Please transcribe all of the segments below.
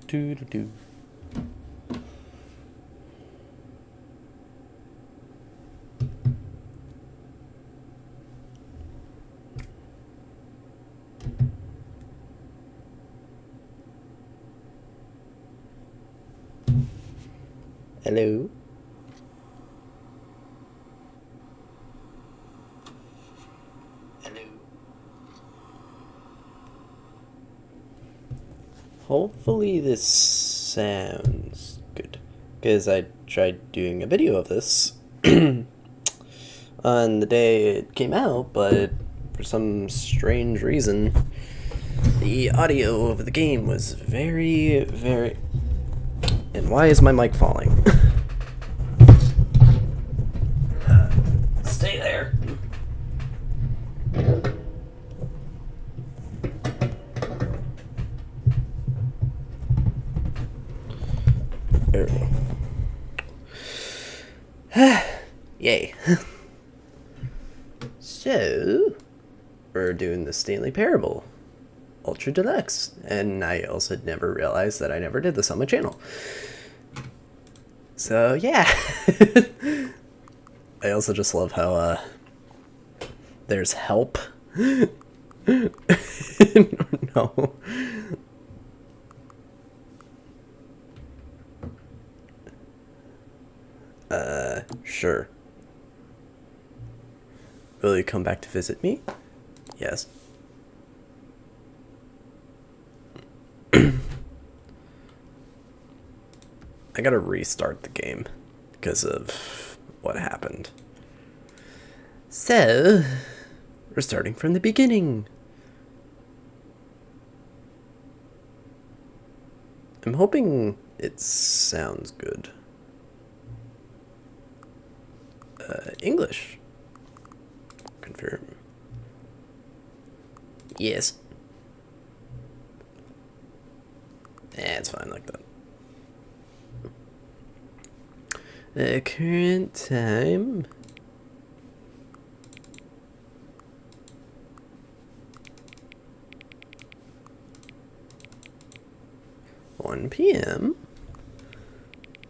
Do do do. Hello. Hello. Hopefully this sounds good, because I tried doing a video of this on the day it came out, but for some strange reason the audio of the game was very, very... And why is my mic falling? Stay there. There we go. Yay. So, we're doing the Stanley Parable Ultra Deluxe, and I also never realized that I never did this on my channel. So yeah. I also just love how there's help. No. Sure. Will you come back to visit me? Yes. I gotta restart the game because of what happened. So, we're starting from the beginning. I'm hoping it sounds good. English. Confirm. Yes. It's fine like that. Current time. (1 p.m.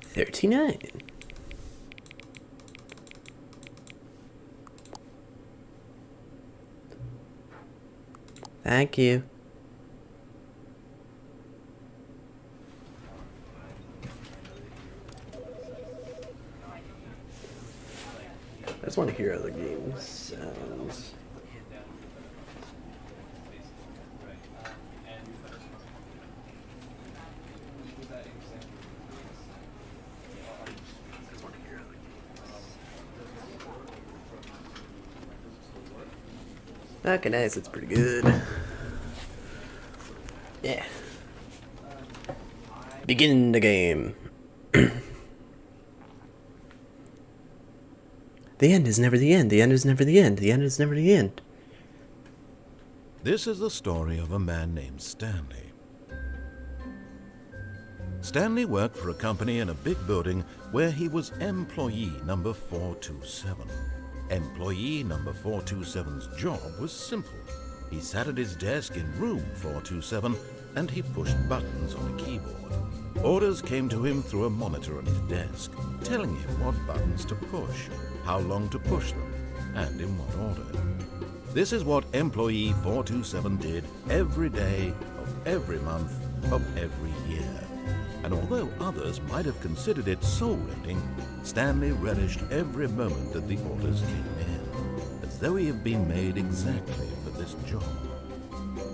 39). Thank you. I just want to hear how the game sounds. Okay, nice, it's pretty good. Yeah. Begin the game. The end is never the end. The end is never the end. The end is never the end. This is the story of a man named Stanley. Stanley worked for a company in a big building where he was employee number 427. Employee number 427's job was simple. He sat at his desk in room 427 and he pushed buttons on a keyboard. Orders came to him through a monitor on his desk, telling him what buttons to push, how long to push them, and in what order. This is what employee 427 did every day of every month of every year. And although others might have considered it soul-rending, Stanley relished every moment that the orders came in, as though he had been made exactly for this job.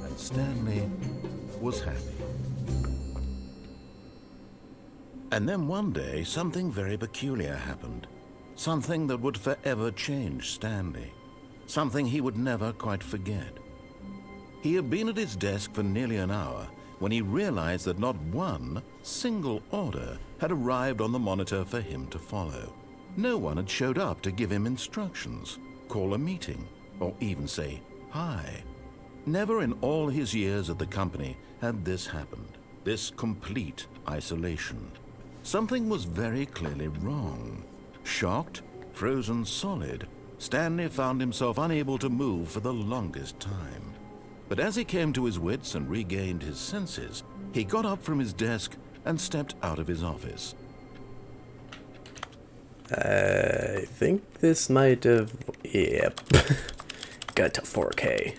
And Stanley was happy. And then one day, something very peculiar happened. Something that would forever change Stanley. Something he would never quite forget. He had been at his desk for nearly an hour when he realized that not one single order had arrived on the monitor for him to follow. No one had showed up to give him instructions, call a meeting, or even say hi. Never in all his years at the company had this happened, this complete isolation. Something was very clearly wrong. Shocked, frozen solid, Stanley found himself unable to move for the longest time. But as he came to his wits and regained his senses, He got up from his desk and stepped out of his office. I think this might have... Yep. Got to 4K.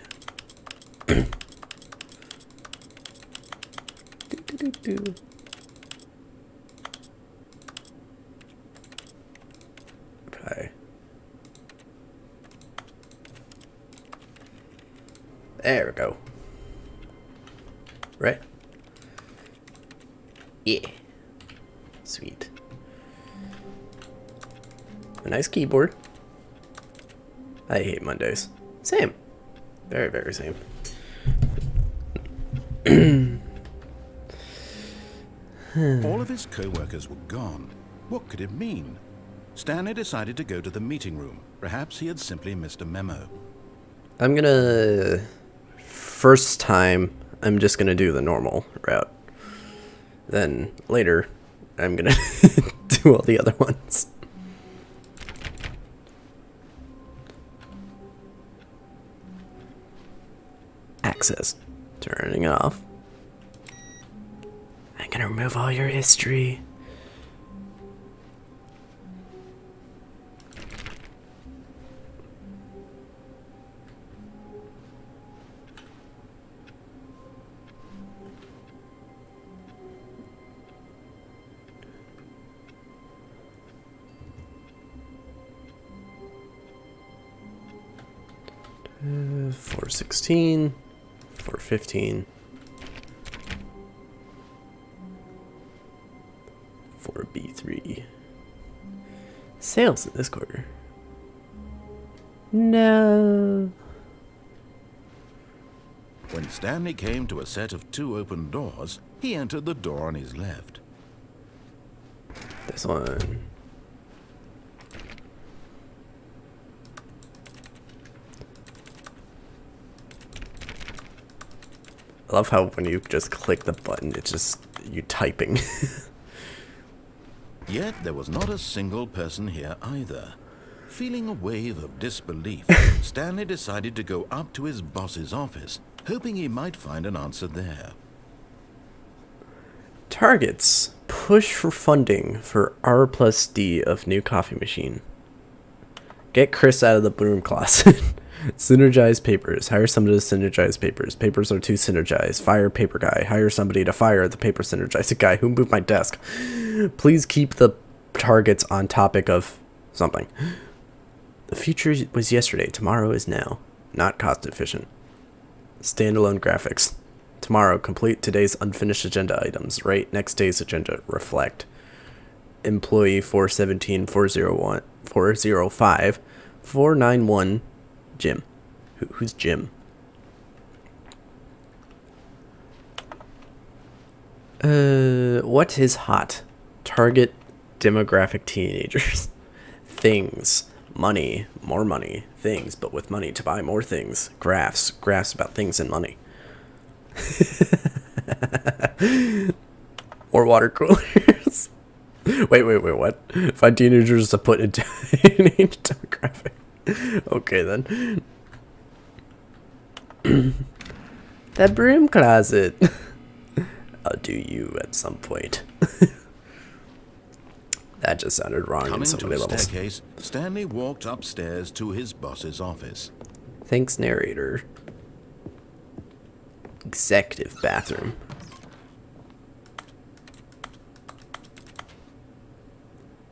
Do. Okay. There we go. Right? Yeah. Sweet. A nice keyboard. I hate Mondays. Same. Very, very same. All of his co-workers were gone. What could it mean? Stanley decided to go to the meeting room. Perhaps he had simply missed a memo. I'm gonna... First time, I'm just gonna do the normal route. Then, later, I'm gonna do all the other ones. Access. Turning it off. I'm gonna remove all your history. Uh, 416, 415. 4B3. Sales in this quarter. No. When Stanley came to a set of 2 open doors, he entered the door on his left. This one. I love how when you just click the button, it's just you typing. Yet there was not a single person here either. Feeling a wave of disbelief, Stanley decided to go up to his boss's office, hoping he might find an answer there. Targets. Push for funding for R+D of new coffee machine. Get Chris out of the broom closet. Synergize papers. Hire somebody to synergize papers. Papers are too synergized. Fire paper guy. Hire somebody to fire the paper synergizer guy who moved my desk. Please keep the targets on topic of something. The future was yesterday. Tomorrow is now. Not cost efficient. Standalone graphics. Tomorrow, complete today's unfinished agenda items. Write next day's agenda. Reflect. Employee 417 401 405 491 Jim. Who's Jim? What is hot? Target demographic teenagers. Things. Money. More money. Things, but with money to buy more things. Graphs. Graphs about things and money. More water coolers. Wait, what? Find teenagers to put into an age demographic. Okay, then. That broom closet. I'll do you at some point. That just sounded wrong in so many levels. Staircase, Stanley walked upstairs to his boss's office. Thanks, narrator. Executive bathroom.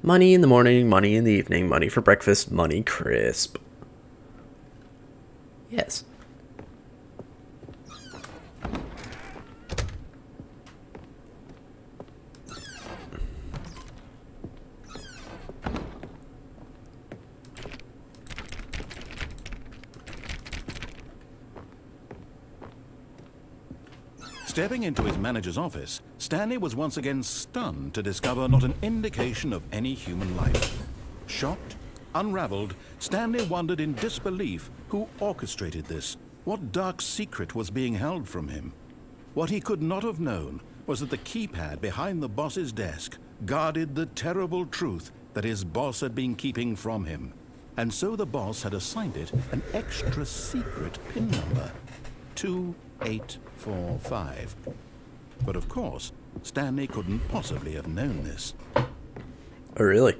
Money in the morning, money in the evening, money for breakfast, money crisp. Yes. Stepping into his manager's office, Stanley was once again stunned to discover not an indication of any human life. Shocked, unraveled, Stanley wondered in disbelief who orchestrated this, what dark secret was being held from him. What he could not have known was that the keypad behind the boss's desk guarded the terrible truth that his boss had been keeping from him. And so the boss had assigned it an extra secret PIN number. 2845. But of course, Stanley couldn't possibly have known this. Oh, really?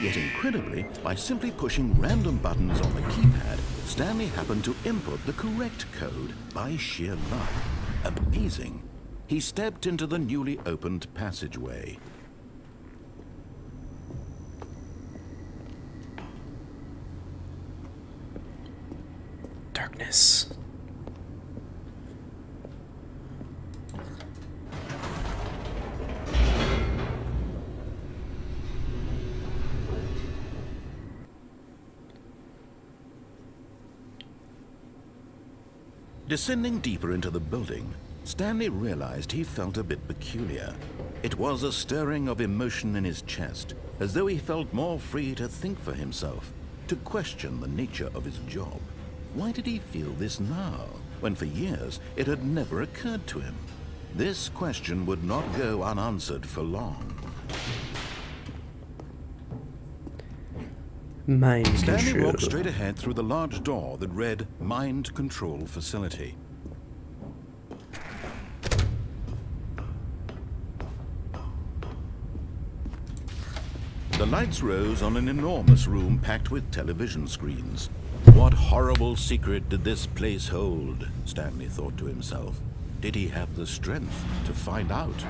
Yet incredibly, by simply pushing random buttons on the keypad, Stanley happened to input the correct code by sheer luck. Amazing. He stepped into the newly opened passageway. Darkness. Descending deeper into the building, Stanley realized he felt a bit peculiar. It was a stirring of emotion in his chest, as though he felt more free to think for himself, to question the nature of his job. Why did he feel this now, when for years it had never occurred to him? This question would not go unanswered for long. Mind Stanley control. walked straight ahead through the large door that read Mind Control Facility. The lights rose on an enormous room packed with television screens. What horrible secret did this place hold? Stanley thought to himself. Did he have the strength to find out?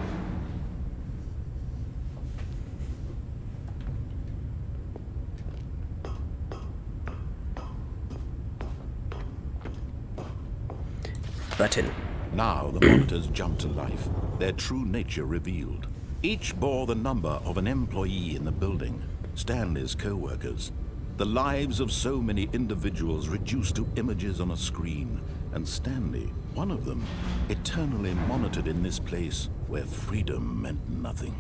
Button. Now the monitors jumped to life, their true nature revealed. Each bore the number of an employee in the building, Stanley's co-workers. The lives of so many individuals reduced to images on a screen, and Stanley, one of them, eternally monitored in this place where freedom meant nothing.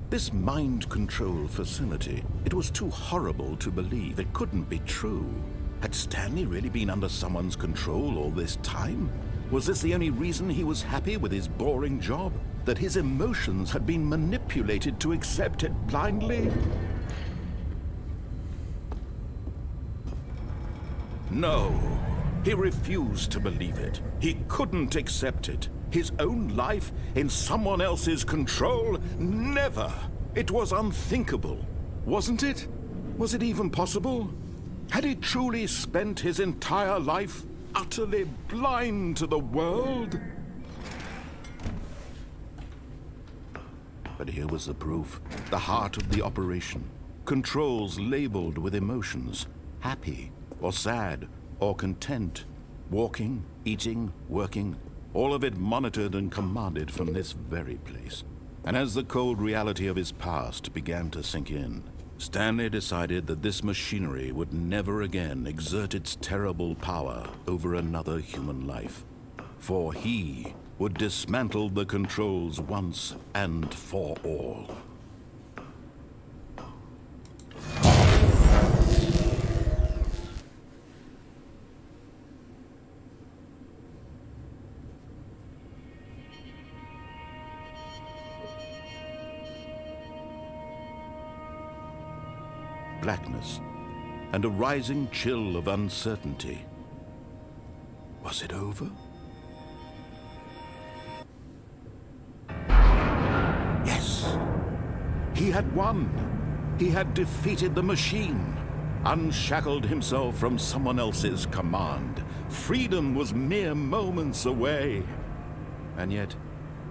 This mind control facility, it was too horrible to believe. It couldn't be true. Had Stanley really been under someone's control all this time? Was this the only reason he was happy with his boring job? That his emotions had been manipulated to accept it blindly? No, he refused to believe it. He couldn't accept it. His own life in someone else's control? Never! It was unthinkable, wasn't it? Was it even possible? Had he truly spent his entire life utterly blind to the world? But here was the proof, the heart of the operation. Controls labeled with emotions, happy or sad or content, walking, eating, working, all of it monitored and commanded from this very place. And as the cold reality of his past began to sink in, Stanley decided that this machinery would never again exert its terrible power over another human life. For he would dismantle the controls once and for all. Blackness, and a rising chill of uncertainty. Was it over? Yes! He had won! He had defeated the machine, unshackled himself from someone else's command. Freedom was mere moments away. And yet,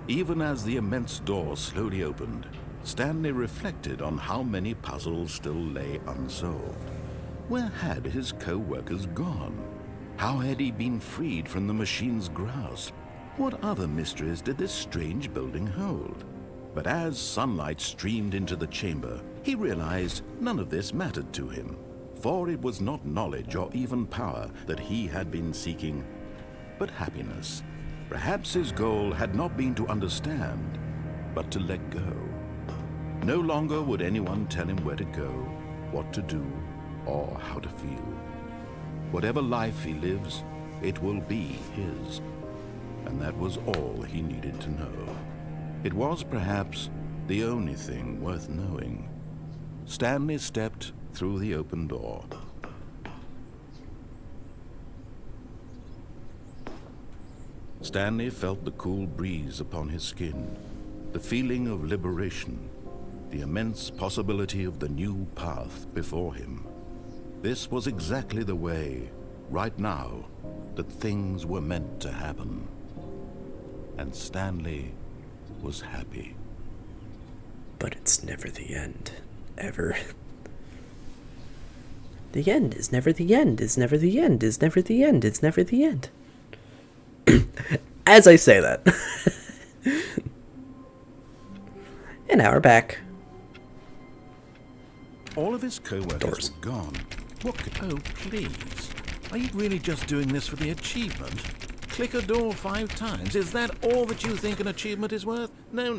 even as the immense door slowly opened, Stanley reflected on how many puzzles still lay unsolved. Where had his co-workers gone? How had he been freed from the machine's grasp? What other mysteries did this strange building hold? But as sunlight streamed into the chamber, he realized none of this mattered to him, for it was not knowledge or even power that he had been seeking, but happiness. Perhaps his goal had not been to understand, but to let go. No longer would anyone tell him where to go, what to do, or how to feel. Whatever life he lives, it will be his. And that was all he needed to know. It was perhaps the only thing worth knowing. Stanley stepped through the open door. Stanley felt the cool breeze upon his skin, the feeling of liberation, the immense possibility of the new path before him. This was exactly the way, right now, that things were meant to happen. And Stanley was happy. But it's never the end. Ever. The end is never the end, is never the end, is never the end, is never the end. As I say that. And now we're back. All of his co-workers were gone. Oh, please. Are you really just doing this for the achievement? Click a door 5 times. Is that all that you think an achievement is worth? No.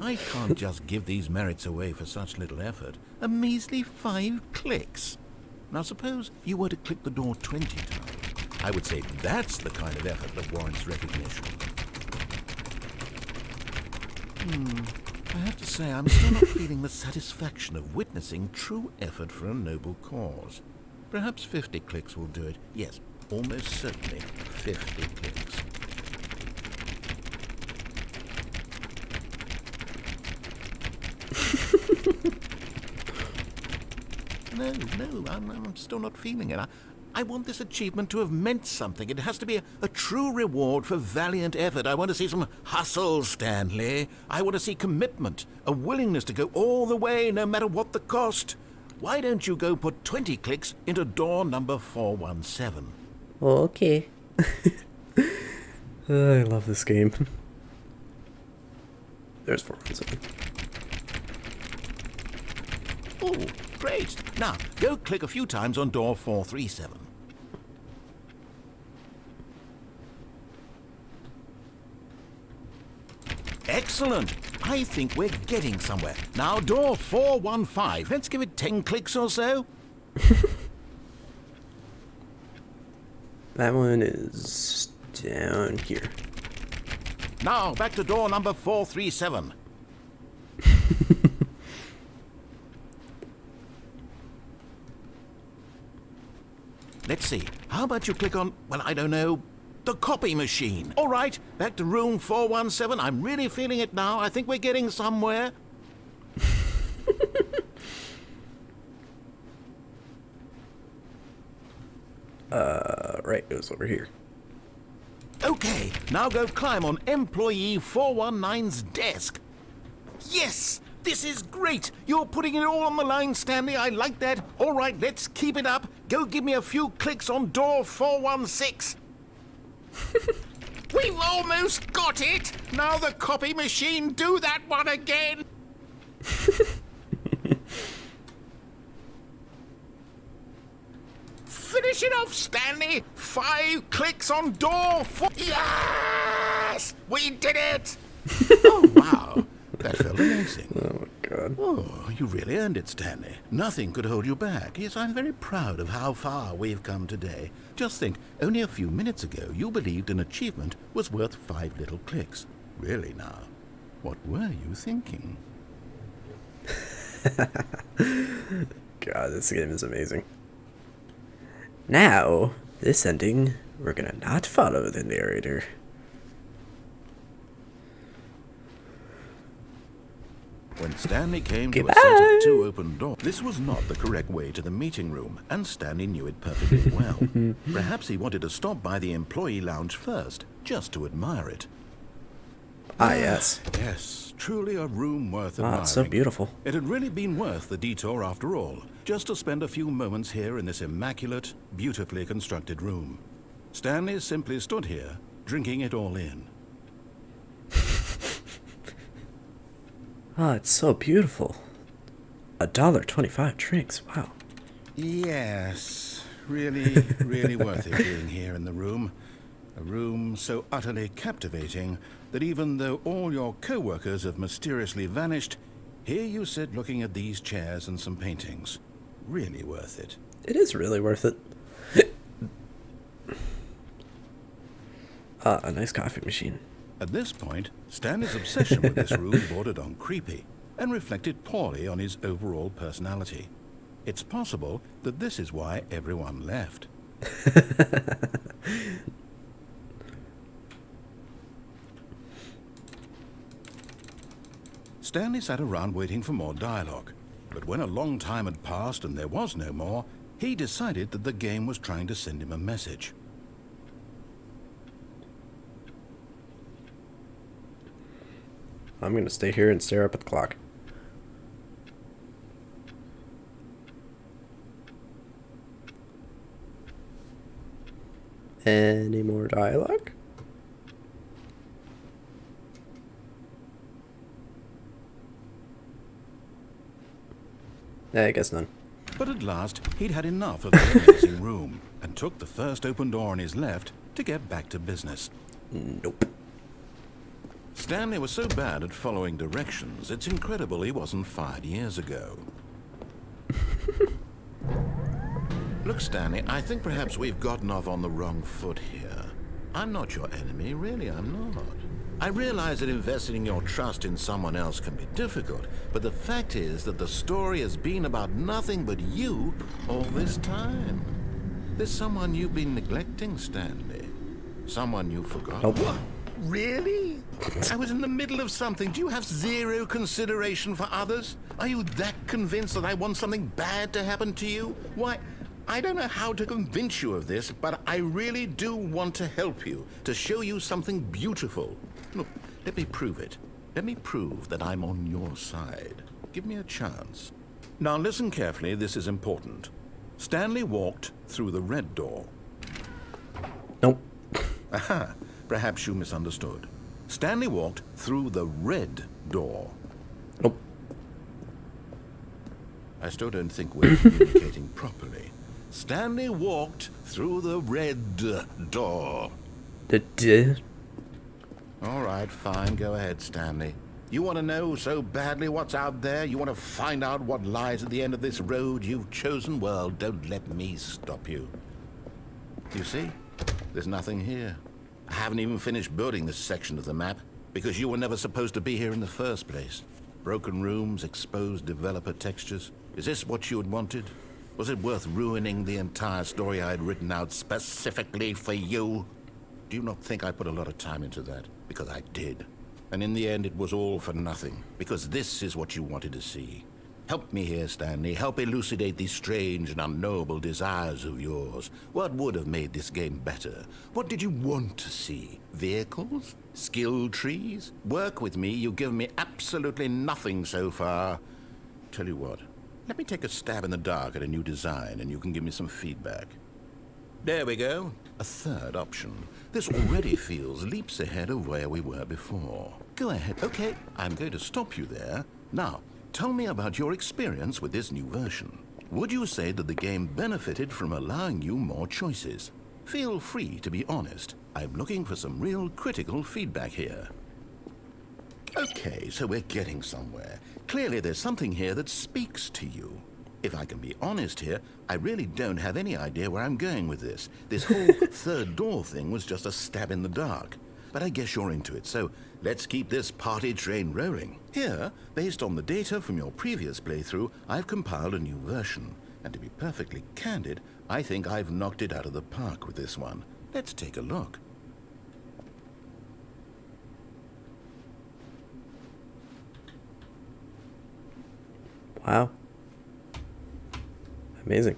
I can't just give these merits away for such little effort. A measly 5 clicks. Now suppose you were to click the door 20 times. I would say that's the kind of effort that warrants recognition. I have to say, I'm still not feeling the satisfaction of witnessing true effort for a noble cause. Perhaps 50 clicks will do it. Yes, almost certainly 50 clicks. No, I'm still not feeling it. I want this achievement to have meant something. It has to be a true reward for valiant effort. I want to see some hustle, Stanley. I want to see commitment, a willingness to go all the way, no matter what the cost. Why don't you go put 20 clicks into door number 417? Okay. I love this game. There's 417. Oh, great. Now, go click a few times on door 437. Excellent. I think we're getting somewhere. Now, door 415. Let's give it 10 clicks or so. That one is down here. Now, back to door number 437. Let's see. How about you click on, well, I don't know, the copy machine. All right, back to room 417. I'm really feeling it now. I think we're getting somewhere. Right, it was over here. Okay, now go climb on employee 419's desk. Yes! This is great! You're putting it all on the line, Stanley. I like that. All right, let's keep it up. Go give me a few clicks on door 416. We've almost got it! Now the copy machine, do that one again! Finish it off, Stanley! 5 clicks on door 4... Yes! We did it! Oh, wow. That felt amazing. Oh, my God. Oh, you really earned it, Stanley. Nothing could hold you back. Yes, I'm very proud of how far we've come today. Just think, only a few minutes ago, you believed an achievement was worth 5 little clicks. Really now, what were you thinking? God, this game is amazing. Now, this ending, we're gonna not follow the narrator. When Stanley came to a set of 2 open doors, this was not the correct way to the meeting room, and Stanley knew it perfectly well. Perhaps he wanted to stop by the employee lounge first, just to admire it. Ah, yes. Yes, truly a room worth admiring. Wow, it's so beautiful. It had really been worth the detour after all, just to spend a few moments here in this immaculate, beautifully constructed room. Stanley simply stood here, drinking it all in. Oh, it's so beautiful. $1.25 drinks, wow. Yes, really, really worth it being here in the room. A room so utterly captivating that even though all your co-workers have mysteriously vanished, here you sit looking at these chairs and some paintings. Really worth it. It is really worth it. A nice coffee machine. At this point, Stanley's obsession with this room bordered on creepy and reflected poorly on his overall personality. It's possible that this is why everyone left. Stanley sat around waiting for more dialogue, but when a long time had passed and there was no more, he decided that the game was trying to send him a message. I'm going to stay here and stare up at the clock. Any more dialogue? I guess none. But at last, he'd had enough of the amazing room and took the first open door on his left to get back to business. Nope. Stanley was so bad at following directions, it's incredible he wasn't fired years ago. Look, Stanley, I think perhaps we've gotten off on the wrong foot here. I'm not your enemy, really, I'm not. I realize that investing your trust in someone else can be difficult, but the fact is that the story has been about nothing but you all this time. There's someone you've been neglecting, Stanley. Someone you forgot. Nope. What? Really? I was in the middle of something. Do you have zero consideration for others? Are you that convinced that I want something bad to happen to you? Why, I don't know how to convince you of this, but I really do want to help you, to show you something beautiful. Look, let me prove it. Let me prove that I'm on your side. Give me a chance. Now listen carefully, this is important. Stanley walked through the red door. Nope. Aha, perhaps you misunderstood. Stanley walked through the red door. Nope. I still don't think we're communicating properly. Stanley walked through the red door. All right, fine. Go ahead, Stanley. You want to know so badly what's out there? You want to find out what lies at the end of this road you've chosen? Well, don't let me stop you. You see? There's nothing here. I haven't even finished building this section of the map because you were never supposed to be here in the first place. Broken rooms, exposed developer textures. Is this what you had wanted? Was it worth ruining the entire story I had written out specifically for you? Do you not think I put a lot of time into that? Because I did. And in the end, it was all for nothing. Because this is what you wanted to see. Help me here, Stanley. Help elucidate these strange and unknowable desires of yours. What would have made this game better? What did you want to see? Vehicles? Skill trees? Work with me. You've given me absolutely nothing so far. Tell you what. Let me take a stab in the dark at a new design, and you can give me some feedback. There we go. A third option. This already feels leaps ahead of where we were before. Go ahead. Okay, I'm going to stop you there. Now, tell me about your experience with this new version. Would you say that the game benefited from allowing you more choices? Feel free to be honest. I'm looking for some real critical feedback here. Okay, so we're getting somewhere. Clearly there's something here that speaks to you. If I can be honest here, I really don't have any idea where I'm going with this. This whole third door thing was just a stab in the dark. But I guess you're into it, so let's keep this party train rolling. Here, based on the data from your previous playthrough, I've compiled a new version. And to be perfectly candid, I think I've knocked it out of the park with this one. Let's take a look. Wow. Amazing.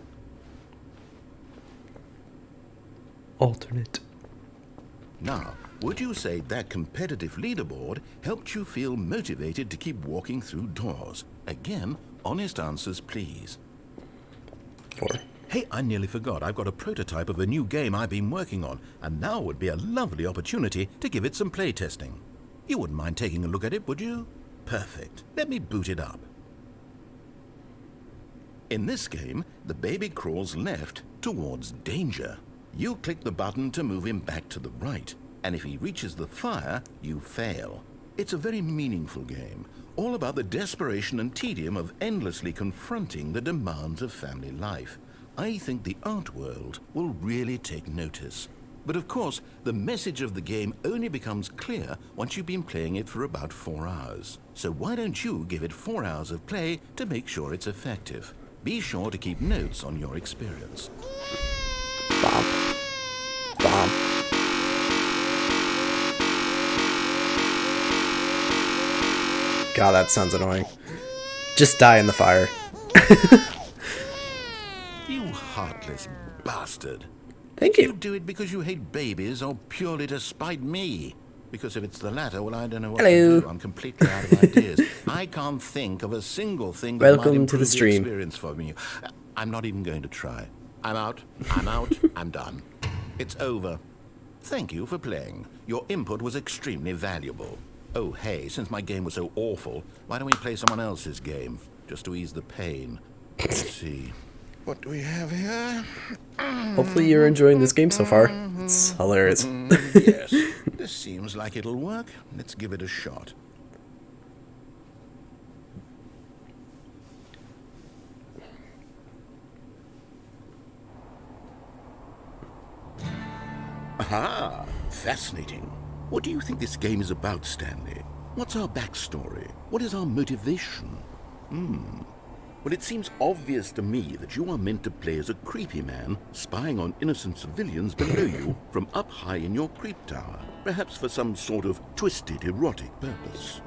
Alternate. Now, would you say that competitive leaderboard helped you feel motivated to keep walking through doors? Again, honest answers, please. 4. Hey, I nearly forgot. I've got a prototype of a new game I've been working on, and now would be a lovely opportunity to give it some playtesting. You wouldn't mind taking a look at it, would you? Perfect. Let me boot it up. In this game, the baby crawls left towards danger. You click the button to move him back to the right, and if he reaches the fire, you fail. It's a very meaningful game, all about the desperation and tedium of endlessly confronting the demands of family life. I think the art world will really take notice. But of course, the message of the game only becomes clear once you've been playing it for about 4 hours. So why don't you give it 4 hours of play to make sure it's effective? Be sure to keep notes on your experience. Bomb. Bomb. God, that sounds annoying. Just die in the fire. You heartless bastard. Thank Do you you. do it because you hate babies or purely to spite me? Because if it's the latter, well, I don't know what Hello. to do. I'm completely out of ideas. I can't think of a single thing that Welcome might to the improve stream. experience for me. I'm not even going to try. I'm out. I'm out. I'm done. It's over. Thank you for playing. Your input was extremely valuable. Oh, hey, since my game was so awful, why don't we play someone else's game? Just to ease the pain. Let's see. What do we have here? Hopefully you're enjoying this game so far. It's hilarious. Yes, this seems like it'll work. Let's give it a shot. Aha! Fascinating. What do you think this game is about, Stanley? What's our backstory? What is our motivation? Well, it seems obvious to me that you are meant to play as a creepy man spying on innocent civilians below you from up high in your creep tower, perhaps for some sort of twisted erotic purpose.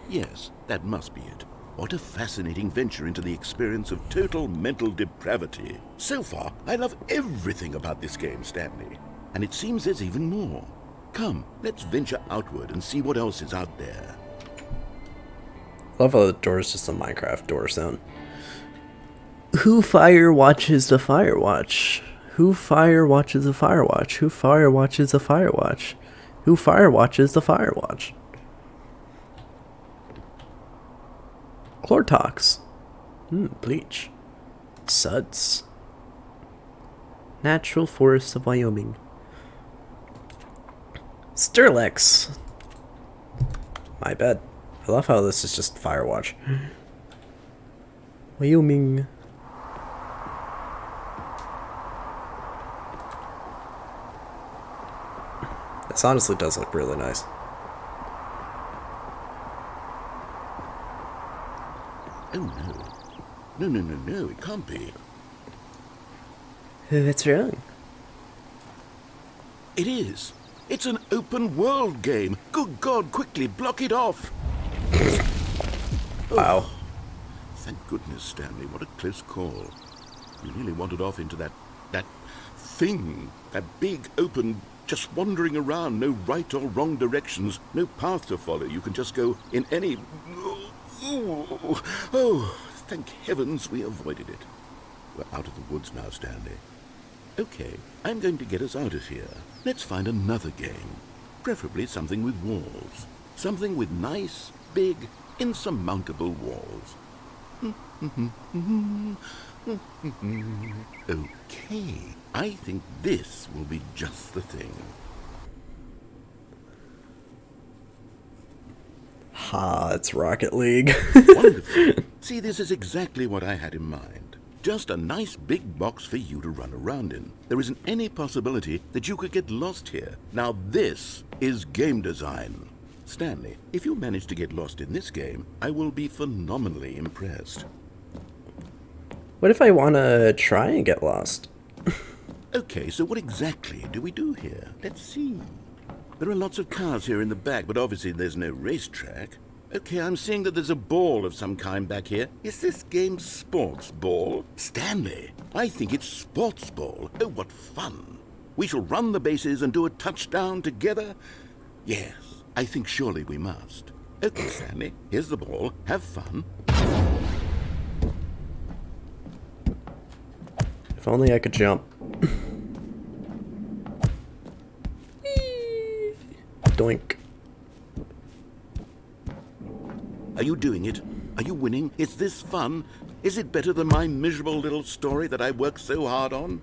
Yes, that must be it. What a fascinating venture into the experience of total mental depravity. So far, I love everything about this game, Stanley. And it seems there's even more. Come, let's venture outward and see what else is out there. Love how the door is just a Minecraft door sound. Who fire watches the fire watch? Who fire watches the fire watch? Who fire watches the fire watch? Who fire watches the fire watch? Chlortox. Bleach. Suds. Natural forests of Wyoming. Sterlex. My bad. I love how this is just Firewatch. Wyoming. This honestly does look really nice. Oh no. No, it can't be. What's wrong? It is. It's an open world game. Good God, quickly block it off. Wow. Thank goodness, Stanley. What a close call. You nearly wandered off into that thing. That big, open, just wandering around. No right or wrong directions. No path to follow. You can just go in any... Oh, thank heavens we avoided it. We're out of the woods now, Stanley. Okay, I'm going to get us out of here. Let's find another game. Preferably something with walls. Something with nice, big, insurmountable walls. Okay, I think this will be just the thing. Ha, it's Rocket League. Wonderful. See, this is exactly what I had in mind. Just a nice big box for you to run around in. There isn't any possibility that you could get lost here. Now this is game design. Stanley, if you manage to get lost in this game, I will be phenomenally impressed. What if I want to try and get lost? Okay, so what exactly do we do here? Let's see. There are lots of cars here in the back, but obviously there's no racetrack. Okay, I'm seeing that there's a ball of some kind back here. Is this game sports ball? Stanley, I think it's sports ball. Oh, what fun. We shall run the bases and do a touchdown together? Yes, I think surely we must. Okay, Stanley, here's the ball. Have fun. If only I could jump. Doink. Are you doing it? Are you winning? Is this fun? Is it better than my miserable little story that I worked so hard on?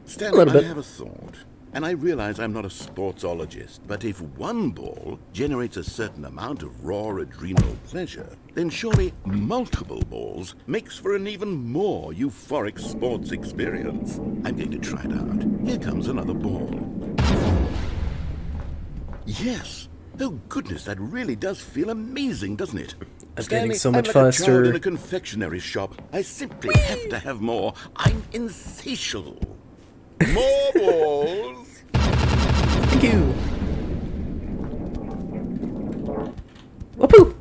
Stanley, little bit. I have a thought. And I realize I'm not a sportsologist, but if one ball generates a certain amount of raw adrenal pleasure, then surely multiple balls makes for an even more euphoric sports experience. I'm going to try it out. Here comes another ball. Yes. Oh goodness, that really does feel amazing, doesn't it? I'm getting so I'm much like a child faster. in a confectionery shop. I simply have to have more. I'm insatiable. More balls. Thank you. Whoopoo.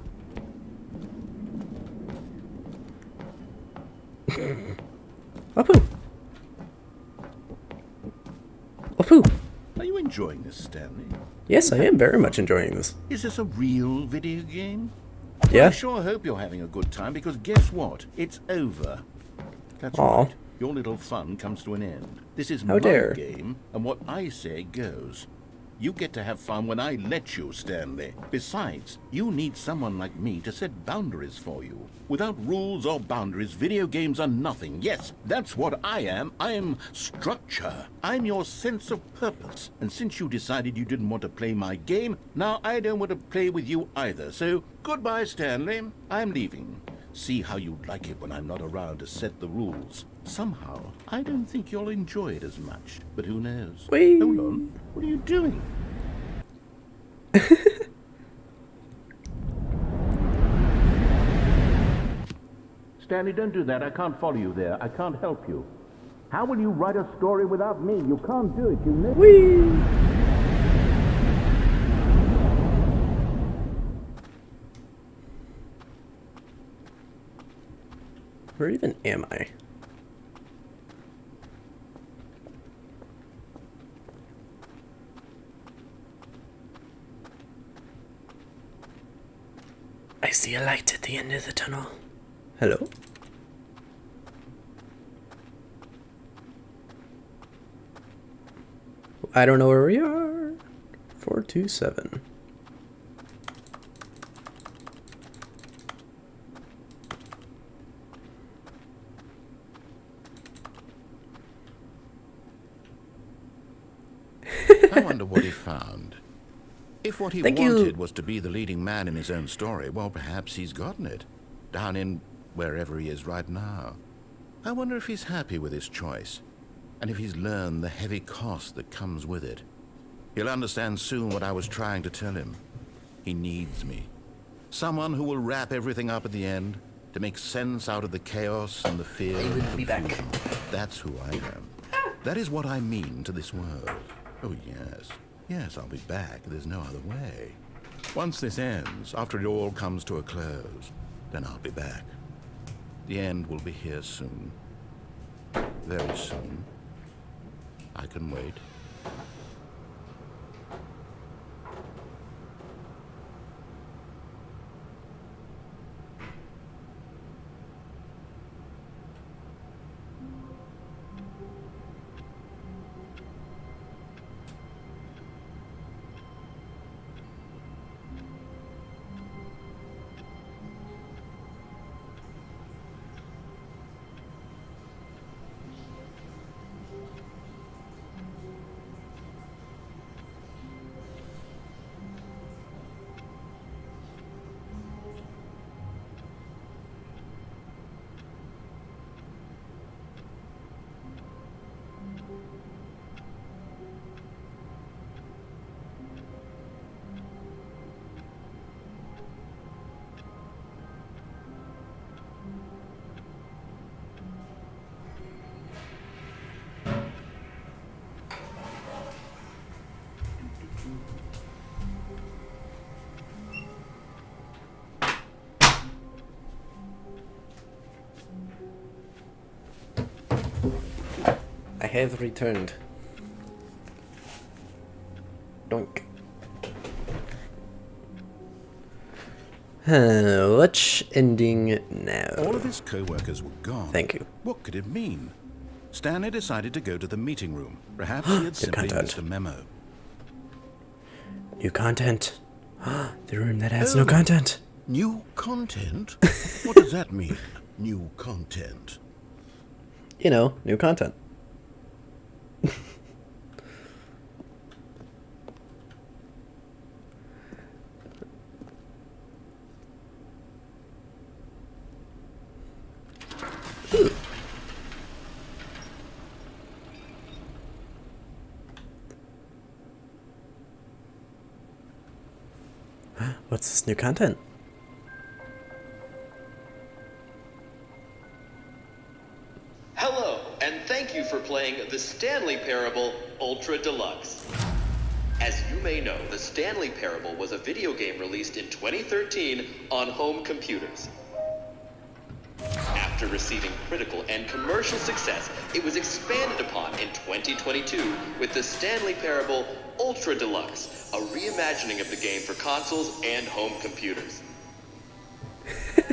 Whoopoo. Whoopoo. Are you enjoying this, Stanley? Yes, I am very much enjoying this. Is this a real video game? Yeah. I sure hope you're having a good time, because guess what? It's over. That's Aw. right. Your little fun comes to an end. This is How my dare. game, and what I say goes. You get to have fun when I let you, Stanley. Besides, you need someone like me to set boundaries for you. Without rules or boundaries, video games are nothing. Yes, that's what I am. I'm structure. I'm your sense of purpose. And since you decided you didn't want to play my game, now I don't want to play with you either. So, goodbye, Stanley. I'm leaving. See how you'd like it when I'm not around to set the rules. Somehow, I don't think you'll enjoy it as much. But who knows? Whee! Hold on. What are you doing? Stanley, don't do that. I can't follow you there. I can't help you. How will you write a story without me? You can't do it, you know? Whee! Where even am I? I see a light at the end of the tunnel. Hello? I don't know where we are. 427. I wonder what he found. If what he Thank you. wanted was to be the leading man in his own story, well, perhaps he's gotten it. Down in wherever he is right now. I wonder if he's happy with his choice, and if he's learned the heavy cost that comes with it. He'll understand soon what I was trying to tell him. He needs me. Someone who will wrap everything up at the end, to make sense out of the chaos and the fear and will be back. confusion. That's who I am. That is what I mean to this world. Oh, yes. Yes, I'll be back. There's no other way. Once this ends, after it all comes to a close, then I'll be back. The end will be here soon. Very soon. I can wait. I have returned. Doink. Which ending now? All of his co-workers were gone. Thank you. What could it mean? Stanley decided to go to the meeting room. Perhaps he had simply content. missed a memo. New content. The room that has no content. New content? What does that mean? New content. You know, new content. What's this new content? Hello, and thank you for playing the Stanley Parable Ultra Deluxe. As you may know, the Stanley Parable was a video game released in 2013 on home computers. After receiving critical and commercial success, it was expanded upon in 2022 with the Stanley Parable Ultra Deluxe, a reimagining of the game for consoles and home computers.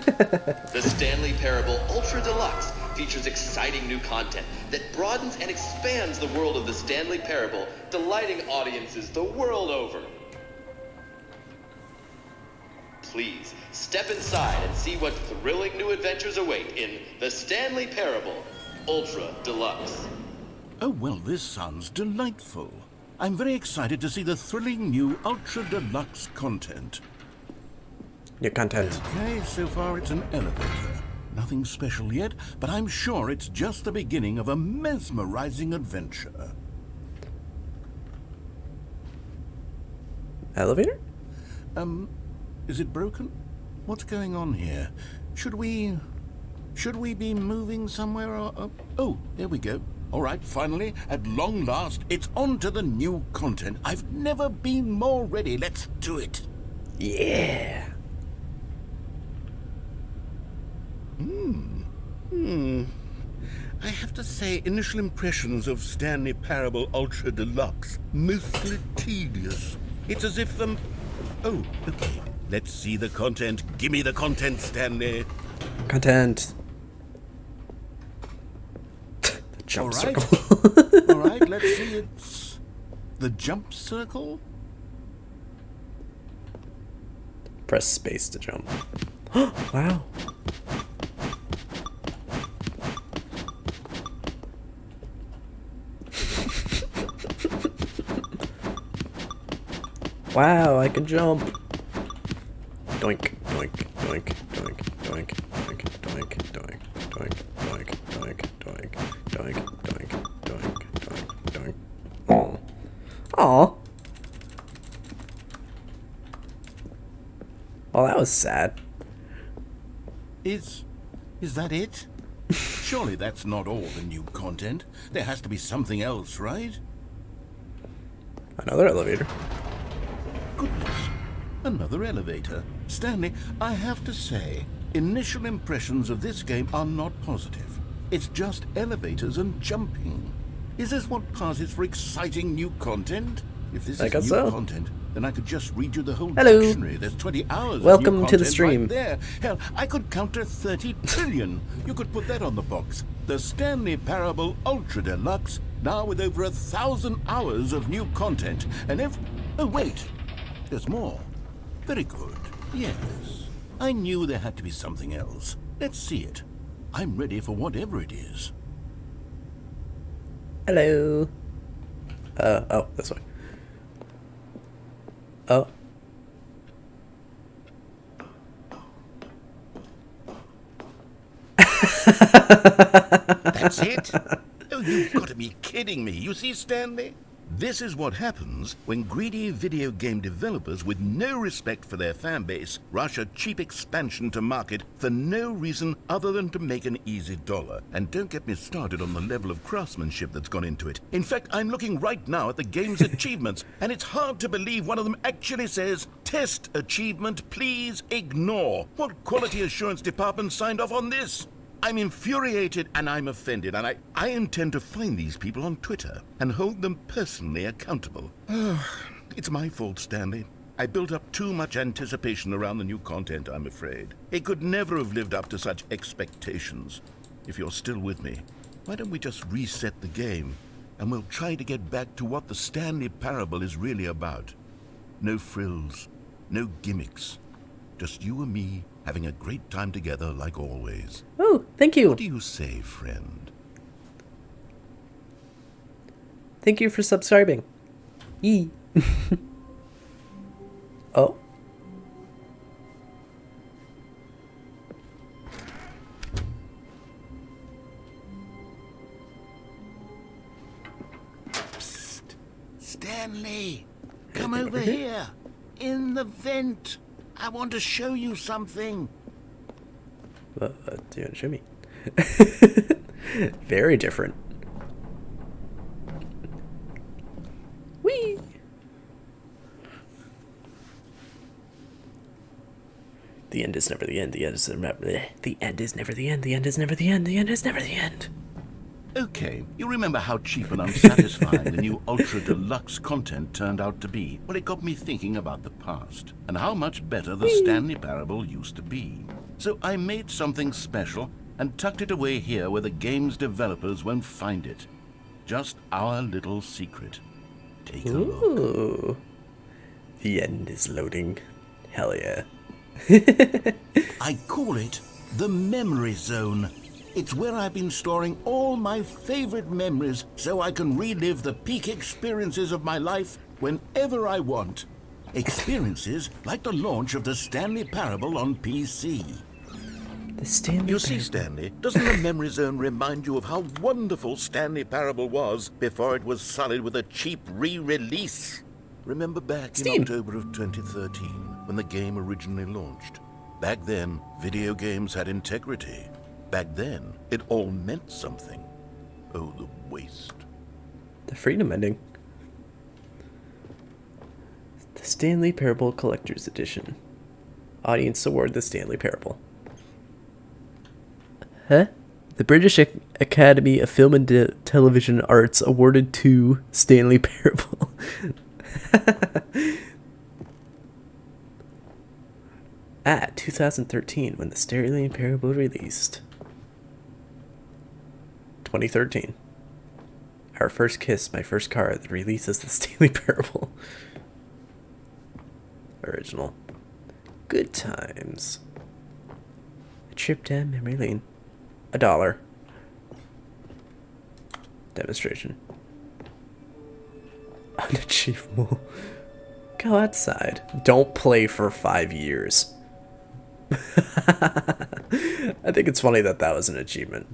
The Stanley Parable Ultra Deluxe features exciting new content that broadens and expands the world of the Stanley Parable, delighting audiences the world over. Please, step inside and see what thrilling new adventures await in the Stanley Parable Ultra Deluxe. Oh, well, this sounds delightful. I'm very excited to see the thrilling new Ultra Deluxe content. New content. Okay, so far it's an elevator. Nothing special yet, but I'm sure it's just the beginning of a mesmerizing adventure. Elevator? Is it broken? What's going on here? Should we be moving somewhere or... Oh, there we go. All right, finally, at long last, it's on to the new content. I've never been more ready. Let's do it. Yeah. I have to say, initial impressions of Stanley Parable Ultra Deluxe, mostly tedious. It's as if Oh, okay. Let's see the content. Gimme the content, Stanley. Content. The jump All right. circle. All right, let's see. It's the jump circle. Press space to jump. Wow. Wow, I can jump. Doink, doink, doink, doink, doink, doink, doink, doink, doink, doink, doink, doink, doink, doink, doink, doink, doink. Aw. Aw. Well, that was sad. Is that it? Surely that's not all the new content. There has to be something else, right? Another elevator. Goodness. Another elevator. Stanley, I have to say, initial impressions of this game are not positive. It's just elevators and jumping. Is this what passes for exciting new content? If this I is guess new so. content, then I could just read you the whole Hello. dictionary. There's 20 hours Welcome of new to the content stream. right there. Hell, I could counter 30 trillion. You could put that on the box. The Stanley Parable Ultra Deluxe, now with over 1,000 hours of new content. And oh, wait. There's more. Very good. Yes. I knew there had to be something else. Let's see it. I'm ready for whatever it is. Hello. Oh, this way. Oh. That's it? Oh, you've got to be kidding me. You see, Stanley? This is what happens when greedy video game developers with no respect for their fan base rush a cheap expansion to market for no reason other than to make an easy dollar. And don't get me started on the level of craftsmanship that's gone into it. In fact, I'm looking right now at the game's achievements, and it's hard to believe one of them actually says, "Test achievement, please ignore." What quality assurance department signed off on this? I'm infuriated and I'm offended, and I intend to find these people on Twitter and hold them personally accountable. It's my fault, Stanley. I built up too much anticipation around the new content, I'm afraid. It could never have lived up to such expectations. If you're still with me, why don't we just reset the game, and we'll try to get back to what the Stanley Parable is really about. No frills, no gimmicks. Just you and me having a great time together like always. Oh, thank you. What do you say, friend? Thank you for subscribing. Yee. Oh. Psst. Stanley, come over here. In the vent. I want to show you something. What do you want to show me? Very different. Whee! The end is never the end. The end is never the end is never the end. The end is never the end. The end is never the end. Okay, you remember how cheap and unsatisfying the new Ultra Deluxe content turned out to be? Well, it got me thinking about the past, and how much better the Stanley Parable used to be. So I made something special and tucked it away here where the game's developers won't find it. Just our little secret. Take a look. Ooh. The end is loading. Hell yeah. I call it the Memory Zone. It's where I've been storing all my favorite memories so I can relive the peak experiences of my life whenever I want. Experiences like the launch of the Stanley Parable on PC. The Stanley You see, Stanley, doesn't the Memory Zone remind you of how wonderful Stanley Parable was before it was sullied with a cheap re-release? Remember back in October of 2013 when the game originally launched? Back then, video games had integrity. Back then, it all meant something. Oh, the waste. The Freedom ending. The Stanley Parable Collector's Edition. Audience Award The Stanley Parable. Huh? The British Academy of Film and Television Arts awarded to Stanley Parable. At 2013, when the Stanley Parable released. 2013. Our First Kiss, My First Car, the release is the Stanley Parable. Original. Good times. A trip down memory lane. $1. Demonstration. Unachievable. Go outside. Don't play for 5 years. I think it's funny that was an achievement.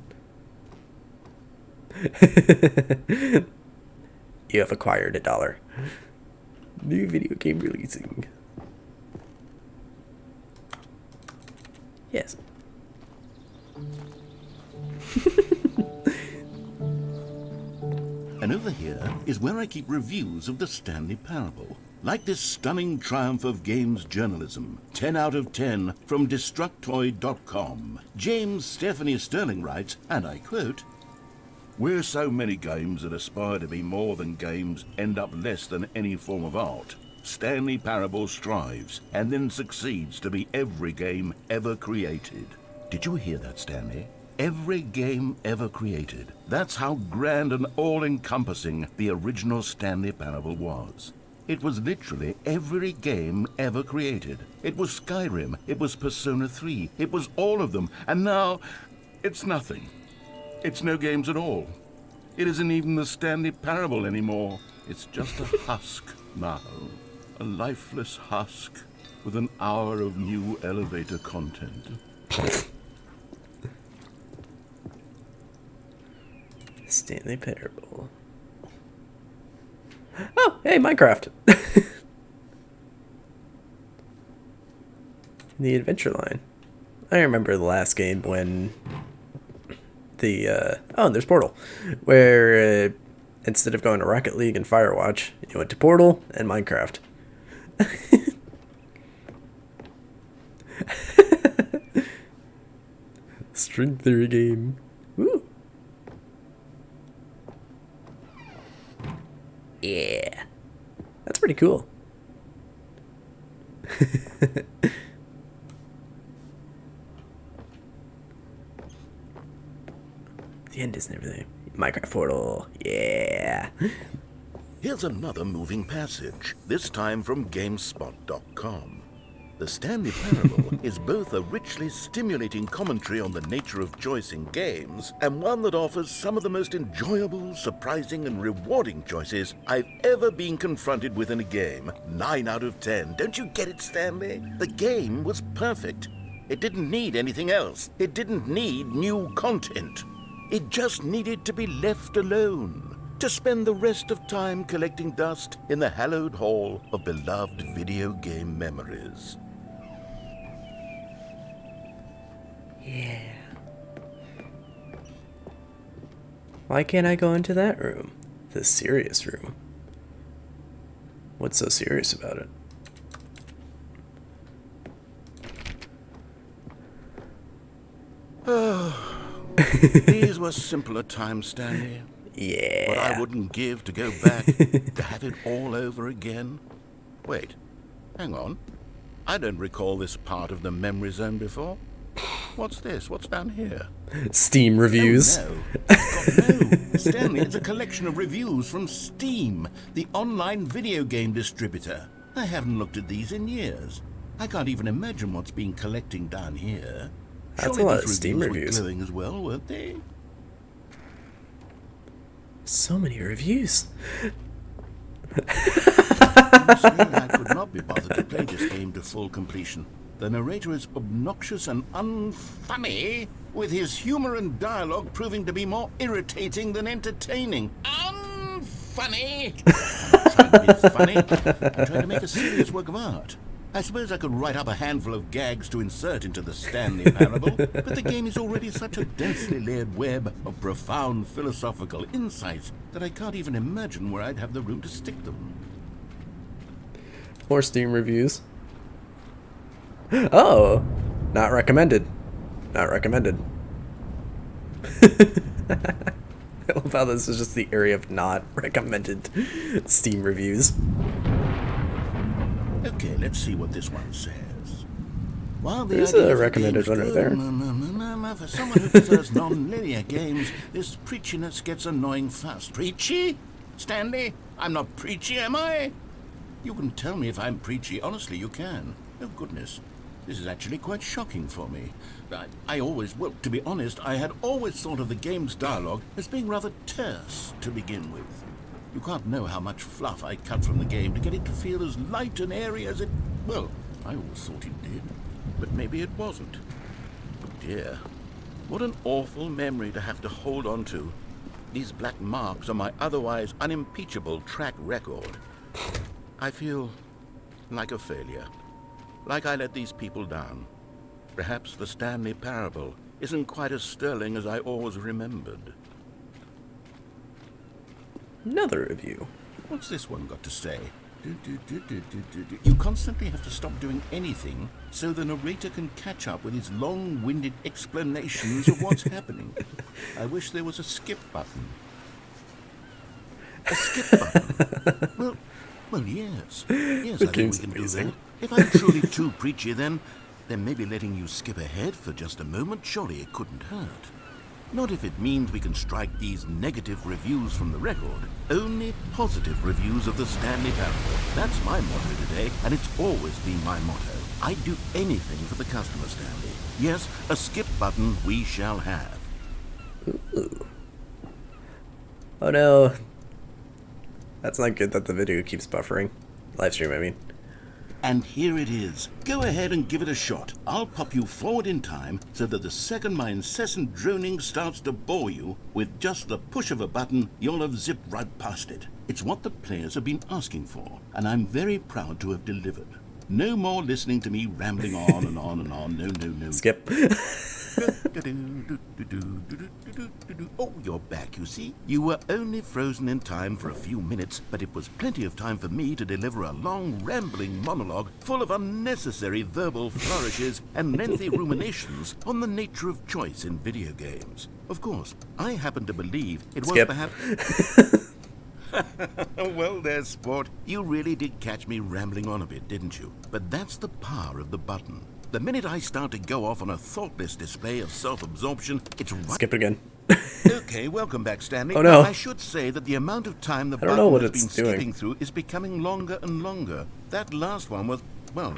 You have acquired $1. New video game releasing. Yes. And over here is where I keep reviews of the Stanley Parable. Like this stunning triumph of games journalism, 10 out of 10 from Destructoid.com. James Stephanie Sterling writes, and I quote, "Where so many games that aspire to be more than games end up less than any form of art, Stanley Parable strives and then succeeds to be every game ever created." Did you hear that, Stanley? Every game ever created. That's how grand and all-encompassing the original Stanley Parable was. It was literally every game ever created. It was Skyrim, it was Persona 3, it was all of them, and now it's nothing. It's no games at all. It isn't even the Stanley Parable anymore. It's just a husk now. A lifeless husk with an hour of new elevator content. Stanley Parable. Oh, hey, Minecraft. The adventure line. I remember the last game when there's Portal, where instead of going to Rocket League and Firewatch, you went to Portal and Minecraft. String theory game. Woo. Yeah. That's pretty cool. The end isn't everything. Minecraft Portal. Yeah. Here's another moving passage, this time from GameSpot.com. The Stanley Parable is both a richly stimulating commentary on the nature of choice in games, and one that offers some of the most enjoyable, surprising, and rewarding choices I've ever been confronted with in a game. 9 out of 10. Don't you get it, Stanley? The game was perfect. It didn't need anything else. It didn't need new content. It just needed to be left alone, to spend the rest of time collecting dust in the hallowed hall of beloved video game memories. Yeah. Why can't I go into that room? The serious room. What's so serious about it? These were simpler times, Stanley. Yeah. What I wouldn't give to go back to have it all over again. Wait, hang on. I don't recall this part of the memory zone before. What's this? What's down here? Steam reviews. Oh, no. God, no. Stanley, it's a collection of reviews from Steam, the online video game distributor. I haven't looked at these in years. I can't even imagine what's been collecting down here. That's Surely a lot these of Steam reviews. were glowing as well, weren't they? So many reviews. Honestly, I could not be bothered to play this game to full completion. The narrator is obnoxious and unfunny, with his humor and dialogue proving to be more irritating than entertaining. Unfunny! I'm not trying to be funny. I'm trying to make a serious work of art. I suppose I could write up a handful of gags to insert into the Stanley parable, but the game is already such a densely layered web of profound philosophical insights that I can't even imagine where I'd have the room to stick them. More Steam reviews. Oh, not recommended. Not recommended. I love how this is just the area of not recommended Steam reviews. Okay, let's see what this one says. While the There's idea a of the recommended game one is right there. good, for someone who prefers non-linear games, this preachiness gets annoying fast. Preachy? Stanley? I'm not preachy, am I? You can tell me if I'm preachy. Honestly, you can. Oh, goodness. This is actually quite shocking for me. Well, to be honest, I had always thought of the game's dialogue as being rather terse to begin with. You can't know how much fluff I cut from the game to get it to feel as light and airy as it... Well, I always thought it did, but maybe it wasn't. Oh dear, what an awful memory to have to hold on to. These black marks on my otherwise unimpeachable track record. I feel like a failure. Like I let these people down. Perhaps the Stanley parable isn't quite as sterling as I always remembered. Another review. What's this one got to say? You constantly have to stop doing anything so the narrator can catch up with his long-winded explanations of what's happening. I wish there was a skip button. A skip button? Well, yes. Yes, I think we can do that. If I'm truly too preachy, then maybe letting you skip ahead for just a moment, surely it couldn't hurt. Not if it means we can strike these negative reviews from the record. Only positive reviews of the Stanley parable. That's my motto today, and it's always been my motto. I'd do anything for the customer, Stanley. Yes, a skip button we shall have. Ooh. Oh no. That's not good that the video keeps buffering. Livestream, I mean. And here it is. Go ahead and give it a shot. I'll pop you forward in time so that the second my incessant droning starts to bore you, with just the push of a button, you'll have zipped right past it. It's what the players have been asking for, and I'm very proud to have delivered. No more listening to me rambling on and on and on. No. Skip. Oh, you're back, you see. You were only frozen in time for a few minutes, but it was plenty of time for me to deliver a long, rambling monologue full of unnecessary verbal flourishes and lengthy ruminations on the nature of choice in video games. Of course, I happen to believe it was Skip. perhaps... Well there, sport. You really did catch me rambling on a bit, didn't you? But that's the power of the button. The minute I start to go off on a thoughtless display of self-absorption, it's right... Skip again. Okay, welcome back, Stanley. Oh no. I should say that the amount of time the I don't know what button has it's been doing. skipping through is becoming longer and longer. That last one was, well,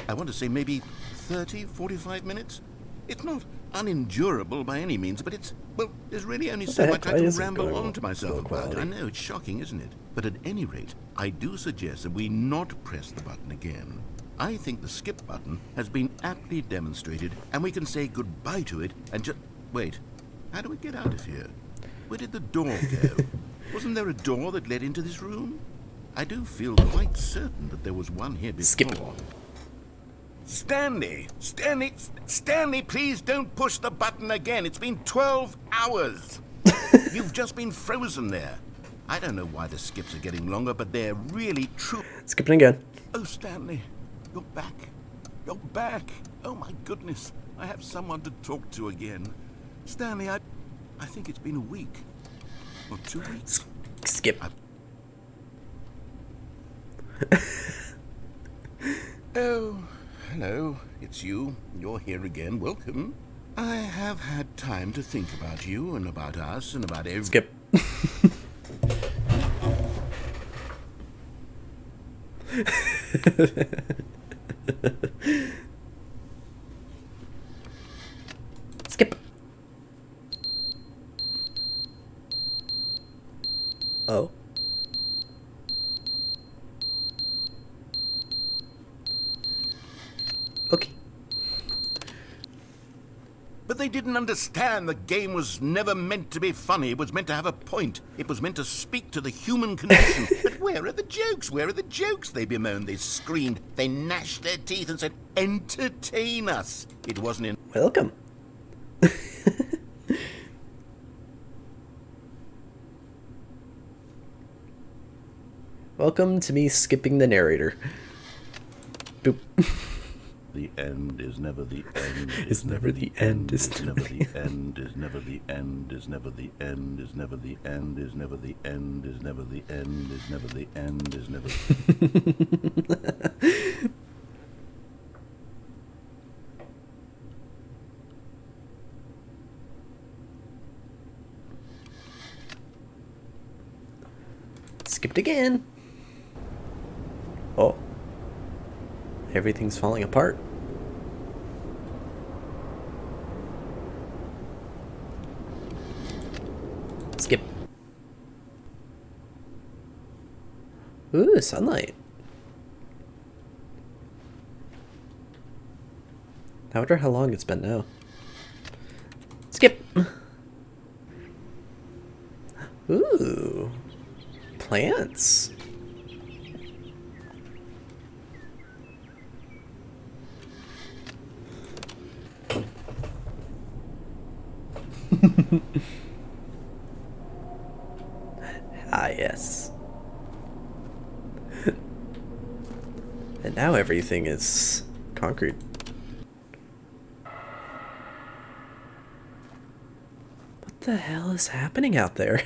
I want to say maybe 30, 45 minutes? It's not unendurable by any means, but it's, well, there's really only so the much heck? I Why can is it ramble going on to myself low about. I quality? know, it's shocking, isn't it? But at any rate, I do suggest that we not press the button again. I think the skip button has been aptly demonstrated, and we can say goodbye to it and just... Wait, how do we get out of here? Where did the door go? Wasn't there a door that led into this room? I do feel quite certain that there was one here before. Skip. Stanley! Stanley, please don't push the button again. It's been 12 hours. You've just been frozen there. I don't know why the skips are getting longer, but they're really true. Skipping again. Oh, Stanley, you're back. You're back. Oh, my goodness. I have someone to talk to again. Stanley, I think it's been a week. Or 2 weeks. Skip. Oh, hello. It's you. You're here again. Welcome. I have had time to think about you and about us and about every... Skip. Skip. Oh. Okay. But they didn't understand the game was never meant to be funny. It was meant to have a point. It was meant to speak to the human condition. But where are the jokes? Where are the jokes? They bemoaned, they screamed, they gnashed their teeth and said, entertain us. It wasn't in... Welcome. Welcome to me skipping the narrator. Boop. The end is never the end. Is never the end. Is Never the end is never the end is never the end is never the end is never the end is never the end is never the end is never. Skipped again. Oh. Everything's falling apart. Skip. Ooh, sunlight. I wonder how long it's been now. Skip. Ooh. Plants. Ah, yes. And now everything is concrete. What the hell is happening out there?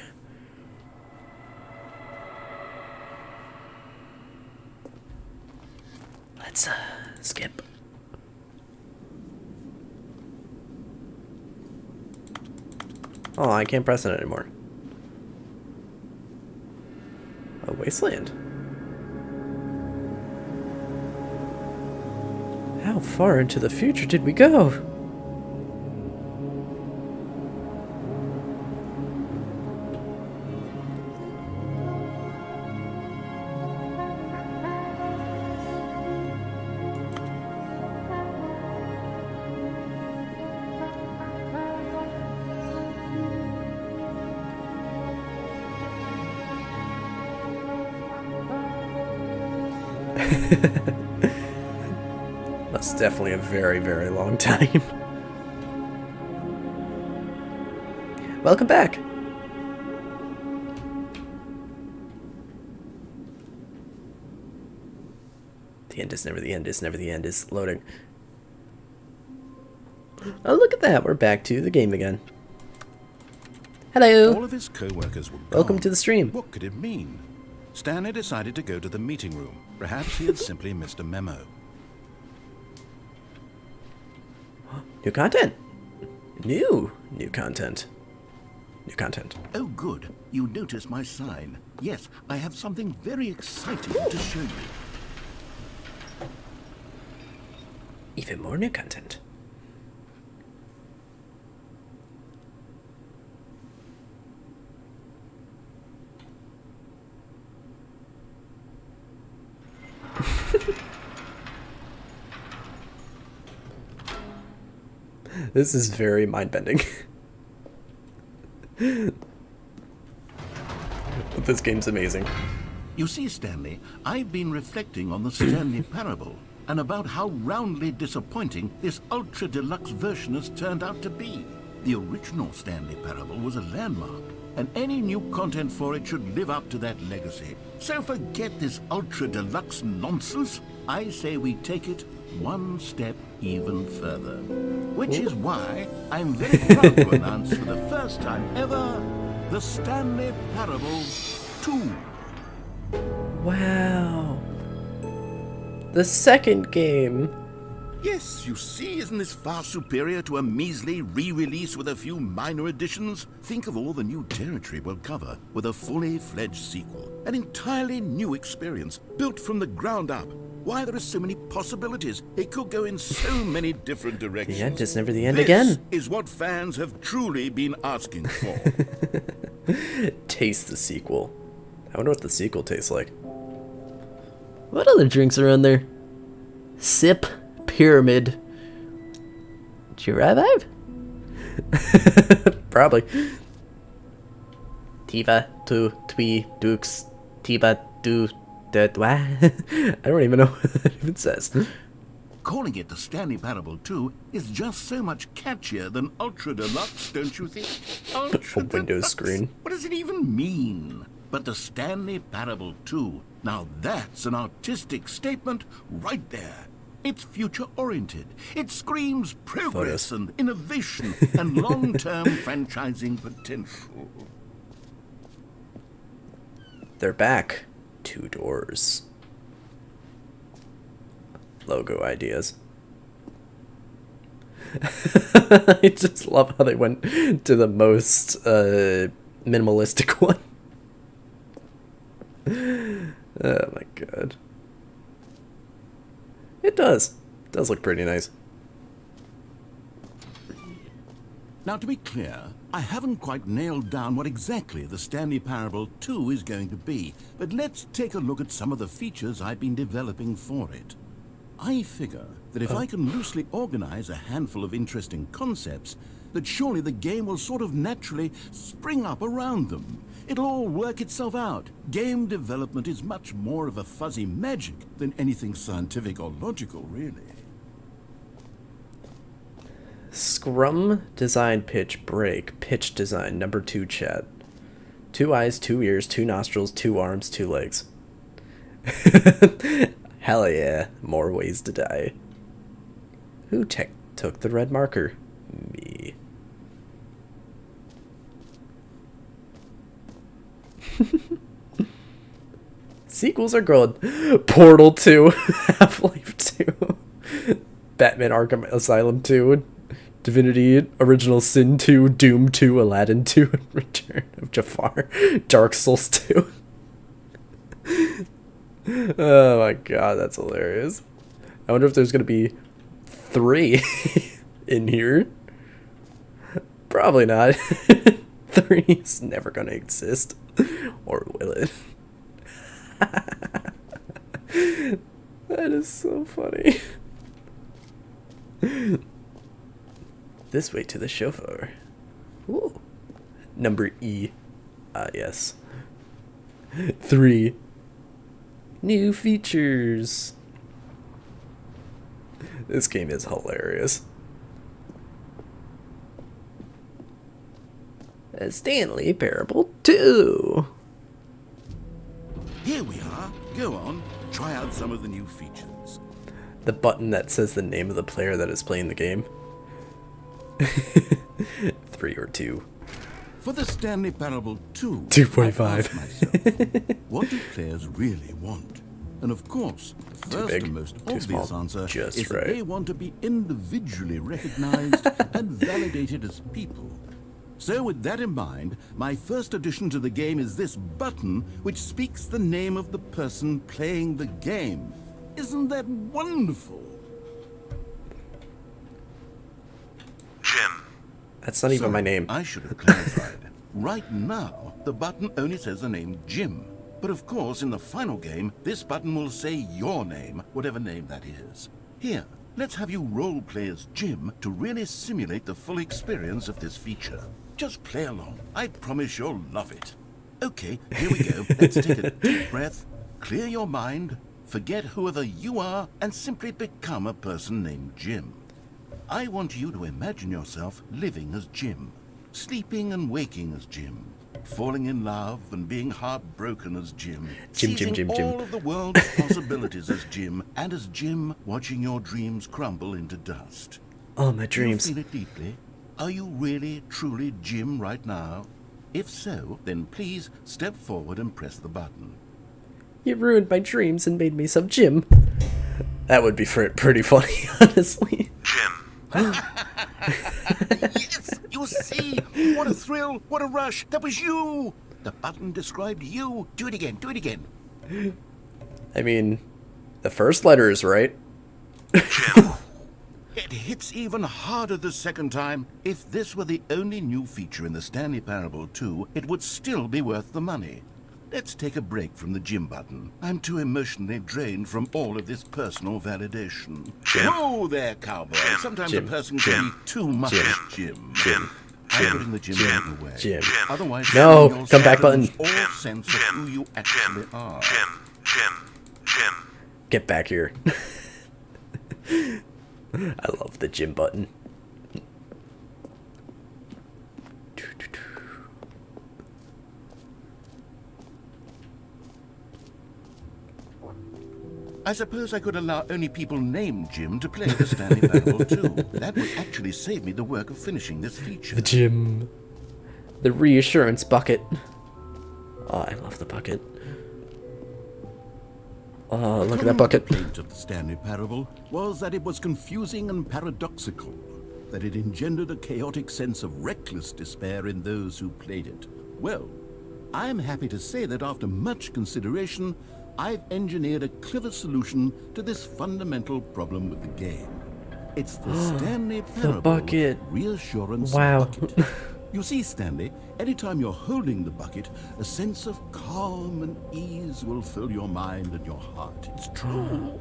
Let's skip. Oh, I can't press it anymore. A wasteland. How far into the future did we go? That's definitely a very, very long time. Welcome back. The end is never the end is never the end is loading. Oh, look at that. We're back to the game again. Hello. All of his co-workers were gone. Welcome to the stream. What could it mean? Stanley decided to go to the meeting room. Perhaps he had simply missed a memo. New content. New content. New content. Oh, good. You noticed my sign. Yes, I have something very exciting to show you. Even more new content. This is very mind-bending. This game's amazing. You see, Stanley, I've been reflecting on the Stanley parable. and about how roundly disappointing this Ultra Deluxe version has turned out to be. The original Stanley Parable was a landmark, and any new content for it should live up to that legacy. So forget this Ultra Deluxe nonsense. I say we take it one step even further. Which is why I'm very proud to announce for the first time ever, the Stanley Parable 2. Wow. The second game. Yes, you see, isn't this far superior to a measly re-release with a few minor additions? Think of all the new territory we'll cover with a fully fledged sequel. An entirely new experience, built from the ground up. Why, there are so many possibilities. It could go in so many different directions. The end is never the end again. This is what fans have truly been asking for. Taste the sequel. I wonder what the sequel tastes like. What other drinks are on there? Sip, Pyramid, Giraffe? Probably. Tiva, tu, twi, dukes, Tiba, du, that, what? I don't even know what it even says. Calling it the Stanley Parable 2 is just so much catchier than Ultra Deluxe, don't you think? Ultra A Windows Deluxe? screen. What does it even mean? But the Stanley Parable 2, now that's an artistic statement right there. It's future-oriented. It screams progress and innovation and long-term franchising potential. They're back. 2 doors. Logo ideas. I just love how they went to the most minimalistic one. Oh my god. It does. It does look pretty nice. Now, to be clear, I haven't quite nailed down what exactly the Stanley Parable 2 is going to be, but let's take a look at some of the features I've been developing for it. I figure that if I can loosely organize a handful of interesting concepts, that surely the game will sort of naturally spring up around them. It'll all work itself out. Game development is much more of a fuzzy magic than anything scientific or logical, really. Scrum, design, pitch, break, pitch design, number 2 chat. 2 eyes, 2 ears, 2 nostrils, 2 arms, 2 legs. Hell yeah, more ways to die. Who took the red marker? Me. Sequels are good. Portal 2, Half-Life 2, Batman Arkham Asylum 2, Divinity Original Sin 2, Doom 2, Aladdin 2, and Return of Jafar, Dark Souls 2. Oh my god, that's hilarious. I wonder if there's gonna be 3 in here. Probably not. 3 is never gonna exist. Or will it? That is so funny. This way to the chauffeur. Ooh. Number E. Ah, yes. 3. New features. This game is hilarious. A Stanley Parable 2. Here we are. Go on, try out some of the new features. The button that says the name of the player that is playing the game. 3 or 2. For the Stanley Parable 2, 2.5. I asked myself, what do players really want? And of course, the first big, and most too obvious small, answer just is right. that they want to be individually recognized and validated as people. So with that in mind, my first addition to the game is this button which speaks the name of the person playing the game. Isn't that wonderful? Jim. That's not even my name. I should have clarified. Right now, the button only says the name Jim. But of course, in the final game, this button will say your name, whatever name that is. Here, let's have you role-play as Jim to really simulate the full experience of this feature. Just play along. I promise you'll love it. Okay, here we go. Let's take a deep breath, clear your mind, Forget whoever you are and simply become a person named Jim. I want you to imagine yourself living as Jim, sleeping and waking as Jim, falling in love and being heartbroken as Jim, seizing all of the world's possibilities as Jim, and as Jim watching your dreams crumble into dust. Oh, my dreams. Do you feel it deeply? Are you really, truly Jim right now? If so, then please step forward and press the button. You ruined my dreams and made me some Jim. That would be pretty funny, honestly. Jim. Yes, you see? What a thrill, what a rush. That was you. The button described you. Do it again, do it again. I mean, the first letter is right. Jim. It hits even harder the second time. If this were the only new feature in the Stanley Parable 2, it would still be worth the money. Let's take a break from the Jim button. I'm too emotionally drained from all of this personal validation. Jim. Whoa there, cowboy. Sometimes Jim. a person can be too much Jim. Jim. I'm putting the Jim button away. Jim. Otherwise, No, you'll come back lose button. all sense of who you actually are. Jim. Get back here. I love the Jim button. I suppose I could allow only people named Jim to play the Stanley Parable 2. That would actually save me the work of finishing this feature. The Jim. The reassurance bucket. Oh, I love the bucket. Oh, look at that bucket. The complaint of the Stanley Parable was that it was confusing and paradoxical, that it engendered a chaotic sense of reckless despair in those who played it. Well, I'm happy to say that after much consideration, I've engineered a clever solution to this fundamental problem with the game. It's the Stanley Parable bucket. Reassurance Wow. Bucket. You see, Stanley, anytime you're holding the bucket, a sense of calm and ease will fill your mind and your heart. It's true.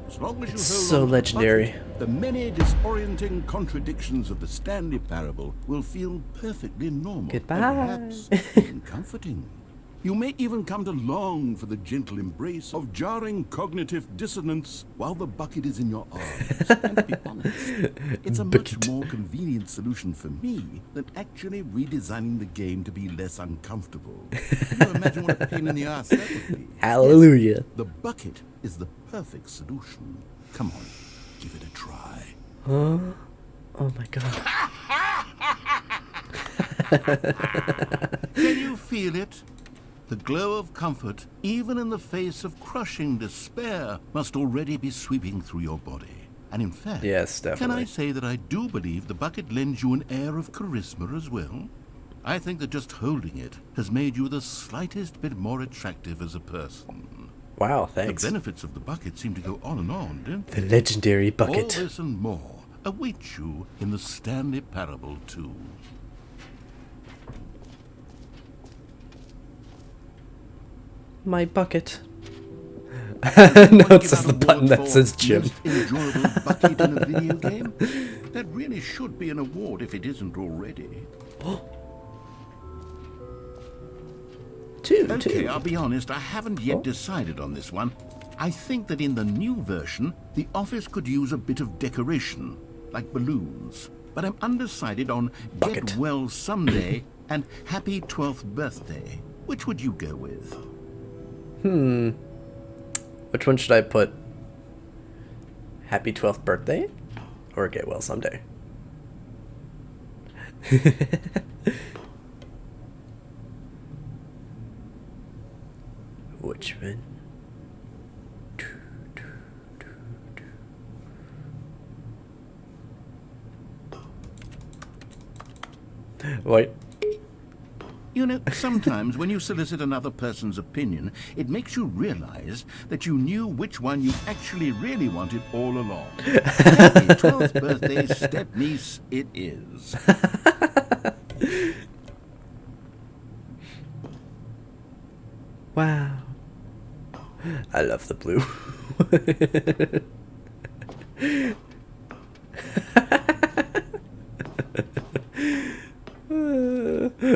As long as you It's hold so on to the legendary. bucket, the many disorienting contradictions of the Stanley Parable will feel perfectly normal. Goodbye. And perhaps even comforting. You may even come to long for the gentle embrace of jarring cognitive dissonance while the bucket is in your arms. And to be honest, it's a much Bucket. more convenient solution for me than actually redesigning the game to be less uncomfortable. Can you imagine what a pain in the ass that would be? Hallelujah. Yes, the bucket is the perfect solution. Come on, give it a try. Oh my god. Can you feel it? The glow of comfort, even in the face of crushing despair, must already be sweeping through your body. And in fact, Yes, can definitely. I say that I do believe the bucket lends you an air of charisma as well? I think that just holding it has made you the slightest bit more attractive as a person. Wow, The thanks. benefits of the bucket seem to go on and on, don't they? The legendary All bucket. this and more await you in the Stanley Parable 2. My bucket. No, it says the button that says Jim. Most enjoyable bucket in a video game? That really should be an award if it isn't already. Okay, I'll be honest, I haven't yet decided on this one. I think that in the new version, the office could use a bit of decoration, like balloons. But I'm undecided on Bucket. Get Well Someday and Happy 12th Birthday. Which would you go with? Which one should I put? Happy 12th birthday? Or get well someday? Which one? Wait. You know, sometimes when you solicit another person's opinion, it makes you realize that you knew which one you actually really wanted all along. Happy 12th birthday, step-niece, it is. Wow. I love the blue.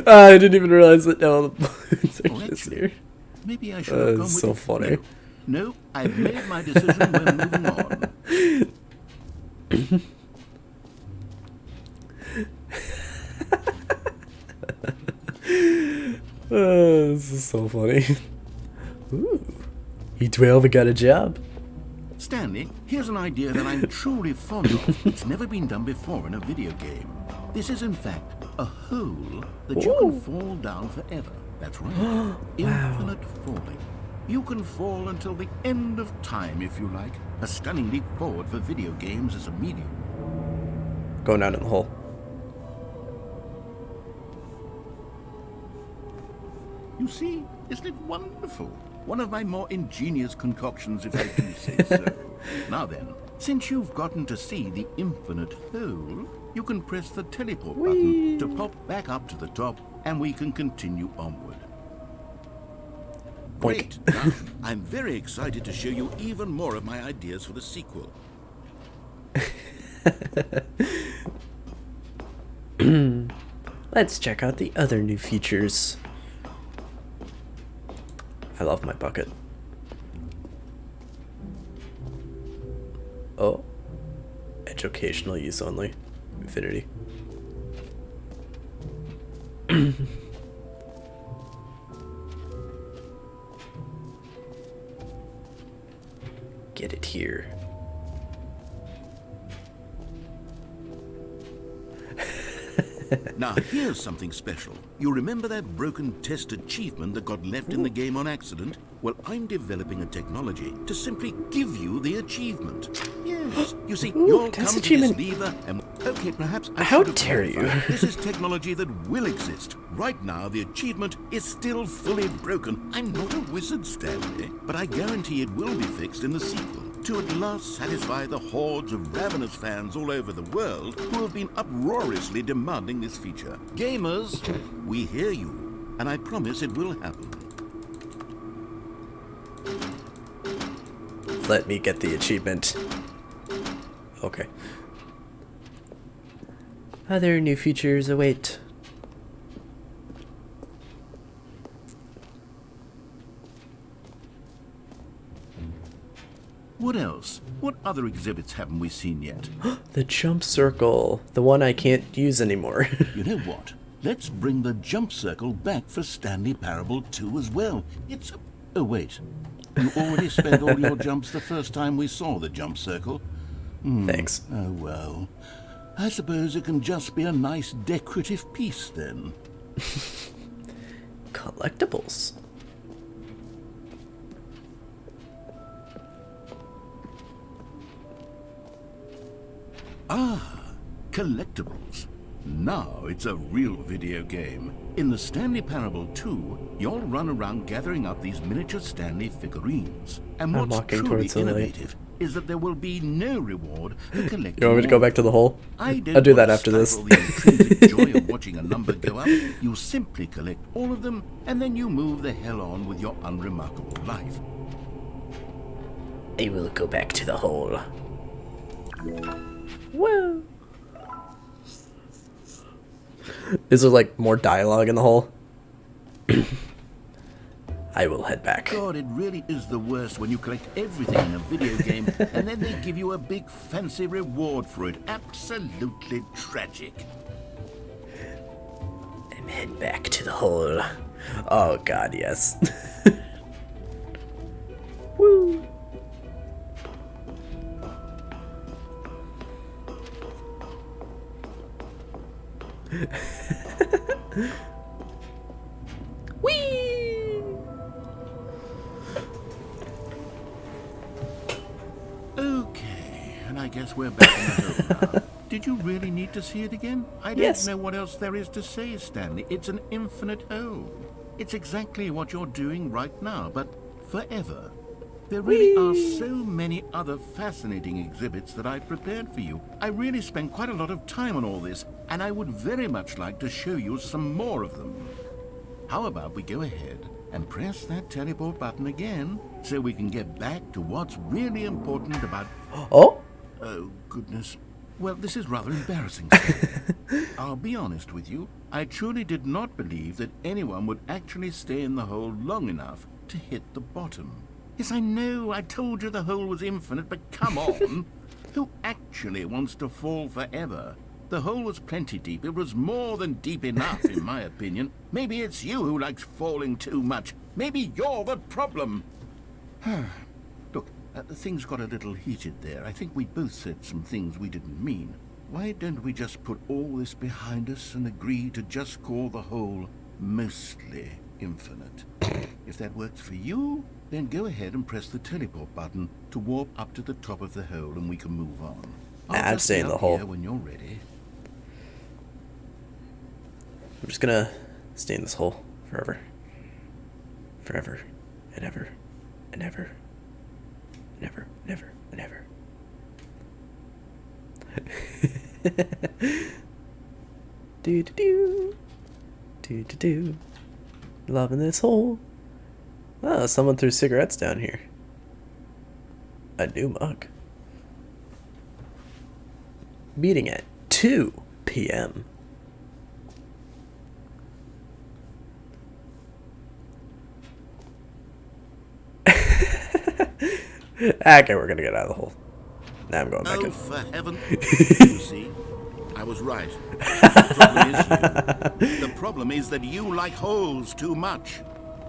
I didn't even realize that now the balloons are just actually, here. Maybe I should have gone with So funny. no, No, I've made my decision. We're moving on. This is so funny. Ooh, E12 got a job. Stanley, here's an idea that I'm truly fond of. It's never been done before in a video game. This is, in fact, a hole that you can fall down forever. That's right. Infinite falling. You can fall until the end of time, if you like. A stunning leap forward for video games as a medium. Going down in the hole. You see, isn't it wonderful? One of my more ingenious concoctions, if I do say so. Now then, since you've gotten to see the infinite hole, you can press the teleport button to pop back up to the top, and we can continue onward. Great! Now, I'm very excited to show you even more of my ideas for the sequel. Let's check out the other new features. I love my bucket. Oh. Educational use only. Infinity. Get it here. Now, here's something special. You remember that broken test achievement that got left in the game on accident? Well, I'm developing a technology to simply give you the achievement. Yes. You see, you'll come to this lever and... Okay, perhaps I How should have dare you? clarified. This is technology that will exist. Right now, the achievement is still fully broken. I'm not a wizard, Stanley, but I guarantee it will be fixed in the sequel, to at last satisfy the hordes of ravenous fans all over the world who have been uproariously demanding this feature. Gamers, we hear you, and I promise it will happen. Let me get the achievement. Okay. Other new features await. What else? What other exhibits haven't we seen yet? The jump circle. The one I can't use anymore. You know what? Let's bring the jump circle back for Stanley Parable 2 as well. It's... Oh, wait. You already spent all your jumps the first time we saw the jump circle. Thanks. Oh, well. I suppose it can just be a nice decorative piece, then. Collectibles. Ah, Collectibles. Now it's a real video game. In the Stanley Parable 2, you'll run around gathering up these miniature Stanley figurines. And I'm what's walking truly towards the light. innovative is that there will be no reward for collecting. You want me to go back to the hole? I don't I'll do that want to after this. stifle the intrinsic joy of watching a number go up. You simply collect all of them, and then you move the hell on with your unremarkable life. I will go back to the hole. Whoa. Is there like more dialogue in the hole? I will head back. God, it really is the worst when you collect everything in a video game and then they give you a big fancy reward for it. Absolutely tragic. And head back to the hole. Oh god, yes. Woo. Whee! Okay, and I guess we're back in the hole now. Did you really need to see it again? I don't Yes. know what else there is to say, Stanley. It's an infinite hole. It's exactly what you're doing right now, but forever. There really are so many other fascinating exhibits that I've prepared for you. I really spent quite a lot of time on all this, and I would very much like to show you some more of them. How about we go ahead and press that teleport button again so we can get back to what's really important about... Oh? Oh, goodness. Well, this is rather embarrassing. Stanley. I'll be honest with you. I truly did not believe that anyone would actually stay in the hole long enough to hit the bottom. Yes, I know, I told you the hole was infinite, but come on. Who actually wants to fall forever? The hole was plenty deep. It was more than deep enough, in my opinion. Maybe it's you who likes falling too much. Maybe you're the problem. Look, things got a little heated there. I think we both said some things we didn't mean. Why don't we just put all this behind us and agree to just call the hole mostly infinite? If that works for you, then go ahead and press the teleport button to warp up to the top of the hole and we can move on. Nah, I'm staying in the hole. When you're ready. I'm just gonna stay in this hole forever. Forever and ever and ever. Never, never, and ever. Do do do. Do do do. Loving this hole. Oh, someone threw cigarettes down here. A new mug. Meeting at 2 p.m. Okay, we're gonna get out of the hole. Now I'm going back in. Oh, for heaven. You see, I was right. The problem is you. The problem is that you like holes too much.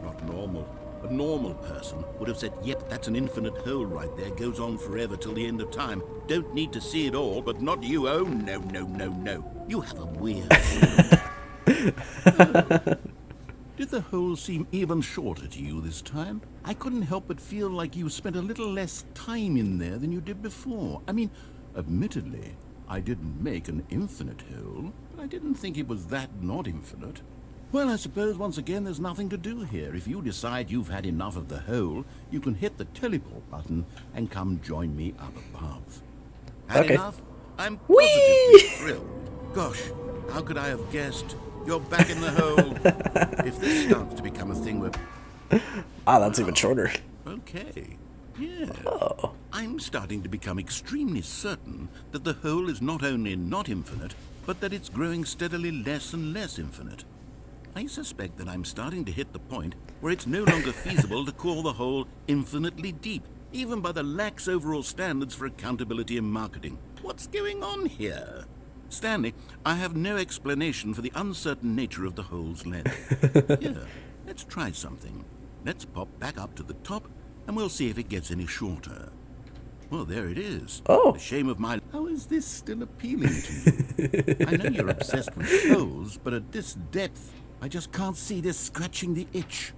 Not normal. A normal person would have said, yep, that's an infinite hole right there. Goes on forever till the end of time. Don't need to see it all, but not you. Oh, no, no, no, no. You have a weird Did the hole seem even shorter to you this time? I couldn't help but feel like you spent a little less time in there than you did before. I mean, admittedly, I didn't make an infinite hole, but I didn't think it was that not infinite. Well, I suppose once again there's nothing to do here. If you decide you've had enough of the hole, you can hit the teleport button and come join me up above. Had Okay. enough? I'm positively thrilled. Gosh, how could I have guessed? You're back in the hole. If this starts to become a thing where... Ah, that's even shorter. Okay. Yeah. Oh. I'm starting to become extremely certain that the hole is not only not infinite, but that it's growing steadily less and less infinite. I suspect that I'm starting to hit the point where it's no longer feasible to call the hole infinitely deep, even by the lax overall standards for accountability and marketing. What's going on here? Stanley, I have no explanation for the uncertain nature of the hole's length. Here, let's try something. Let's pop back up to the top, and we'll see if it gets any shorter. Well, there it is. Oh. The shame of my... How is this still appealing to you? I know you're obsessed with holes, but at this depth, I just can't see this scratching the itch.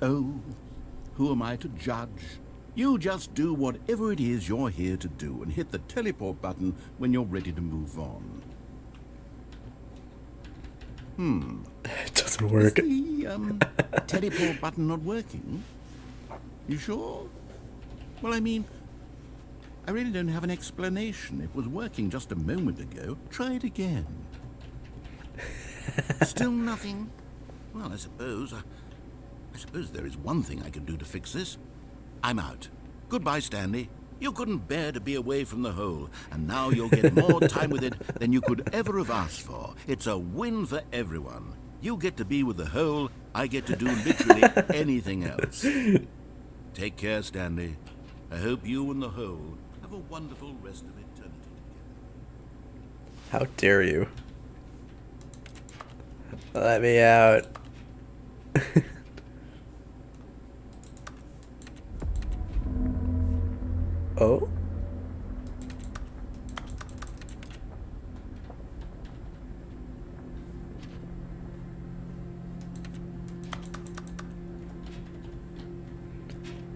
Oh, who am I to judge? You just do whatever it is you're here to do and hit the teleport button when you're ready to move on. It doesn't work. Is the teleport button not working? You sure? Well, I mean, I really don't have an explanation. It was working just a moment ago. Try it again. Still nothing? Well, I suppose there is one thing I can do to fix this. I'm out. Goodbye, Stanley. You couldn't bear to be away from the hole, and now you'll get more time with it than you could ever have asked for. It's a win for everyone. You get to be with the hole, I get to do literally anything else. Take care, Stanley. I hope you and the hole have a wonderful rest of eternity together. How dare you? Let me out. Oh?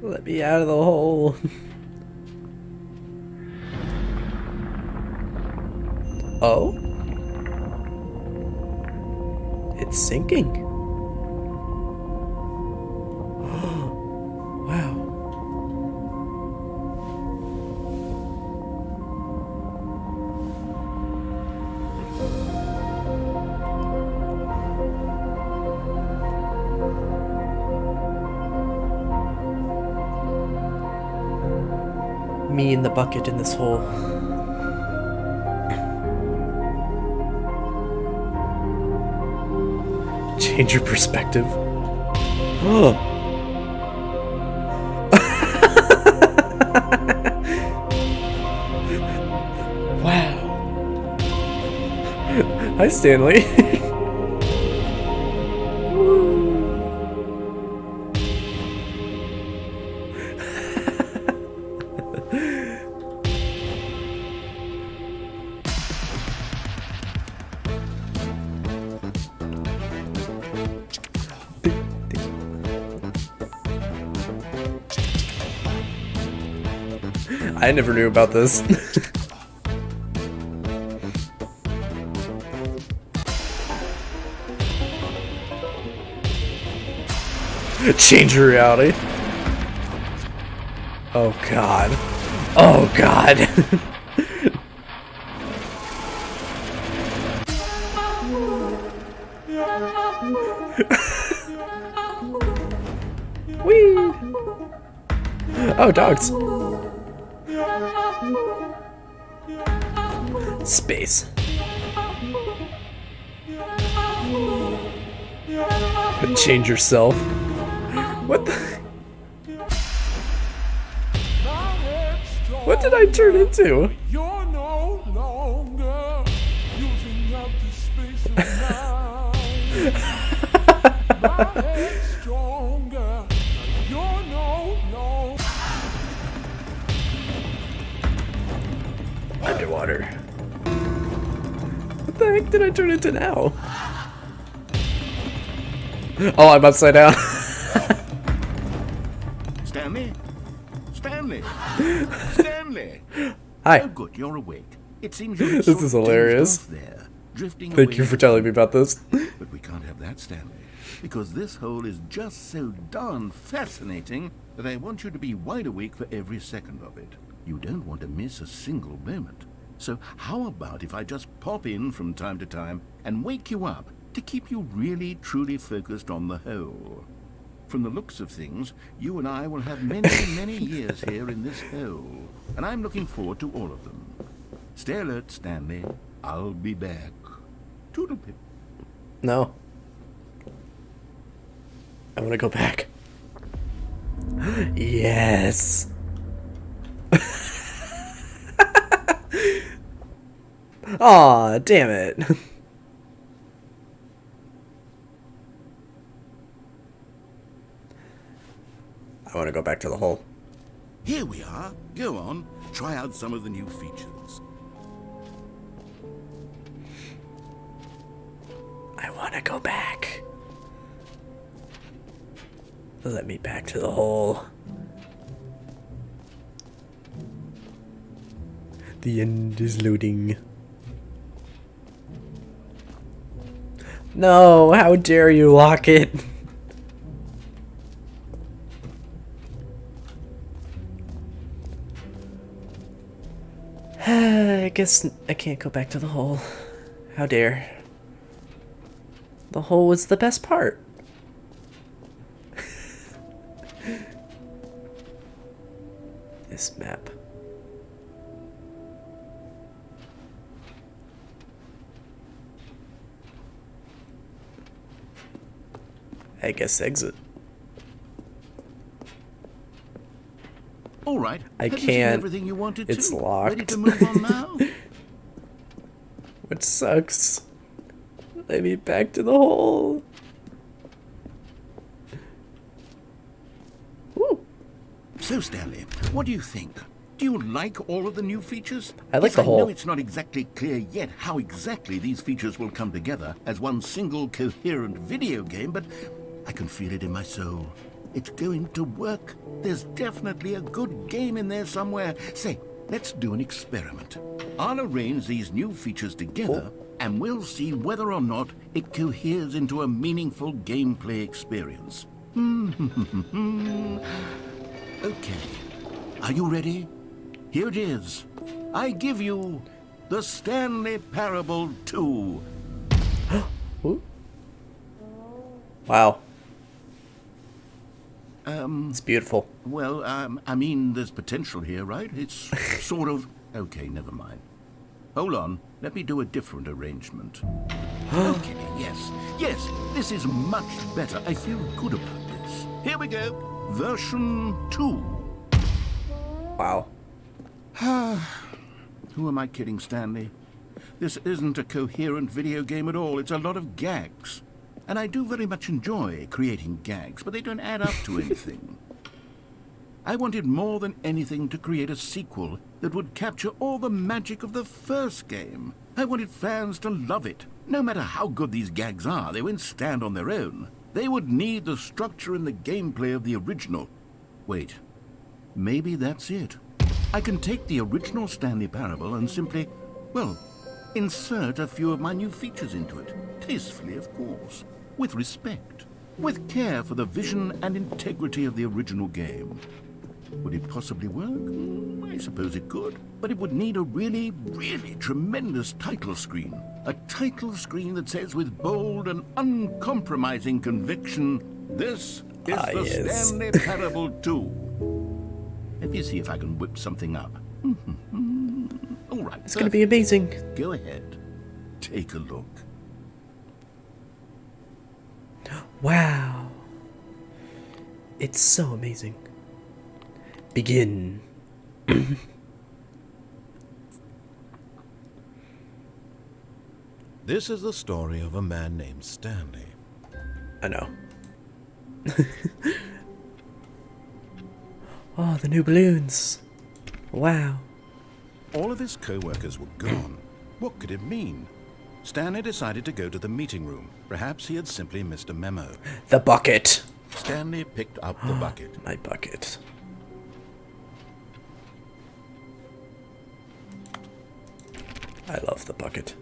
Let me out of the hole. Oh? It's sinking. Wow. Me in the bucket in this hole. Change your perspective. Oh. Wow. Hi, Stanley. I never knew about this. Change your reality. Oh god. Oh god. Whee! Oh, dogs. Space. Change yourself. What the? What did I turn into? You're no longer using up the space of mine. My head's stronger. You're no longer. Underwater. What the heck did I turn into now? Oh, I'm upside down. Stanley? Stanley? Stanley? Hi. Oh, good, you're awake. It seems you're This is hilarious. there, drifting Thank away you for from telling me about this. But we can't have that, Stanley, because this hole is just so darn fascinating that I want you to be wide awake for every second of it. You don't want to miss a single moment. So how about if I just pop in from time to time and wake you up to keep you really, truly focused on the hole? From the looks of things, you and I will have many, many years here in this hole, and I'm looking forward to all of them. Stay alert, Stanley. I'll be back. Toodlepip. No. I want to go back. Yes. Aw, damn it. I want to go back to the hole. Here we are. Go on. Try out some of the new features. I want to go back. Let me back to the hole. The end is loading. No, how dare you lock it? I guess I can't go back to the hole. How dare. The hole was the best part. This map. I guess exit. All right. I Have you seen can't. everything you wanted It's to? locked. Ready to move on now? Which sucks. Let me back to the hole. Woo. So, Stanley, what do you think? Do you like all of the new features? I like Yes, the I whole. know it's not exactly clear yet how exactly these features will come together as one single coherent video game, but I can feel it in my soul. It's going to work. There's definitely a good game in there somewhere. Say, let's do an experiment. I'll arrange these new features together, and we'll see whether or not it coheres into a meaningful gameplay experience. Okay. Are you ready? Here it is. I give you the Stanley Parable 2. Ooh. Wow. It's beautiful. Well, I mean, there's potential here, right? It's sort of... Okay, never mind. Hold on. Let me do a different arrangement. Okay, yes. Yes, this is much better. I feel good about this. Here we go. Version 2. Wow. Who am I kidding, Stanley? This isn't a coherent video game at all. It's a lot of gags. And I do very much enjoy creating gags, but they don't add up to anything. I wanted more than anything to create a sequel that would capture all the magic of the first game. I wanted fans to love it. No matter how good these gags are, they won't stand on their own. They would need the structure and the gameplay of the original. Wait, maybe that's it. I can take the original Stanley Parable and simply, well, insert a few of my new features into it. Tastefully, of course. With respect. With care for the vision and integrity of the original game. Would it possibly work? I suppose it could. But it would need a really, really tremendous title screen. A title screen that says with bold and uncompromising conviction, "This is the yes. Stanley Parable 2. Let me see if I can whip something up. All right. It's gonna be amazing. Go ahead. Take a look. Wow. It's so amazing. Begin. This is the story of a man named Stanley. I know. Oh, the new balloons. Wow. All of his co-workers were gone. What could it mean? Stanley decided to go to the meeting room. Perhaps he had simply missed a memo. The bucket. Stanley picked up the bucket. My bucket. I love the bucket.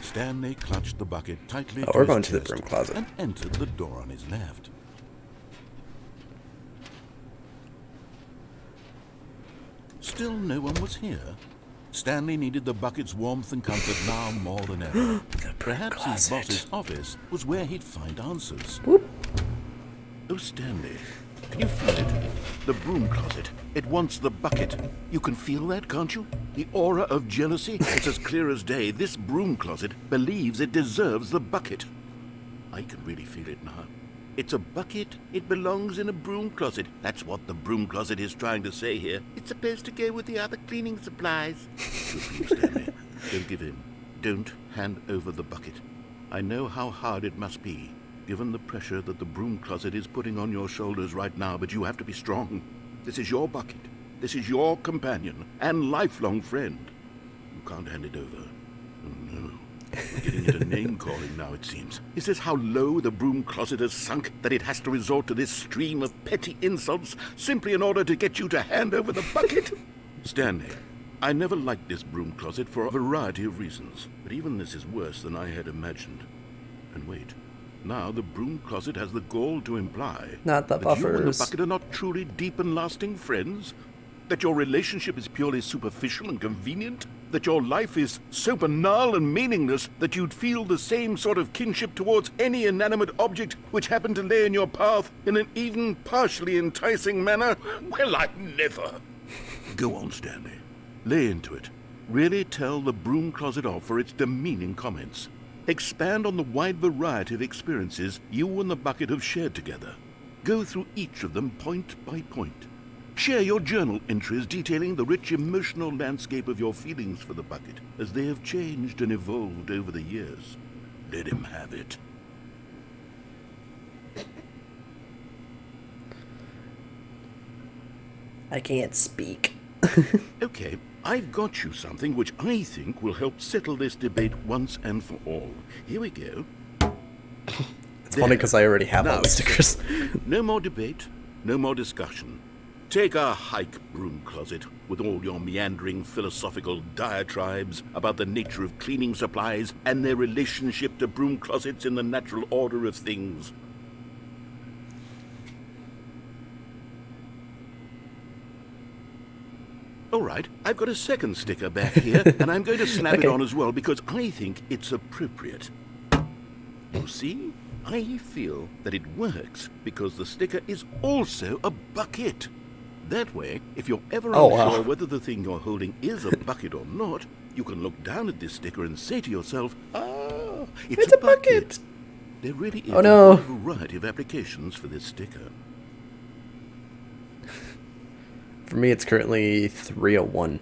Stanley clutched the bucket tightly Oh, we're his going to the chest broom closet. and entered the door on his left. Still no one was here. Stanley needed the bucket's warmth and comfort now more than ever. Perhaps his closet. boss's office was where he'd find answers. Whoop. Oh, Stanley, can you feel it? The broom closet. It wants the bucket. You can feel that, can't you? The aura of jealousy. It's as clear as day. This broom closet believes it deserves the bucket. I can really feel it now. It's a bucket. It belongs in a broom closet. That's what the broom closet is trying to say here. It's supposed to go with the other cleaning supplies. Good for you, Stanley. Don't give in. Don't hand over the bucket. I know how hard it must be, given the pressure that the broom closet is putting on your shoulders right now, but you have to be strong. This is your bucket. This is your companion and lifelong friend. You can't hand it over. Oh, no. We're getting into name-calling now, it seems. Is this how low the broom closet has sunk, that it has to resort to this stream of petty insults simply in order to get you to hand over the bucket? Stanley, I never liked this broom closet for a variety of reasons, but even this is worse than I had imagined. And wait, now the broom closet has the gall to imply Not the that you and the buffers. bucket are not truly deep and lasting friends? That your relationship is purely superficial and convenient? That your life is so banal and meaningless that you'd feel the same sort of kinship towards any inanimate object which happened to lay in your path in an even partially enticing manner? Well, I never. Go on, Stanley. Lay into it. Really tell the broom closet off for its demeaning comments. Expand on the wide variety of experiences you and the bucket have shared together. Go through each of them point by point. Share your journal entries detailing the rich emotional landscape of your feelings for the bucket as they have changed and evolved over the years. Let him have it. I can't speak. Okay, I've got you something which I think will help settle this debate once and for all. Here we go. It's funny because I already have all Now, the stickers. No more debate, no more discussion. Take a hike, broom closet, with all your meandering philosophical diatribes about the nature of cleaning supplies and their relationship to broom closets in the natural order of things. All right, I've got a second sticker back here, and I'm going to snap it Okay. on as well because I think it's appropriate. You see, I feel that it works because the sticker is also a bucket. That way, if you're ever Oh, unsure wow. whether the thing you're holding is a bucket or not, you can look down at this sticker and say to yourself, "Ah, it's a bucket." There really is Oh, no. a wide variety of applications for this sticker. For me, it's currently 301.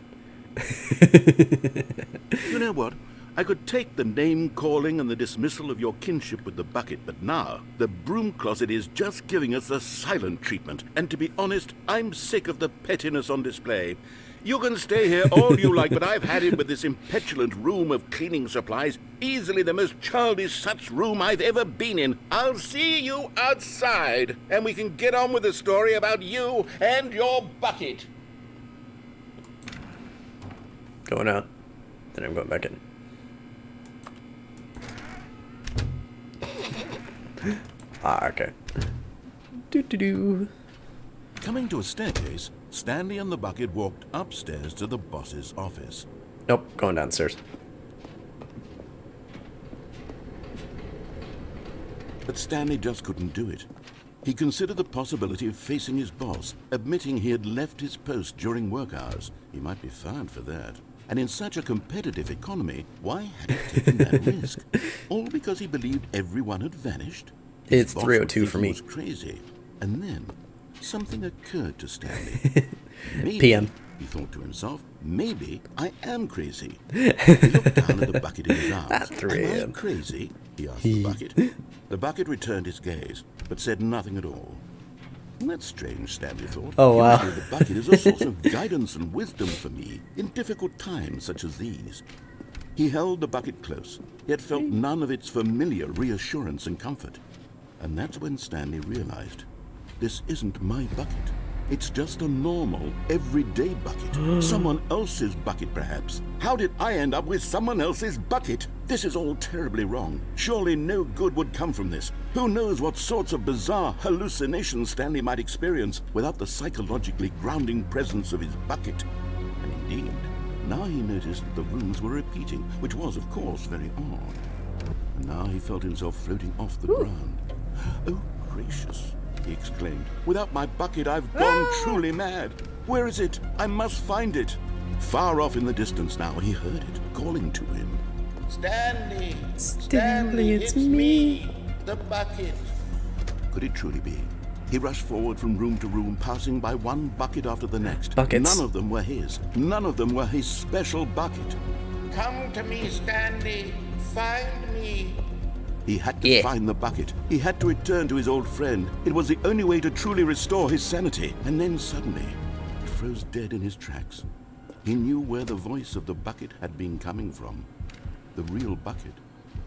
You know what? I could take the name-calling and the dismissal of your kinship with the bucket, but now the broom closet is just giving us the silent treatment. And to be honest, I'm sick of the pettiness on display. You can stay here all you like, but I've had it with this impetulant room of cleaning supplies. Easily the most childish such room I've ever been in. I'll see you outside, and we can get on with the story about you and your bucket. Going out. Then I'm going back in. Okay. Doo-doo-doo. Coming to a staircase, Stanley and the bucket walked upstairs to the boss's office. Nope, going downstairs. But Stanley just couldn't do it. He considered the possibility of facing his boss, admitting he had left his post during work hours. He might be fired for that. And in such a competitive economy, why had he taken that risk? All because he believed everyone had vanished? His It's boss 3:02 would think for he me. was crazy. And then something occurred to Stanley. Maybe, PM. he thought to himself, maybe I am crazy. He looked down at the bucket in his arms. At 3 Am I a.m. crazy? He asked the bucket. The bucket returned his gaze, but said nothing at all. That's strange, Stanley thought. Oh, wow. Usually the bucket is a source of guidance and wisdom for me in difficult times such as these. He held the bucket close, yet felt none of its familiar reassurance and comfort. And that's when Stanley realized, this isn't my bucket. It's just a normal, everyday bucket. Someone else's bucket, perhaps. How did I end up with someone else's bucket? This is all terribly wrong. Surely no good would come from this. Who knows what sorts of bizarre hallucinations Stanley might experience without the psychologically grounding presence of his bucket. And indeed, now he noticed that the rooms were repeating, which was, of course, very odd. And now he felt himself floating off the ground. Oh, gracious, he exclaimed. Without my bucket, I've gone truly mad. Where is it? I must find it. Far off in the distance now, he heard it, calling to him. Stanley! Stanley, it's me. The bucket. Could it truly be? He rushed forward from room to room, passing by one bucket after the next. Buckets. None of them were his. None of them were his special bucket. Come to me, Stanley. Find me. He had to find the bucket. He had to return to his old friend. It was the only way to truly restore his sanity. And then suddenly, he froze dead in his tracks. He knew where the voice of the bucket had been coming from. The real bucket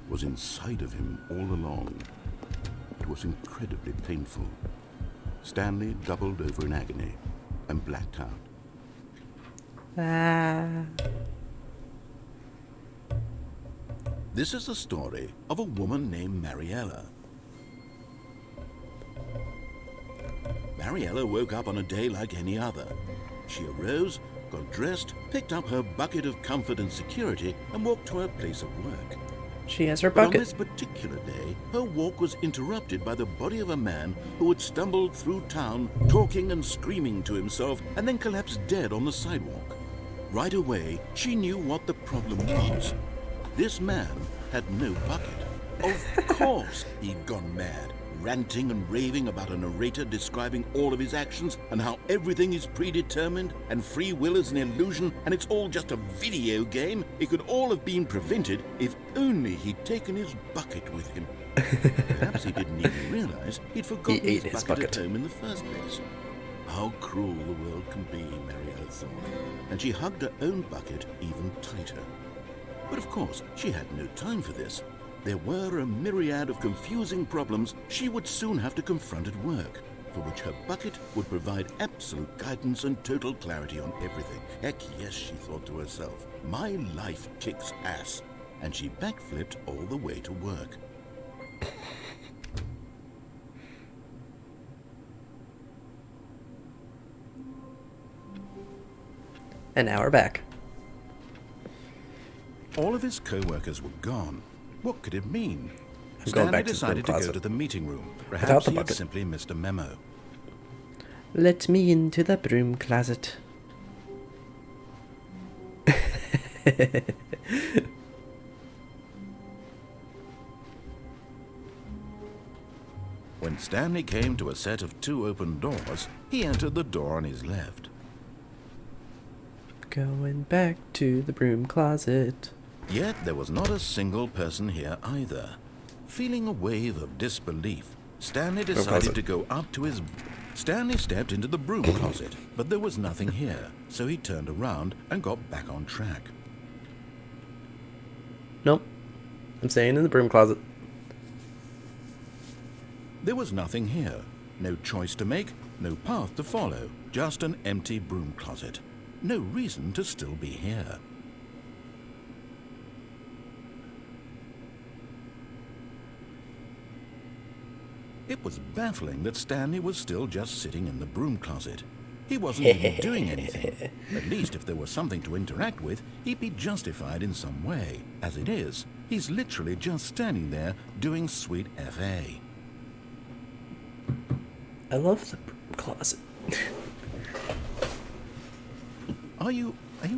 was inside of him all along. It was incredibly painful. Stanley doubled over in agony and blacked out. This is the story of a woman named Mariella. Mariella woke up on a day like any other. She arose, got dressed, picked up her bucket of comfort and security, and walked to her place of work. She has her But on bucket. this particular day, her walk was interrupted by the body of a man who had stumbled through town, talking and screaming to himself, and then collapsed dead on the sidewalk. Right away, she knew what the problem was. This man had no bucket. Of course he'd gone mad, ranting and raving about a narrator describing all of his actions and how everything is predetermined and free will is an illusion and it's all just a video game. It could all have been prevented if only he'd taken his bucket with him. Perhaps he didn't even realize he'd forgotten He ate his his bucket bucket. at home in the first place. How cruel the world can be, Mariella thought, and she hugged her own bucket even tighter. But of course, she had no time for this. There were a myriad of confusing problems she would soon have to confront at work, for which her bucket would provide absolute guidance and total clarity on everything. Heck yes, she thought to herself, my life kicks ass. And she backflipped all the way to work. And now we're back. All of his co-workers were gone. What could it mean? I'm going Stanley back to the decided to go closet. to the meeting room. Without Perhaps the he had bucket. simply missed a memo. Let me into the broom closet. When Stanley came to a set of 2 open doors, he entered the door on his left. Going back to the broom closet. Yet there was not a single person here either. Feeling a wave of disbelief, Stanley decided to go up to his... Stanley stepped into the broom closet, but there was nothing here, so he turned around and got back on track. Nope. I'm staying in the broom closet. There was nothing here. No choice to make, no path to follow, just an empty broom closet. No reason to still be here. It was baffling that Stanley was still just sitting in the broom closet. He wasn't even doing anything. At least if there was something to interact with, he'd be justified in some way. As it is, he's literally just standing there doing sweet FA. I love the broom closet. Are you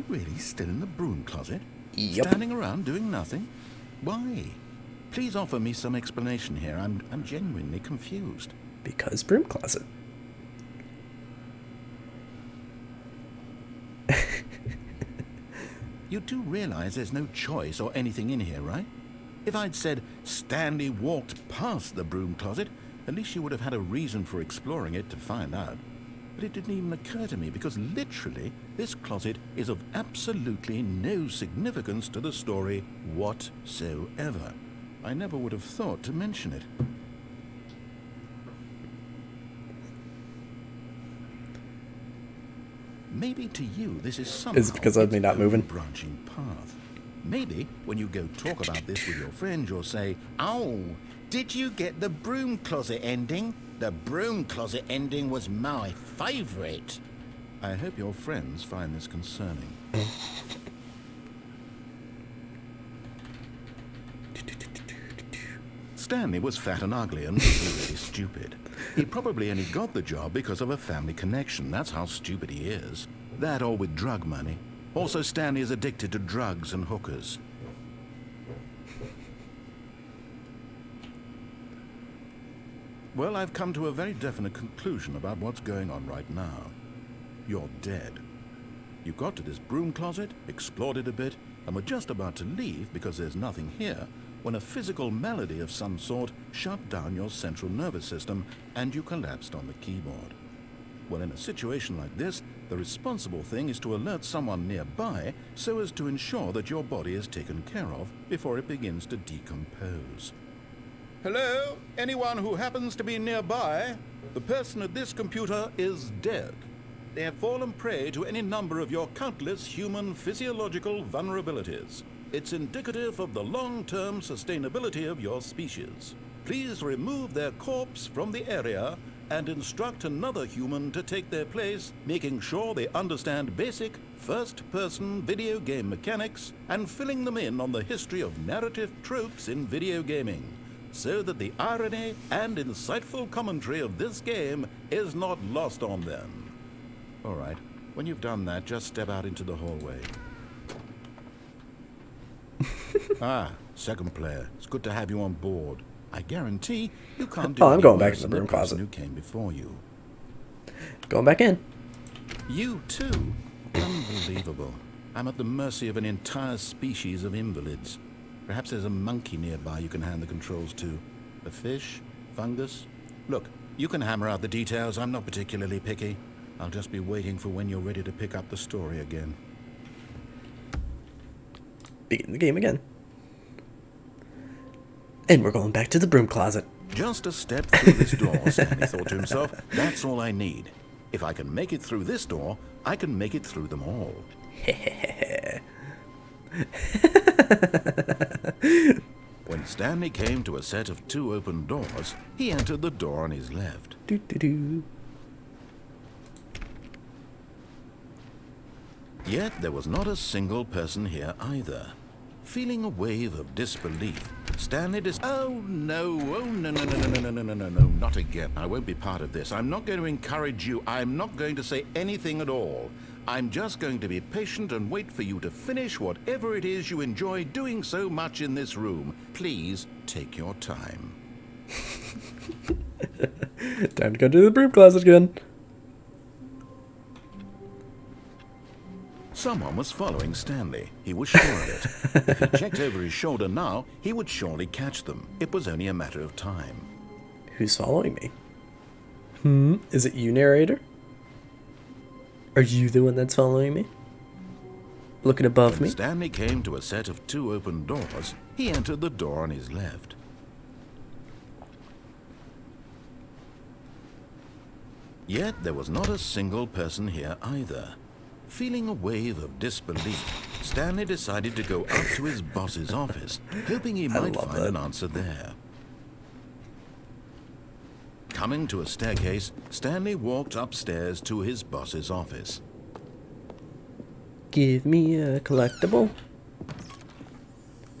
really still in the broom closet? Yep. Standing around doing nothing? Why? Please offer me some explanation here. I'm genuinely confused. Because broom closet. You do realize there's no choice or anything in here, right? If I'd said Stanley walked past the broom closet, at least you would have had a reason for exploring it to find out. But it didn't even occur to me because literally this closet is of absolutely no significance to the story whatsoever. I never would have thought to mention it. Maybe to you this is somehow Is it because of me its not own moving? branching path. Maybe when you go talk about this with your friend, you'll say, "Oh, did you get the broom closet ending? The broom closet ending was my favorite." I hope your friends find this concerning. Stanley was fat and ugly and really stupid. He probably only got the job because of a family connection. That's how stupid he is. That or with drug money. Also, Stanley is addicted to drugs and hookers. Well, I've come to a very definite conclusion about what's going on right now. You're dead. You got to this broom closet, explored it a bit, and were just about to leave because there's nothing here, when a physical malady of some sort shut down your central nervous system and you collapsed on the keyboard. Well, in a situation like this, the responsible thing is to alert someone nearby so as to ensure that your body is taken care of before it begins to decompose. Hello? Anyone who happens to be nearby? The person at this computer is dead. They have fallen prey to any number of your countless human physiological vulnerabilities. It's indicative of the long-term sustainability of your species. Please remove their corpse from the area and instruct another human to take their place, making sure they understand basic first-person video game mechanics and filling them in on the history of narrative tropes in video gaming, so that the irony and insightful commentary of this game is not lost on them. All right, when you've done that, just step out into the hallway. Ah, second player. It's good to have you on board. I guarantee you can't do I'm any going back worse to the than broom person closet. who came before you. Going back in. You too? Unbelievable. I'm at the mercy of an entire species of invalids. Perhaps there's a monkey nearby you can hand the controls to. A fish? Fungus? Look, you can hammer out the details. I'm not particularly picky. I'll just be waiting for when you're ready to pick up the story again. Begin the game again. And we're going back to the broom closet. Just a step through this door, Stanley thought to himself. That's all I need. If I can make it through this door, I can make it through them all. When Stanley came to a set of 2 open doors, he entered the door on his left. Doo-doo-doo. Yet there was not a single person here either. Feeling a wave of disbelief, Stanley Oh no, not again. I won't be part of this. I'm not going to encourage you. I'm not going to say anything at all. I'm just going to be patient and wait for you to finish whatever it is you enjoy doing so much in this room. Please take your time. Time to go to the broom closet again. Someone was following Stanley. He was sure of it. If he checked over his shoulder now, he would surely catch them. It was only a matter of time. Who's following me? Is it you, narrator? Are you the one that's following me? Looking above When me? Stanley came to a set of 2 open doors, he entered the door on his left. Yet there was not a single person here either. Feeling a wave of disbelief, Stanley decided to go up to his boss's office, hoping he might love find that. an answer there. Coming to a staircase, Stanley walked upstairs to his boss's office. Give me a collectible.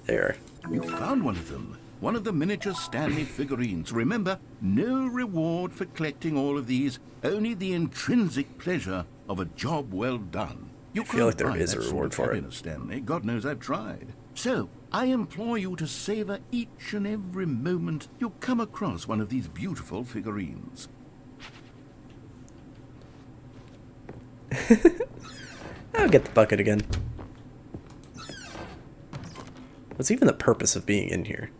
There. You found one of them. One of the miniature Stanley figurines. Remember, no reward for collecting all of these, only the intrinsic pleasure of a job well done. You feel like can't there buy is a that sort reward of for it. happiness, Stanley. God knows I've tried. So, I implore you to savor each and every moment you come across one of these beautiful figurines. I'll get the bucket again. What's even the purpose of being in here?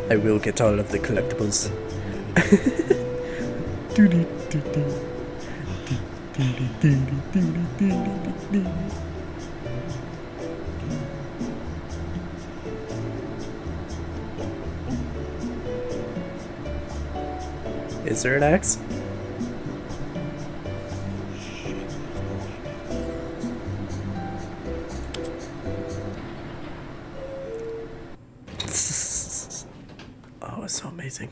I will get all of the collectibles. Is there an axe? Oh, it's so amazing.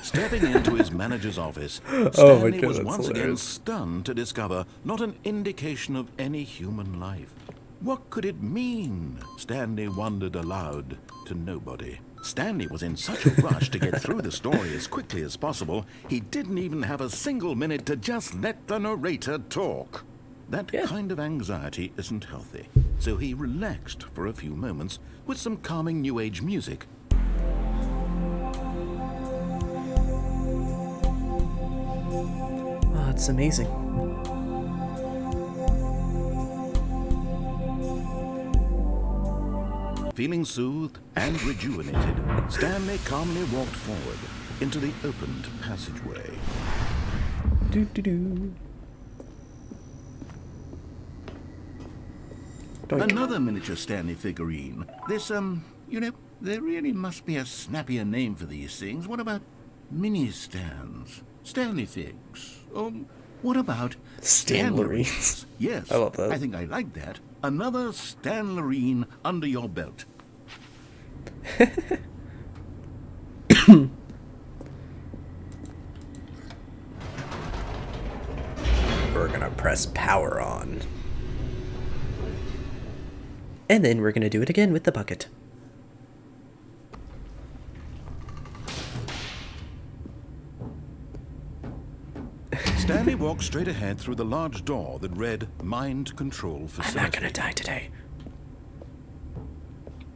Stepping into his manager's office, Oh my Stanley God, was that's once again hilarious. stunned to discover not an indication of any human life. What could it mean? Stanley wondered aloud to nobody. Stanley was in such a rush to get through the story as quickly as possible, he didn't even have a single minute to just let the narrator talk. That Yeah. kind of anxiety isn't healthy, so he relaxed for a few moments with some calming New Age music. Oh, it's amazing. Feeling soothed and rejuvenated, Stanley calmly walked forward into the opened passageway. Do do do. Doink. Another miniature Stanley figurine. This, you know, there really must be a snappier name for these things. What about mini-stands? Stanley figs? What about Stanlerines. Yes, I love that. I think I like that. Another Stanlerine under your belt. We're gonna press power on. And then we're gonna do it again with the bucket. Stanley walked straight ahead through the large door that read Mind Control Facility. I'm not gonna die today.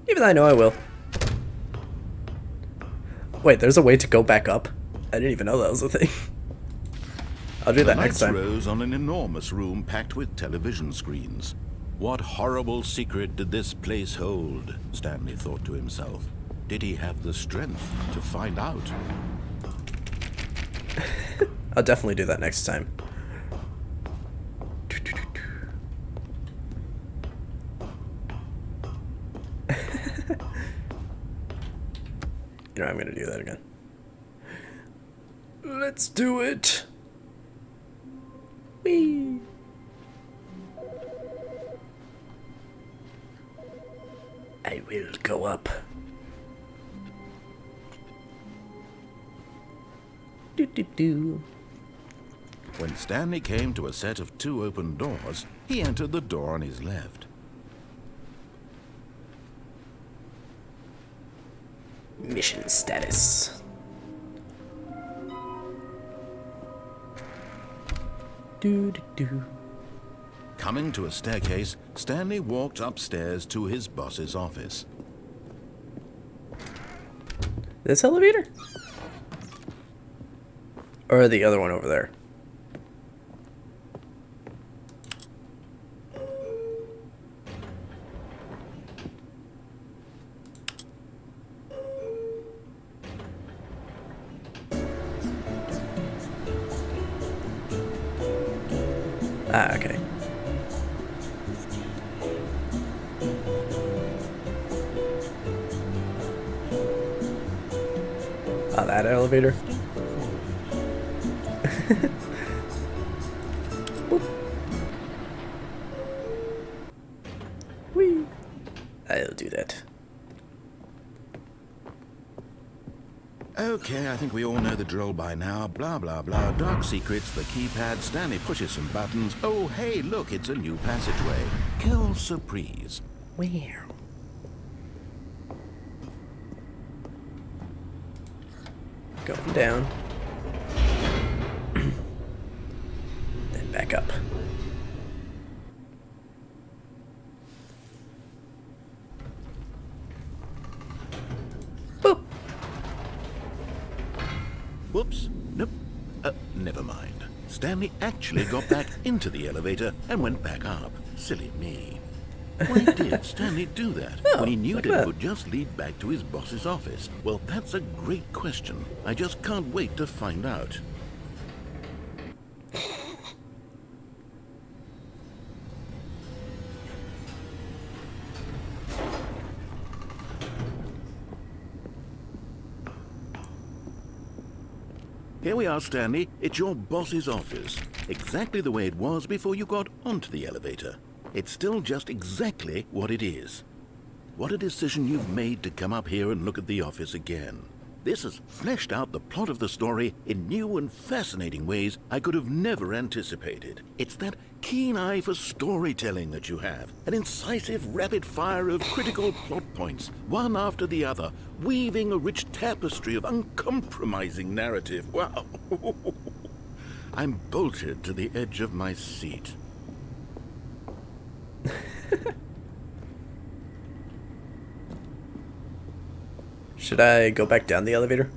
Even though I know I will. Wait, there's a way to go back up? I didn't even know that was a thing. I'll do The that next lights time. rose on an enormous room packed with television screens. What horrible secret did this place hold? Stanley thought to himself. Did he have the strength to find out? I'll definitely do that next time. You know, I'm gonna do that again. Let's do it. Whee! I will go up. Do do do. When Stanley came to a set of 2 open doors, he entered the door on his left. Mission status. Do do do. Coming to a staircase, Stanley walked upstairs to his boss's office. This elevator? Or the other one over there? Ah, okay. Ah, that elevator. Boop. Whee! I'll do that. Okay, I think we all know the drill by now. Blah, blah, blah. Dark secrets, the keypad. Stanley pushes some buttons. Oh, hey, look, it's a new passageway. Quelle surprise. Wow. Going down. Then back up. Boop. Whoops. Nope. Never mind. Stanley actually got back into the elevator and went back up. Silly me. Why did Stanley do that when he knew like that that. it would just lead back to his boss's office? Well, that's a great question. I just can't wait to find out. Here we are, Stanley. It's your boss's office. Exactly the way it was before you got onto the elevator. It's still just exactly what it is. What a decision you've made to come up here and look at the office again. This has fleshed out the plot of the story in new and fascinating ways I could have never anticipated. It's that keen eye for storytelling that you have, an incisive rapid fire of critical plot points, one after the other, weaving a rich tapestry of uncompromising narrative. Wow. I'm bolted to the edge of my seat. Should I go back down the elevator?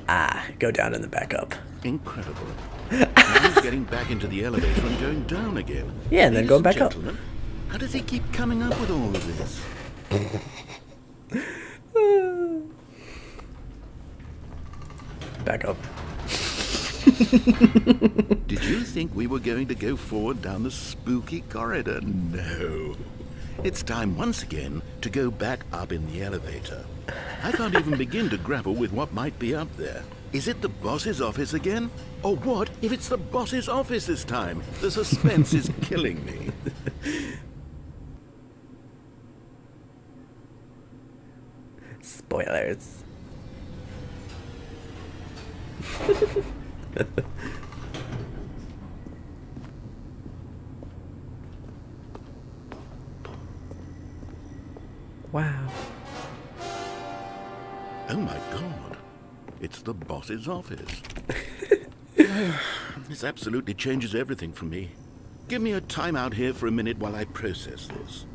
Ah, go down and then back up. Incredible. Now he's getting back into the elevator and going down again. Yeah, and then Ladies going back up. gentlemen, how does he keep coming up with all of this? Back up. Did you think we were going to go forward down the spooky corridor? No. It's time once again to go back up in the elevator. I can't even begin to grapple with what might be up there. Is it the boss's office again? Or what if it's the boss's office this time? The suspense is killing me. Spoilers. Wow. Oh my god. It's the boss's office. This absolutely changes everything for me. Give me a time out here for a minute while I process this.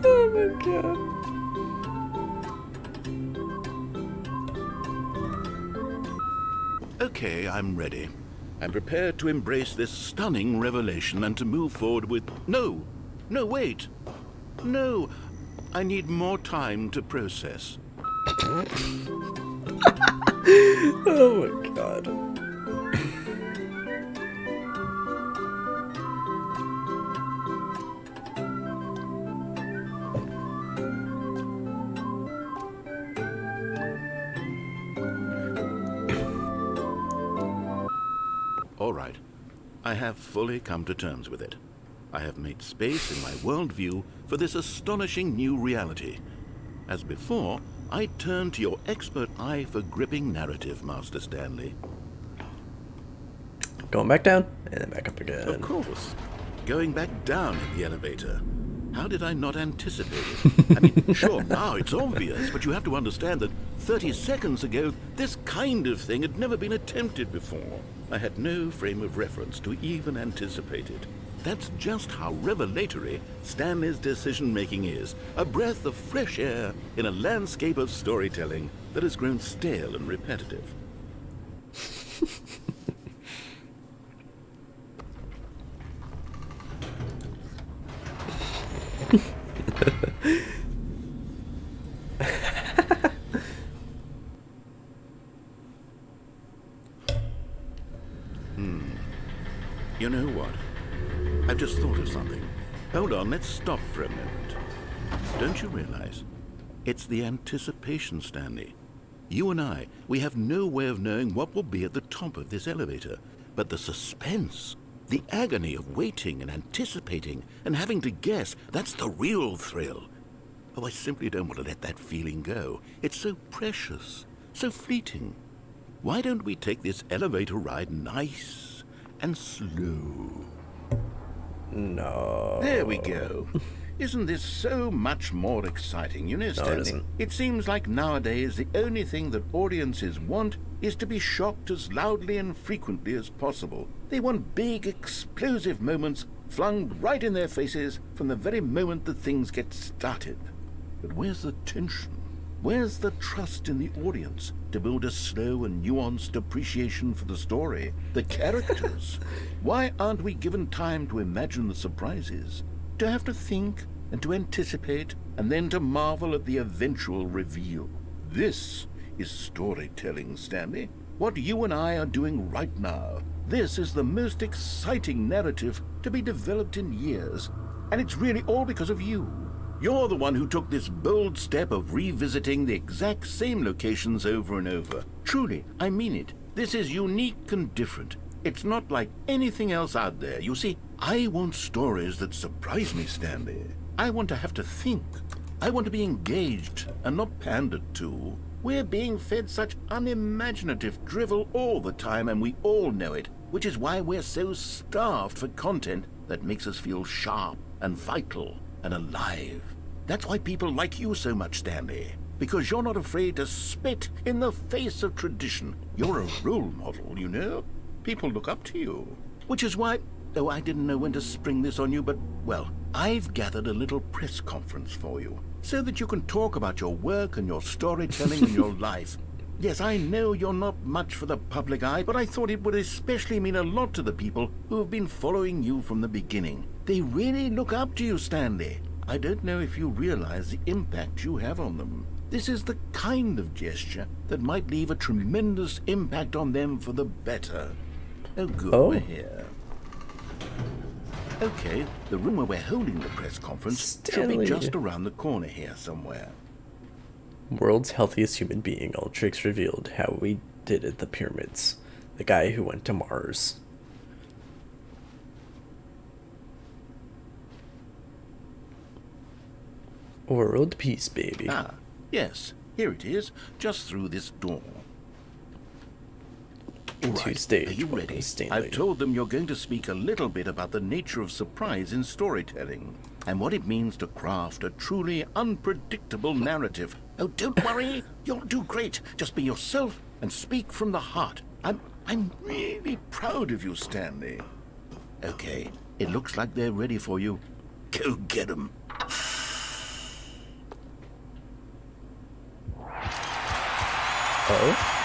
Oh my god. Okay, I'm ready. I'm prepared to embrace this stunning revelation and to move forward with... No! No, wait! No! I need more time to process. Oh my god. I have fully come to terms with it. I have made space in my worldview for this astonishing new reality. As before, I turn to your expert eye for gripping narrative, Master Stanley. Going back down and then back up again. Of course. Going back down in the elevator. How did I not anticipate it? I mean, sure, now it's obvious, but you have to understand that 30 seconds ago, this kind of thing had never been attempted before. I had no frame of reference to even anticipate it. That's just how revelatory Stanley's decision-making is. A breath of fresh air in a landscape of storytelling that has grown stale and repetitive. You know what? I've just thought of something. Hold on, let's stop for a moment. Don't you realize? It's the anticipation, Stanley. You and I, we have no way of knowing what will be at the top of this elevator. But the suspense, the agony of waiting and anticipating and having to guess, that's the real thrill. Oh, I simply don't want to let that feeling go. It's so precious, so fleeting. Why don't we take this elevator ride nice and slow? No. There we go. Isn't this so much more exciting? You know, Stanley, isn't. it seems like nowadays the only thing that audiences want is to be shocked as loudly and frequently as possible. They want big, explosive moments flung right in their faces from the very moment that things get started. But where's the tension? Where's the trust in the audience to build a slow and nuanced appreciation for the story, the characters? Why aren't we given time to imagine the surprises, to have to think and to anticipate, and then to marvel at the eventual reveal? This is storytelling, Stanley. What you and I are doing right now. This is the most exciting narrative to be developed in years, and it's really all because of you. You're the one who took this bold step of revisiting the exact same locations over and over. Truly, I mean it. This is unique and different. It's not like anything else out there. You see, I want stories that surprise me, Stanley. I want to have to think. I want to be engaged and not pandered to. We're being fed such unimaginative drivel all the time, and we all know it, which is why we're so starved for content that makes us feel sharp and vital and alive. That's why people like you so much, Stanley. Because you're not afraid to spit in the face of tradition. You're a role model, you know? People look up to you. Which is why, though I didn't know when to spring this on you, but, well, I've gathered a little press conference for you, so that you can talk about your work and your storytelling and your life. Yes, I know you're not much for the public eye, but I thought it would especially mean a lot to the people who have been following you from the beginning. They really look up to you, Stanley. I don't know if you realize the impact you have on them. This is the kind of gesture that might leave a tremendous impact on them for the better. Oh, good, Oh. we're here. Okay, the room where we're holding the press conference should be Stanley. just around the corner here somewhere. World's healthiest human being, Ultrix revealed how we did at the pyramids. The guy who went to Mars. World peace, baby. Ah, yes, here it is, just through this door. All right, Tuesday, are you welcome, ready? Stanley. I've told them you're going to speak a little bit about the nature of surprise in storytelling, and what it means to craft a truly unpredictable narrative. Oh, don't worry, you'll do great. Just be yourself and speak from the heart. I'm really proud of you, Stanley. Okay, it looks like they're ready for you. Go get 'em. Oh?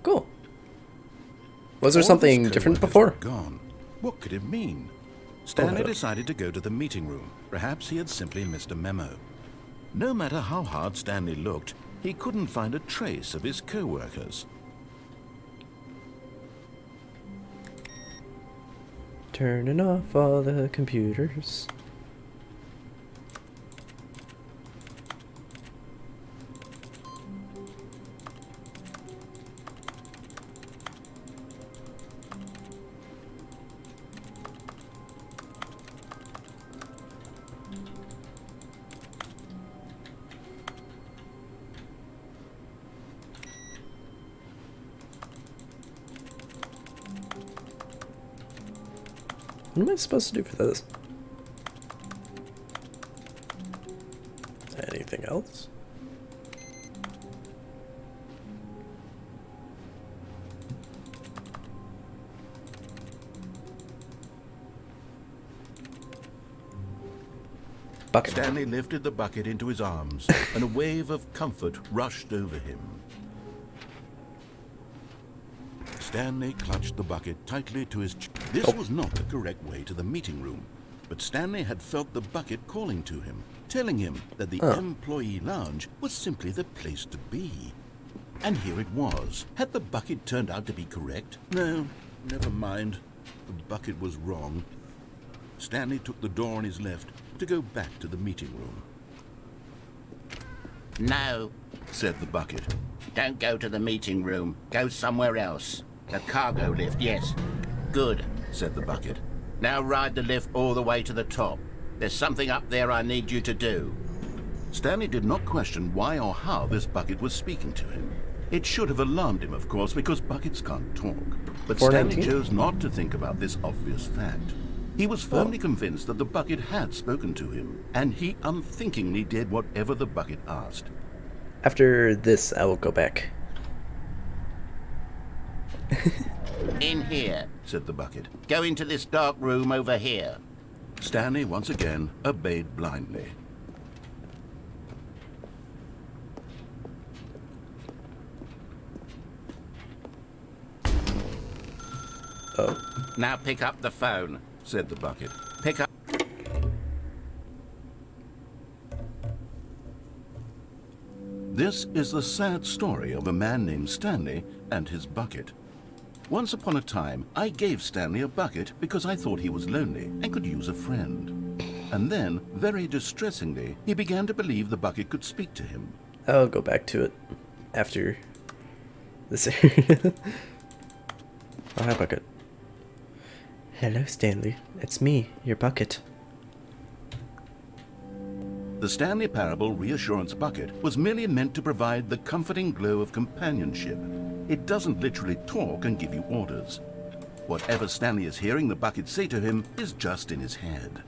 Cool. Was there All something these different coworkers before? were gone. What could it mean? Stanley Oh. decided to go to the meeting room. Perhaps he had simply missed a memo. No matter how hard Stanley looked, he couldn't find a trace of his co-workers. Turning off all the computers. What am I supposed to do for this? Anything else? Bucket. Stanley lifted the bucket into his arms, and a wave of comfort rushed over him. Stanley clutched the bucket tightly to his chest. This was not the correct way to the meeting room, but Stanley had felt the bucket calling to him, telling him that the employee lounge was simply the place to be. And here it was. Had the bucket turned out to be correct? No, never mind. The bucket was wrong. Stanley took the door on his left to go back to the meeting room. No, Said the bucket. don't go to the meeting room. Go somewhere else. The cargo lift, yes. Good. Said the bucket. Now ride the lift all the way to the top. There's something up there I need you to do. Stanley did not question why or how this bucket was speaking to him. It should have alarmed him, of course, because buckets can't talk. But Stanley 419? chose not to think about this obvious fact. He was firmly convinced that the bucket had spoken to him, and he unthinkingly did whatever the bucket asked. After this, I will go back. In here. Said the bucket. Go into this dark room over here. Stanley once again obeyed blindly. Oh. Now pick up the phone. Said the bucket. Pick up. This is the sad story of a man named Stanley and his bucket. Once upon a time, I gave Stanley a bucket because I thought he was lonely and could use a friend. And then, very distressingly, he began to believe the bucket could speak to him. I'll go back to it after this area. Oh, hi, Bucket. Hello, Stanley. It's me, your bucket. The Stanley Parable Reassurance Bucket was merely meant to provide the comforting glow of companionship. It doesn't literally talk and give you orders. Whatever Stanley is hearing the bucket say to him is just in his head.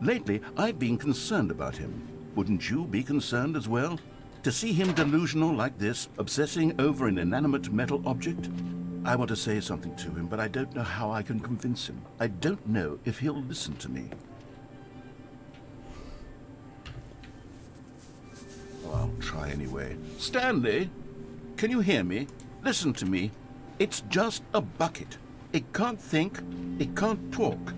Lately, I've been concerned about him. Wouldn't you be concerned as well? To see him delusional like this, obsessing over an inanimate metal object? I want to say something to him, but I don't know how I can convince him. I don't know if he'll listen to me. Oh, I'll try anyway. Stanley, can you hear me? Listen to me. It's just a bucket. It can't think, it can't talk.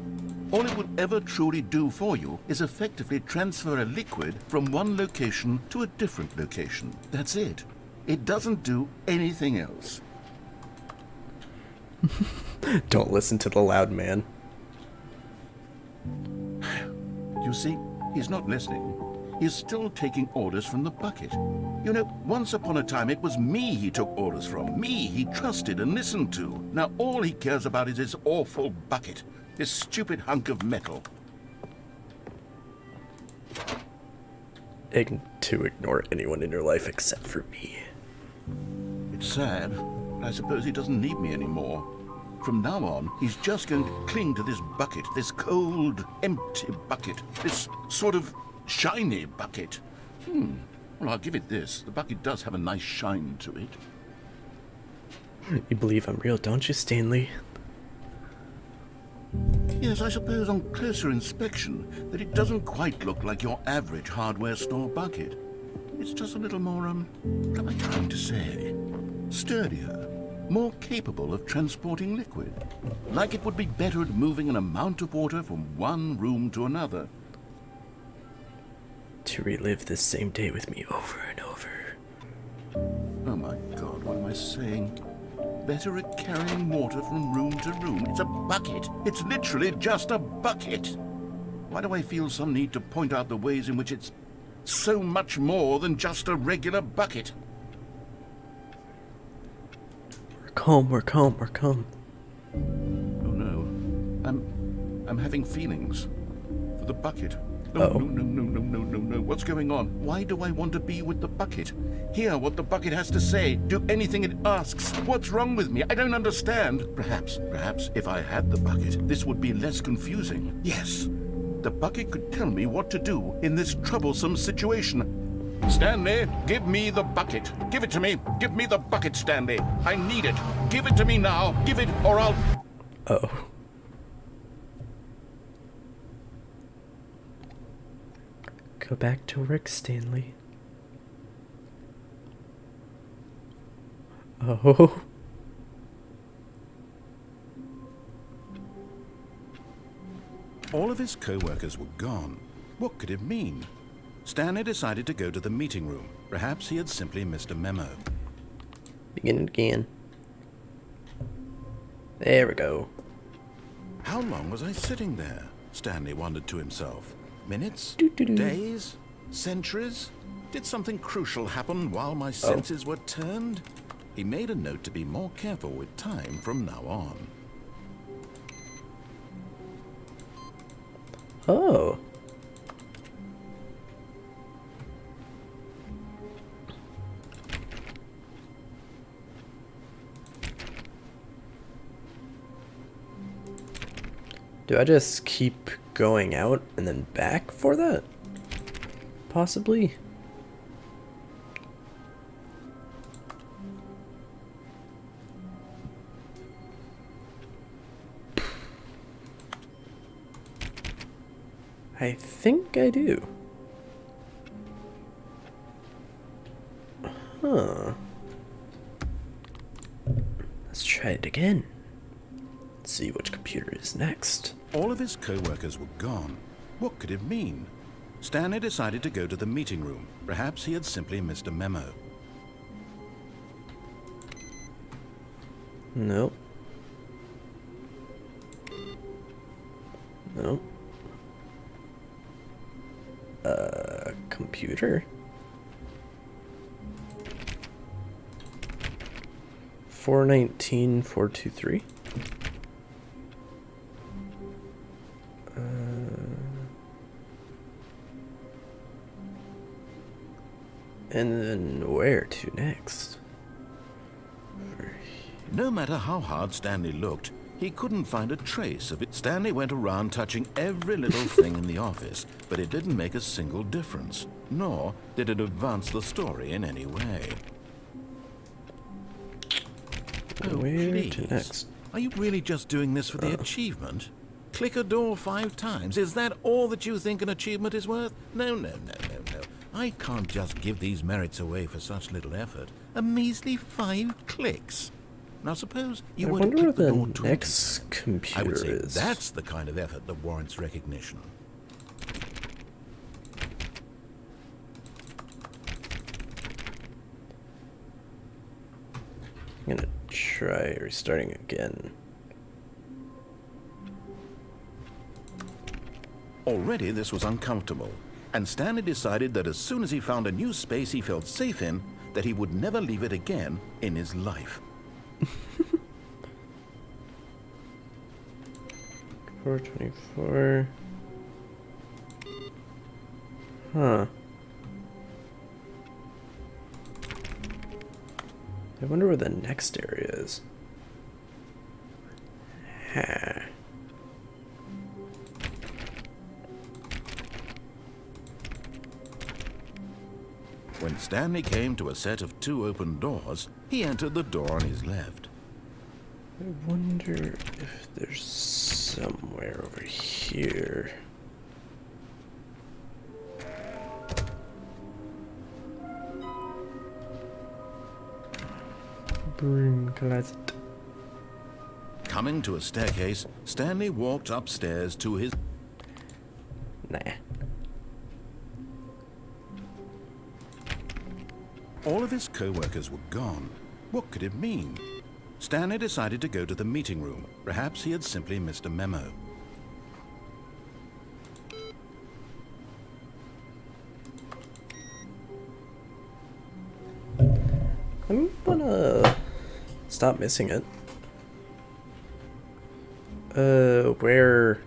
All it will ever truly do for you is effectively transfer a liquid from one location to a different location. That's it. It doesn't do anything else. Don't listen to the loud man. You see, he's not listening. He's still taking orders from the bucket. You know, once upon a time it was me he took orders from. Me he trusted and listened to. Now all he cares about is his awful bucket. This stupid hunk of metal. To ignore anyone in your life except for me. It's sad. I suppose he doesn't need me anymore. From now on, he's just going to cling to this bucket, this cold, empty bucket, this sort of shiny bucket. Well, I'll give it this. The bucket does have a nice shine to it. You believe I'm real, don't you, Stanley? Yes, I suppose on closer inspection that it doesn't quite look like your average hardware store bucket. It's just a little more, what am I trying to say? Sturdier. more capable of transporting liquid. Like it would be better at moving an amount of water from one room to another. To relive this same day with me over and over. Oh my God, what am I saying? Better at carrying water from room to room. It's a bucket. It's literally just a bucket. Why do I feel some need to point out the ways in which it's so much more than just a regular bucket? We're calm, we're calm, we're calm. Oh no. I'm having feelings for the bucket. No, Uh-oh. no. What's going on? Why do I want to be with the bucket? Hear what the bucket has to say. Do anything it asks. What's wrong with me? I don't understand. Perhaps if I had the bucket, this would be less confusing. Yes, the bucket could tell me what to do in this troublesome situation. Stanley, give me the bucket. Give it to me. Give me the bucket, Stanley. I need it. Give it to me now. Give it or I'll... Oh. Go back to work, Stanley. Oh. All of his co-workers were gone. What could it mean? Stanley decided to go to the meeting room. Perhaps he had simply missed a memo. Begin it again. There we go. How long was I sitting there? Stanley wondered to himself. Minutes? Doo-doo-doo. Days? Centuries? Did something crucial happen while my senses were turned? He made a note to be more careful with time from now on. Oh. Do I just keep going out and then back for that? Possibly. I think I do. Huh. Let's try it again. Let's see which computer is next. All of his co-workers were gone. What could it mean? Stanley decided to go to the meeting room. Perhaps he had simply missed a memo. Nope. Nope. Computer? 419-423? And then where to next? No matter how hard Stanley looked, he couldn't find a trace of it. Stanley went around touching every little thing in the office, but it didn't make a single difference, nor did it advance the story in any way. Oh, Where please. to next? Are you really just doing this for the achievement? Click a door 5 times. Is that all that you think an achievement is worth? No. I can't just give these merits away for such little effort. A measly 5 clicks. Now suppose you I were to wonder where click the the door 20 next I computer would say is. that's the kind of effort that warrants recognition. I'm gonna try restarting again. Already this was uncomfortable, and Stanley decided that as soon as he found a new space he felt safe in, that he would never leave it again in his life. 424. Huh. I wonder where the next area is. Huh. When Stanley came to a set of 2 open doors, he entered the door on his left. I wonder if there's somewhere over here. Broom closet. Coming to a staircase, Stanley walked upstairs to his... Nah. All of his co-workers were gone. What could it mean? Stanley decided to go to the meeting room. Perhaps he had simply missed a memo. I'm gonna stop missing it. Where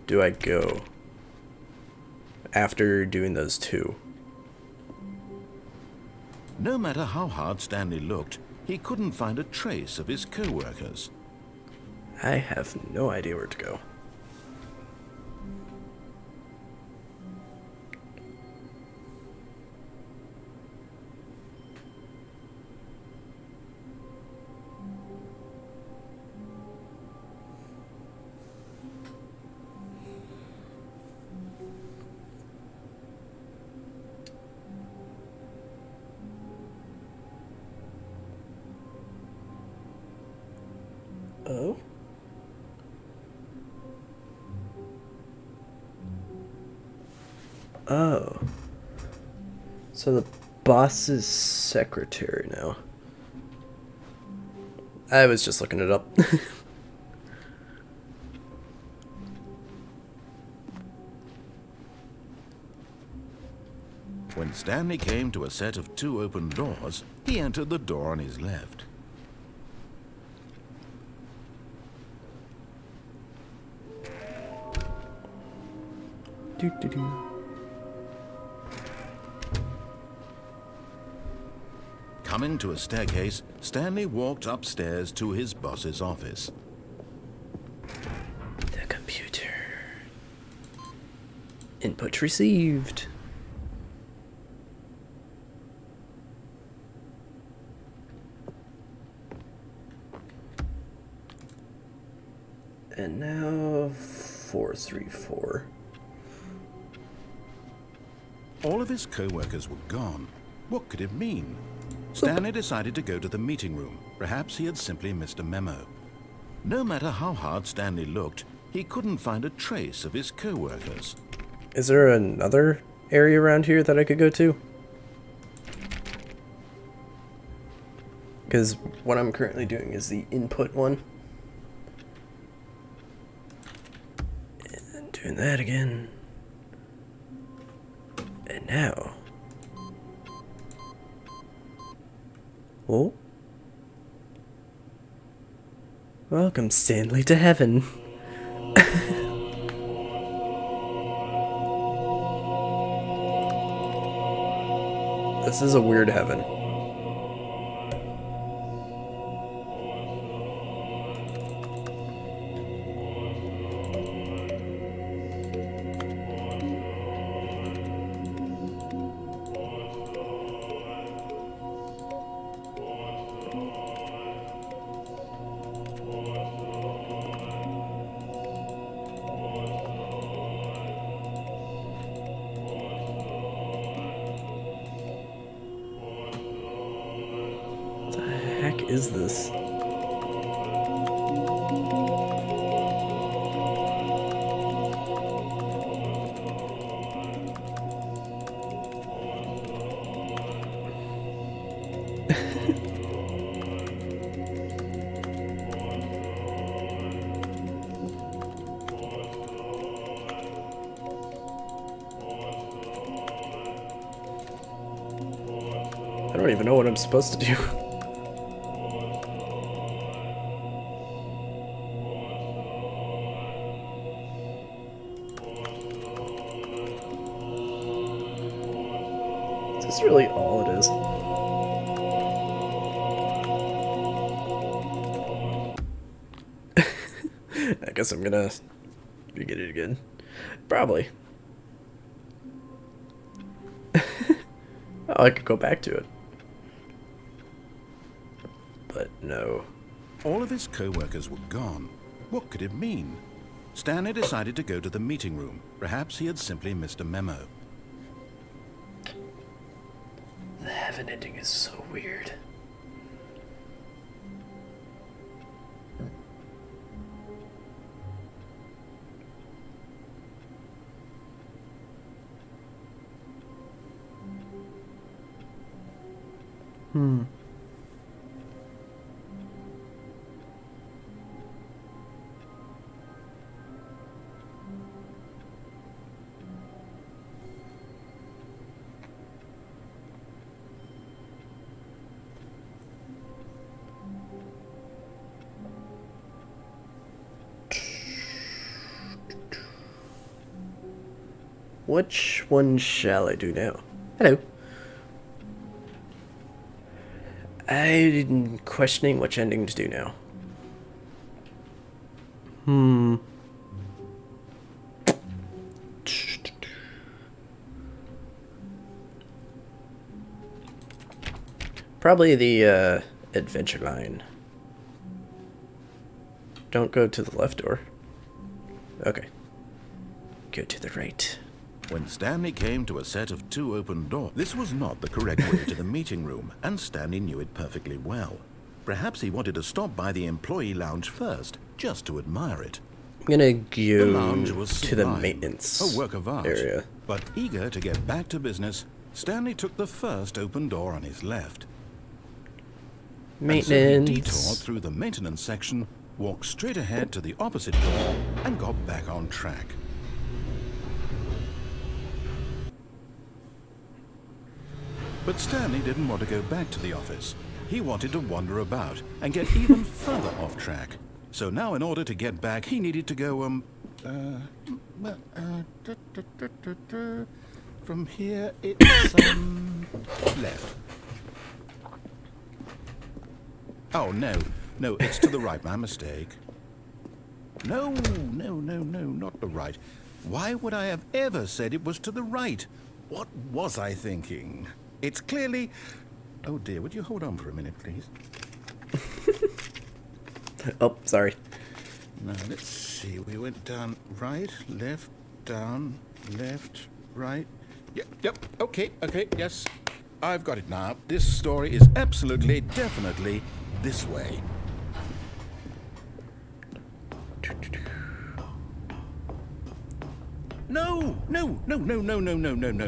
do I go after doing those two? No matter how hard Stanley looked, he couldn't find a trace of his co-workers. I have no idea where to go. Oh? Oh. So the boss's secretary now. I was just looking it up. When Stanley came to a set of 2 open doors, he entered the door on his left. Doo-doo-doo. Coming to a staircase, Stanley walked upstairs to his boss's office. The computer. Input received. And now 434. All of his co-workers were gone. What could it mean? Stanley decided to go to the meeting room. Perhaps he had simply missed a memo. No matter how hard Stanley looked, he couldn't find a trace of his co-workers. Is there another area around here that I could go to? Because what I'm currently doing is the input one. And doing that again. And now. Oh. Welcome, Stanley, to heaven. This is a weird heaven. Is this? I don't even know what I'm supposed to do. That's really all it is. I guess I'm gonna get it again. Probably. Oh, I could go back to it. But no. All of his co-workers were gone. What could it mean? Stanley decided to go to the meeting room. Perhaps he had simply missed a memo. The heaven ending is so weird. Which one shall I do now? Hello. I'm questioning which ending to do now. Probably the adventure line. Don't go to the left door. Okay. Go to the right. When Stanley came to a set of 2 open doors, this was not the correct way to the meeting room, and Stanley knew it perfectly well. Perhaps he wanted to stop by the employee lounge first, just to admire it. I'm gonna The go lounge was to the sublime, maintenance a work of art. area. But eager to get back to business, Stanley took the first open door on his left. And so he detoured Maintenance. through the maintenance section, walked straight ahead to the opposite door, and got back on track. But Stanley didn't want to go back to the office. He wanted to wander about and get even further off track. So now in order to get back, he needed to go, from here it's, left. Oh, no, it's to the right, my mistake. No, not the right. Why would I have ever said it was to the right? What was I thinking? It's clearly... Oh dear, would you hold on for a minute, please? Oh, sorry. Now, let's see. We went down right, left, down, left, right. Yep, okay, yes. I've got it now. This story is absolutely, definitely this way. No.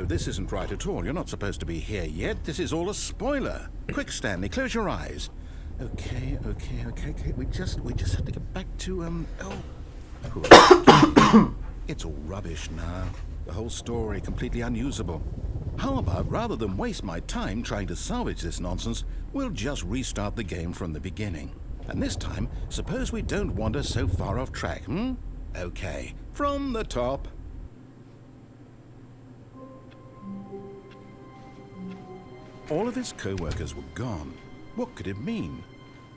This isn't right at all. You're not supposed to be here yet. This is all a spoiler. Quick, Stanley, close your eyes. Okay. We just have to get back to, It's all rubbish now. The whole story completely unusable. How about, rather than waste my time trying to salvage this nonsense, we'll just restart the game from the beginning. And this time, suppose we don't wander so far off track, Okay, from the top. All of his co-workers were gone. What could it mean?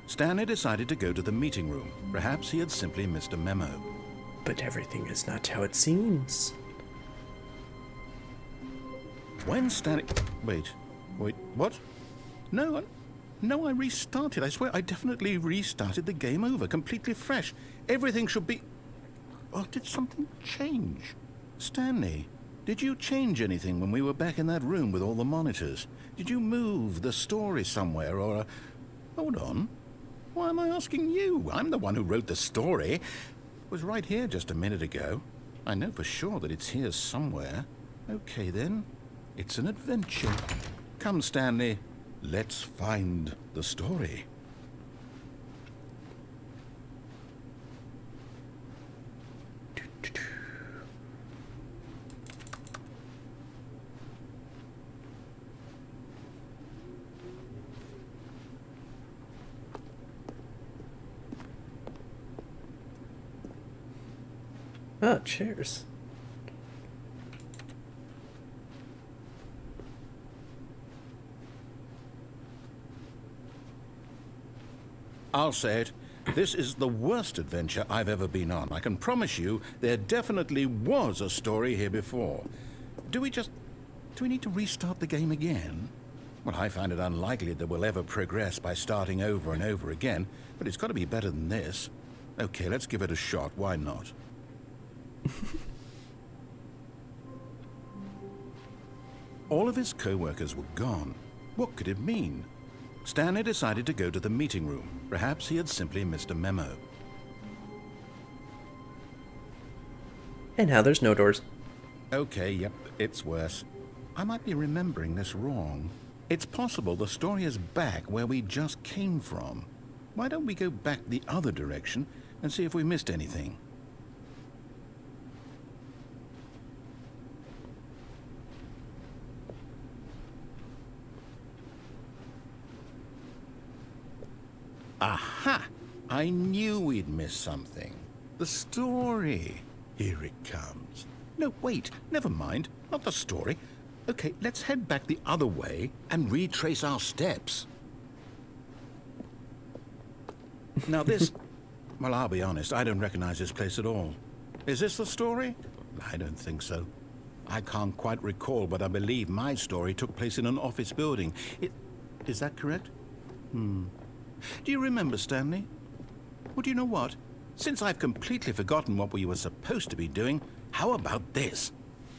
Stanley decided to go to the meeting room. Perhaps he had simply missed a memo. But everything is not how it seems. When Stanley... Wait, what? No, I restarted. I swear, I definitely restarted the game over, completely fresh. Everything should be... Oh, did something change? Stanley, did you change anything when we were back in that room with all the monitors? Did you move the story somewhere, or... Hold on. Why am I asking you? I'm the one who wrote the story. It was right here just a minute ago. I know for sure that it's here somewhere. Okay, then. It's an adventure. Come, Stanley. Let's find the story. Oh, cheers. I'll say it. This is the worst adventure I've ever been on. I can promise you there definitely was a story here before. Do we need to restart the game again? Well, I find it unlikely that we'll ever progress by starting over and over again, but it's got to be better than this. Okay, let's give it a shot. Why not? All of his co-workers were gone. What could it mean? Stanley decided to go to the meeting room. Perhaps he had simply missed a memo. And now there's no doors. Okay, yep, it's worse. I might be remembering this wrong. It's possible the story is back where we just came from. Why don't we go back the other direction and see if we missed anything? Aha! I knew we'd miss something. The story. Here it comes. No, wait, never mind. Not the story. Okay, let's head back the other way and retrace our steps. Now this... Well, I'll be honest, I don't recognize this place at all. Is this the story? I don't think so. I can't quite recall, but I believe my story took place in an office building. Is that correct? Do you remember, Stanley? Well, do you know what? Since I've completely forgotten what we were supposed to be doing, how about this?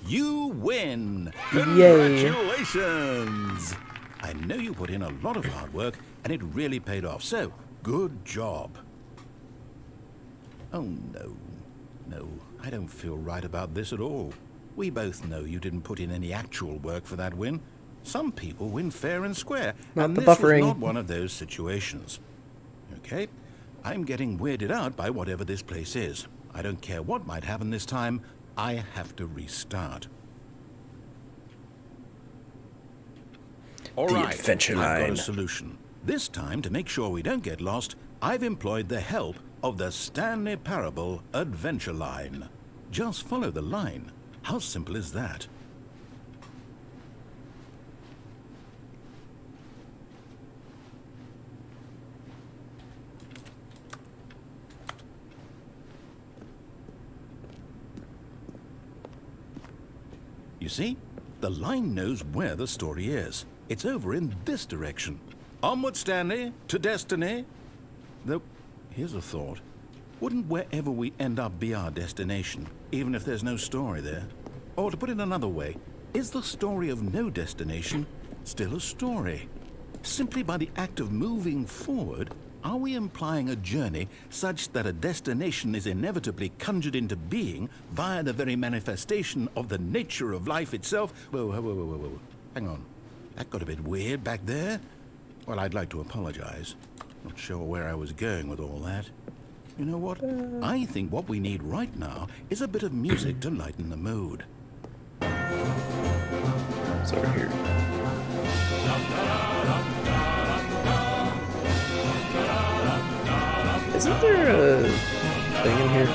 You win! Congratulations! I know you put in a lot of hard work, and it really paid off, so good job. Oh, no. No, I don't feel right about this at all. We both know you didn't put in any actual work for that win. Some people win fair and square, and this was not one of those situations. Okay, I'm getting weirded out by whatever this place is. I don't care what might happen this time. I have to restart. All right, I've got a solution. This time, to make sure we don't get lost, I've employed the help of the Stanley Parable Adventure Line. Just follow the line. How simple is that? You see, the line knows where the story is. It's over in this direction. Onward, Stanley, to destiny. Though, here's a thought. Wouldn't wherever we end up be our destination, even if there's no story there? Or to put it another way, is the story of no destination still a story? Simply by the act of moving forward, are we implying a journey such that a destination is inevitably conjured into being via the very manifestation of the nature of life itself? Whoa, whoa, whoa, whoa, whoa. Hang on. That got a bit weird back there. Well, I'd like to apologize. Not sure where I was going with all that. You know what? I think what we need right now is a bit of music to lighten the mood. It's over here. Isn't there a thing in here?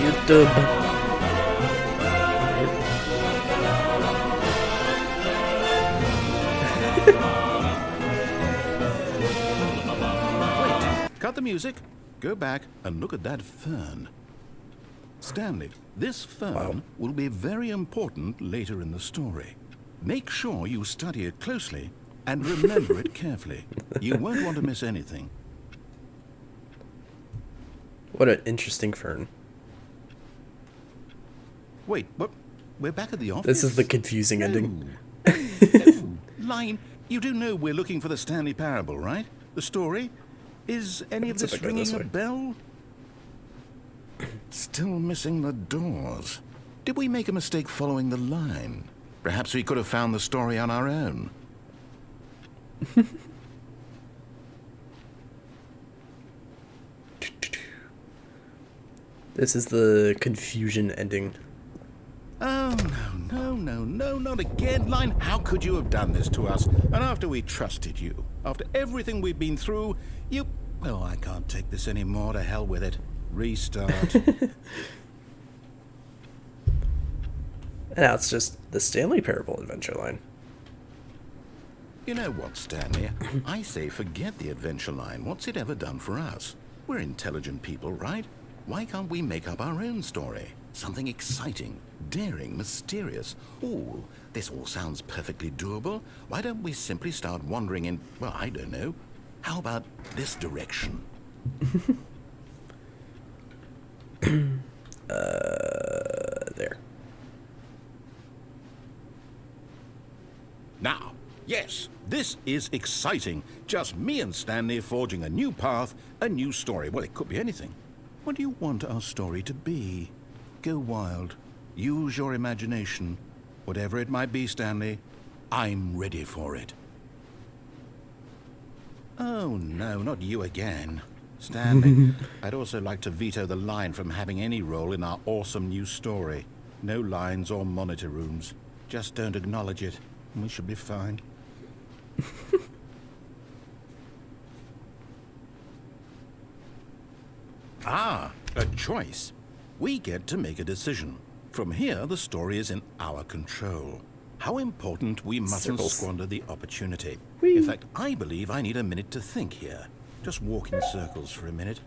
YouTube. Wait, cut the music, go back and look at that fern. Stanley, this fern will be very important later in the story. Make sure you study it closely and remember it carefully. You won't want to miss anything. What an interesting fern. Wait, what? We're back at the office? This is the confusing ending. No. Line, you do know we're looking for the Stanley Parable, right? The story? Is any of this ringing a bell? Still missing the doors. Did we make a mistake following the line? Perhaps we could have found the story on our own. This is the confusion ending. Oh, no, not again, Line. How could you have done this to us? And after we trusted you, after everything we've been through, you... Oh, I can't take this anymore. To hell with it. Restart. Now it's just the Stanley Parable Adventure Line. You know what, Stanley? I say forget the adventure line. What's it ever done for us? We're intelligent people, right? Why can't we make up our own story? Something exciting, daring, mysterious. Ooh, this all sounds perfectly doable. Why don't we simply start wandering in, well, I don't know. How about this direction? There. Now, yes, this This is exciting. Just me and Stanley forging a new path, a new story. Well, it could be anything. What do you want our story to be? Go wild. Use your imagination. Whatever it might be, Stanley, I'm ready for it. Oh, no, not you again. Stanley, I'd also like to veto the line from having any role in our awesome new story. No lines or monitor rooms. Just don't acknowledge it, and we should be fine. Ah, a choice. We get to make a decision. From here, the story is in our control. How important we mustn't Circles. squander the opportunity. Whee! In fact, I believe I need a minute to think here. Just walk in circles for a minute.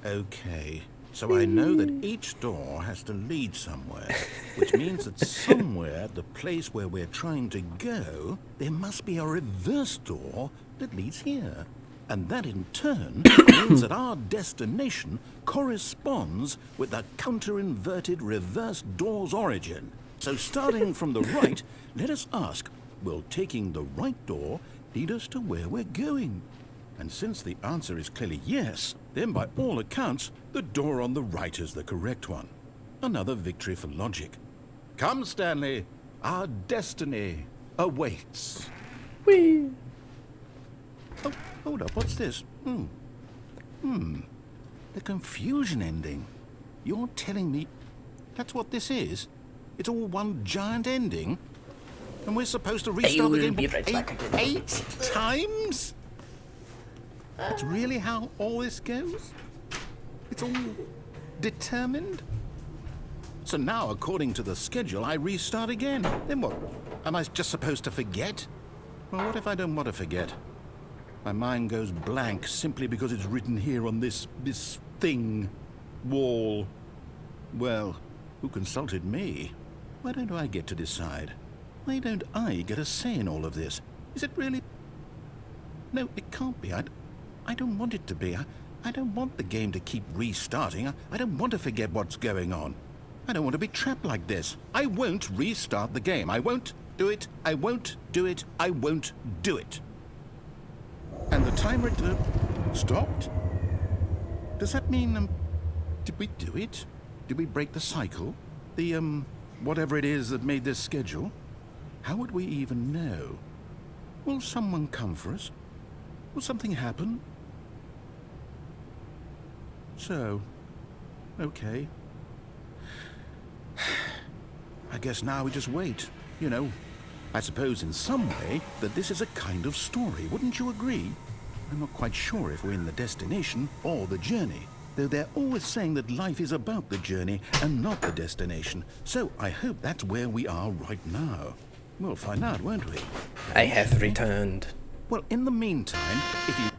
Okay, so I know that each door has to lead somewhere, which means that somewhere, the place where we're trying to go, there must be a reverse door that leads here. And that in turn means that our destination corresponds with the counter-inverted reverse door's origin. So starting from the right, let us ask, will taking the right door lead us to where we're going? And since the answer is clearly yes, then by all accounts, the door on the right is the correct one. Another victory for logic. Come, Stanley, our destiny awaits. Whee! Oh, hold up, what's this? The confusion ending. You're telling me that's what this is? It's all one giant ending? And we're supposed to restart the game eight times? That's really how all this goes? It's all determined? So now, according to the schedule, I restart again. Then what? Am I just supposed to forget? Well, what if I don't want to forget? My mind goes blank simply because it's written here on this thing, wall. Well, who consulted me? Why don't I get to decide? Why don't I get a say in all of this? Is it really? No, it can't be. I don't want it to be. I don't want the game to keep restarting. I don't want to forget what's going on. I don't want to be trapped like this. I won't restart the game. I won't do it. I won't do it. I won't do it. And the timer stopped? Does that mean, did we do it? Did we break the cycle? The, whatever it is that made this schedule? How would we even know? Will someone come for us? Will something happen? So, okay. I guess now we just wait, you know. I suppose in some way that this is a kind of story, wouldn't you agree? I'm not quite sure if we're in the destination or the journey, though they're always saying that life is about the journey and not the destination. So I hope that's where we are right now. We'll find out, won't we? I have returned. Well, in the meantime, if you...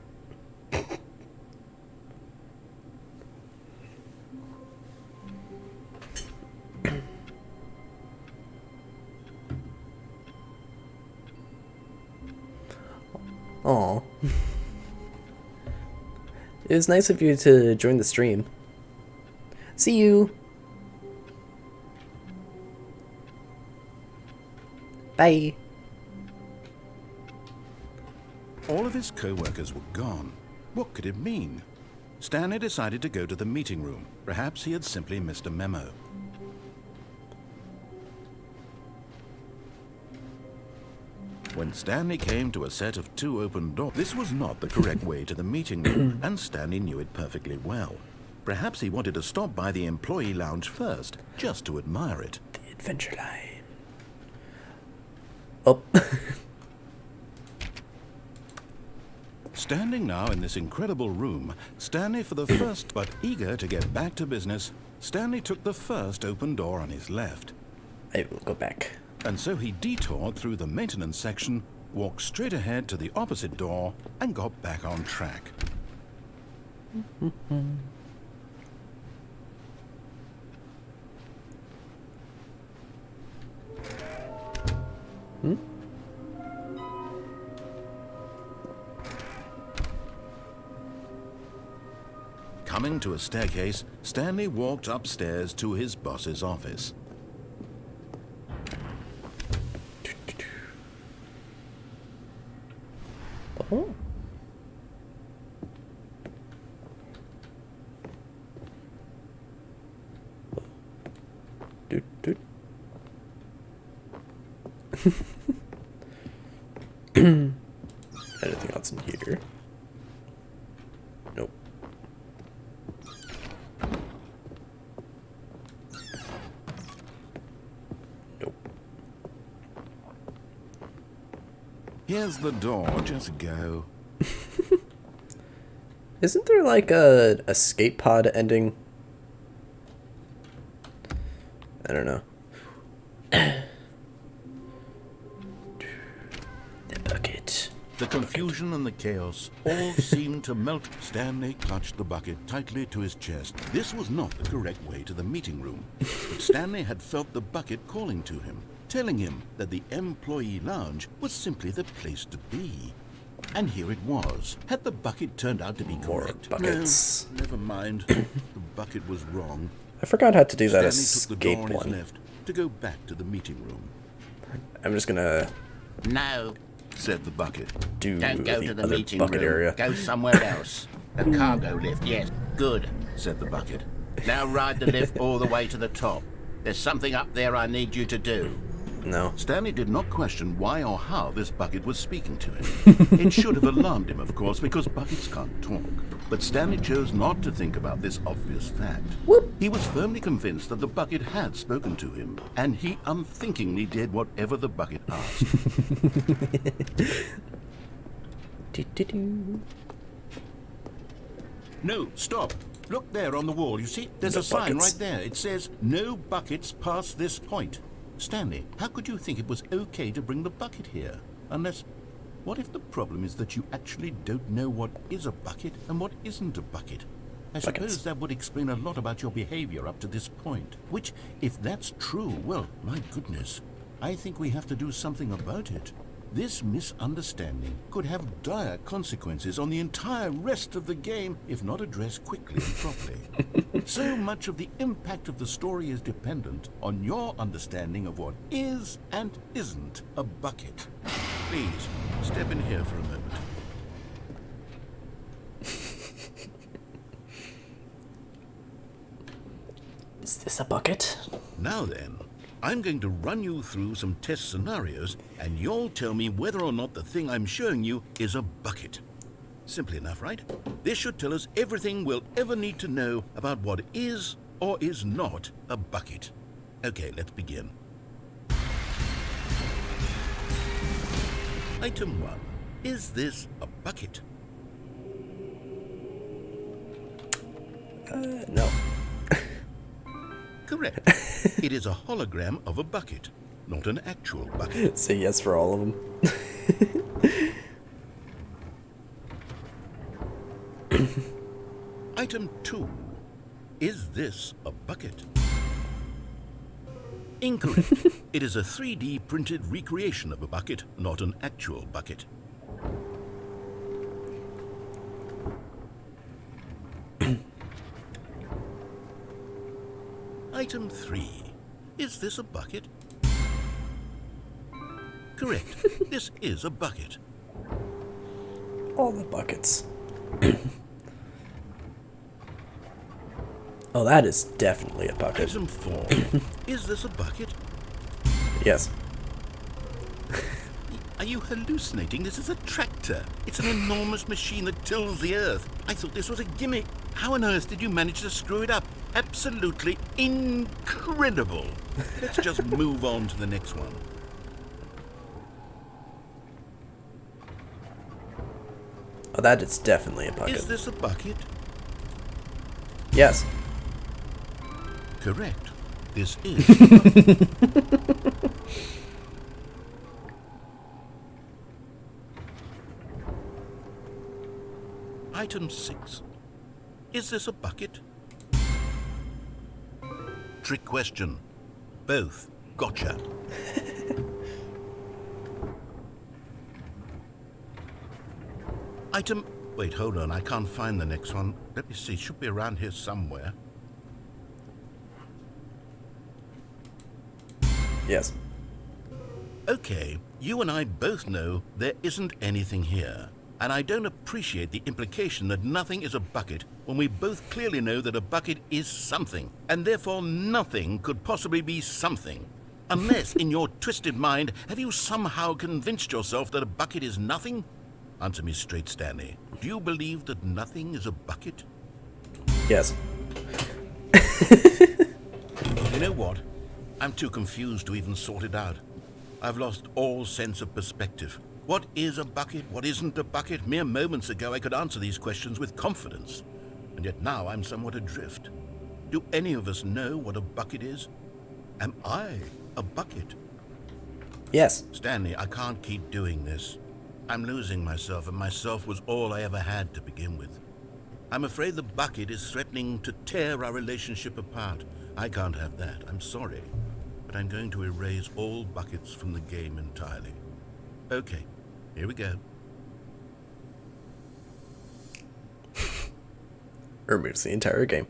Aw. It was nice of you to join the stream. See you! Bye! All of his co-workers were gone. What could it mean? Stanley decided to go to the meeting room. Perhaps he had simply missed a memo. When Stanley came to a set of 2 open doors, this was not the correct way to the meeting room, and Stanley knew it perfectly well. Perhaps he wanted to stop by the employee lounge first, just to admire it. The Adventure Line. Oh. Standing now in this incredible room, Stanley for the first, but eager to get back to business, Stanley took the first open door on his left. I will go back. And so he detoured through the maintenance section, walked straight ahead to the opposite door, and got back on track. Coming to a staircase, Stanley walked upstairs to his boss's office. here? Nope. Nope. Here's the door. Just go. Isn't there like a escape pod ending? I don't know. The bucket. The confusion and the chaos all seemed to melt. Stanley clutched the bucket tightly to his chest. This was not the correct way to the meeting room. But Stanley had felt the bucket calling to him, telling him that the employee lounge was simply the place to be. And here it was. Had the bucket turned out to be More correct? buckets. No, never mind. The bucket was wrong. I forgot how to do that Stanley took the escape door on his one. left to go back to the meeting room. I'm just gonna No, Said the bucket. do don't go the to the other meeting bucket room. area. Go somewhere else. The cargo lift, yes. Good. Said the bucket. Now ride the lift all the way to the top. There's something up there I need you to do. No. Stanley did not question why or how this bucket was speaking to him. It should have alarmed him, of course, because buckets can't talk. But Stanley chose not to think about this obvious fact. He was firmly convinced that the bucket had spoken to him, and he unthinkingly did whatever the bucket asked. Do-do-do. No, stop. Look there on the wall, you see? There's No a sign buckets. right there. It says, no buckets past this point. Stanley, how could you think it was okay to bring the bucket here? Unless, what if the problem is that you actually don't know what is a bucket and what isn't a bucket? I Buckets. suppose that would explain a lot about your behavior up to this point. Which, if that's true, well, my goodness, I think we have to do something about it. This misunderstanding could have dire consequences on the entire rest of the game if not addressed quickly and properly. So much of the impact of the story is dependent on your understanding of what is and isn't a bucket. Please, step in here for a moment. Is this a bucket? Now then, I'm going to run you through some test scenarios, and you'll tell me whether or not the thing I'm showing you is a bucket. Simple enough, right? This should tell us everything we'll ever need to know about what is or is not a bucket. Okay, let's begin. Item 1. Is this a bucket? No. Correct. It is a hologram of a bucket, not an actual bucket. Say yes for all of them. Item 2. Is this a bucket? Incorrect. It is a 3D printed recreation of a bucket, not an actual bucket. Item 3. Is this a bucket? Correct. This is a bucket. All the buckets. Oh, that is definitely a bucket. Item 4. Is this a bucket? Yes. Are you hallucinating? This is a tractor. It's an enormous machine that tills the earth. I thought this was a gimmick. How on earth did you manage to screw it up? Absolutely incredible. Let's just move on to the next one. Oh, that is definitely a bucket. Is this a bucket? Yes. Correct. This is a bucket. Item 6. Is this a bucket? Trick question. Both. Gotcha. Item... Wait, hold on. I can't find the next one. Let me see. It should be around here somewhere. Yes. Okay, you and I both know there isn't anything here. And I don't appreciate the implication that nothing is a bucket when we both clearly know that a bucket is something, and therefore nothing could possibly be something. Unless, in your twisted mind, have you somehow convinced yourself that a bucket is nothing? Answer me straight, Stanley. Do you believe that nothing is a bucket? Yes. You know what? I'm too confused to even sort it out. I've lost all sense of perspective. What is a bucket? What isn't a bucket? Mere moments ago I could answer these questions with confidence. And yet now I'm somewhat adrift. Do any of us know what a bucket is? Am I a bucket? Yes. Stanley, I can't keep doing this. I'm losing myself, and myself was all I ever had to begin with. I'm afraid the bucket is threatening to tear our relationship apart. I can't have that. I'm sorry. But I'm going to erase all buckets from the game entirely. Okay, here we go. Removes the entire game.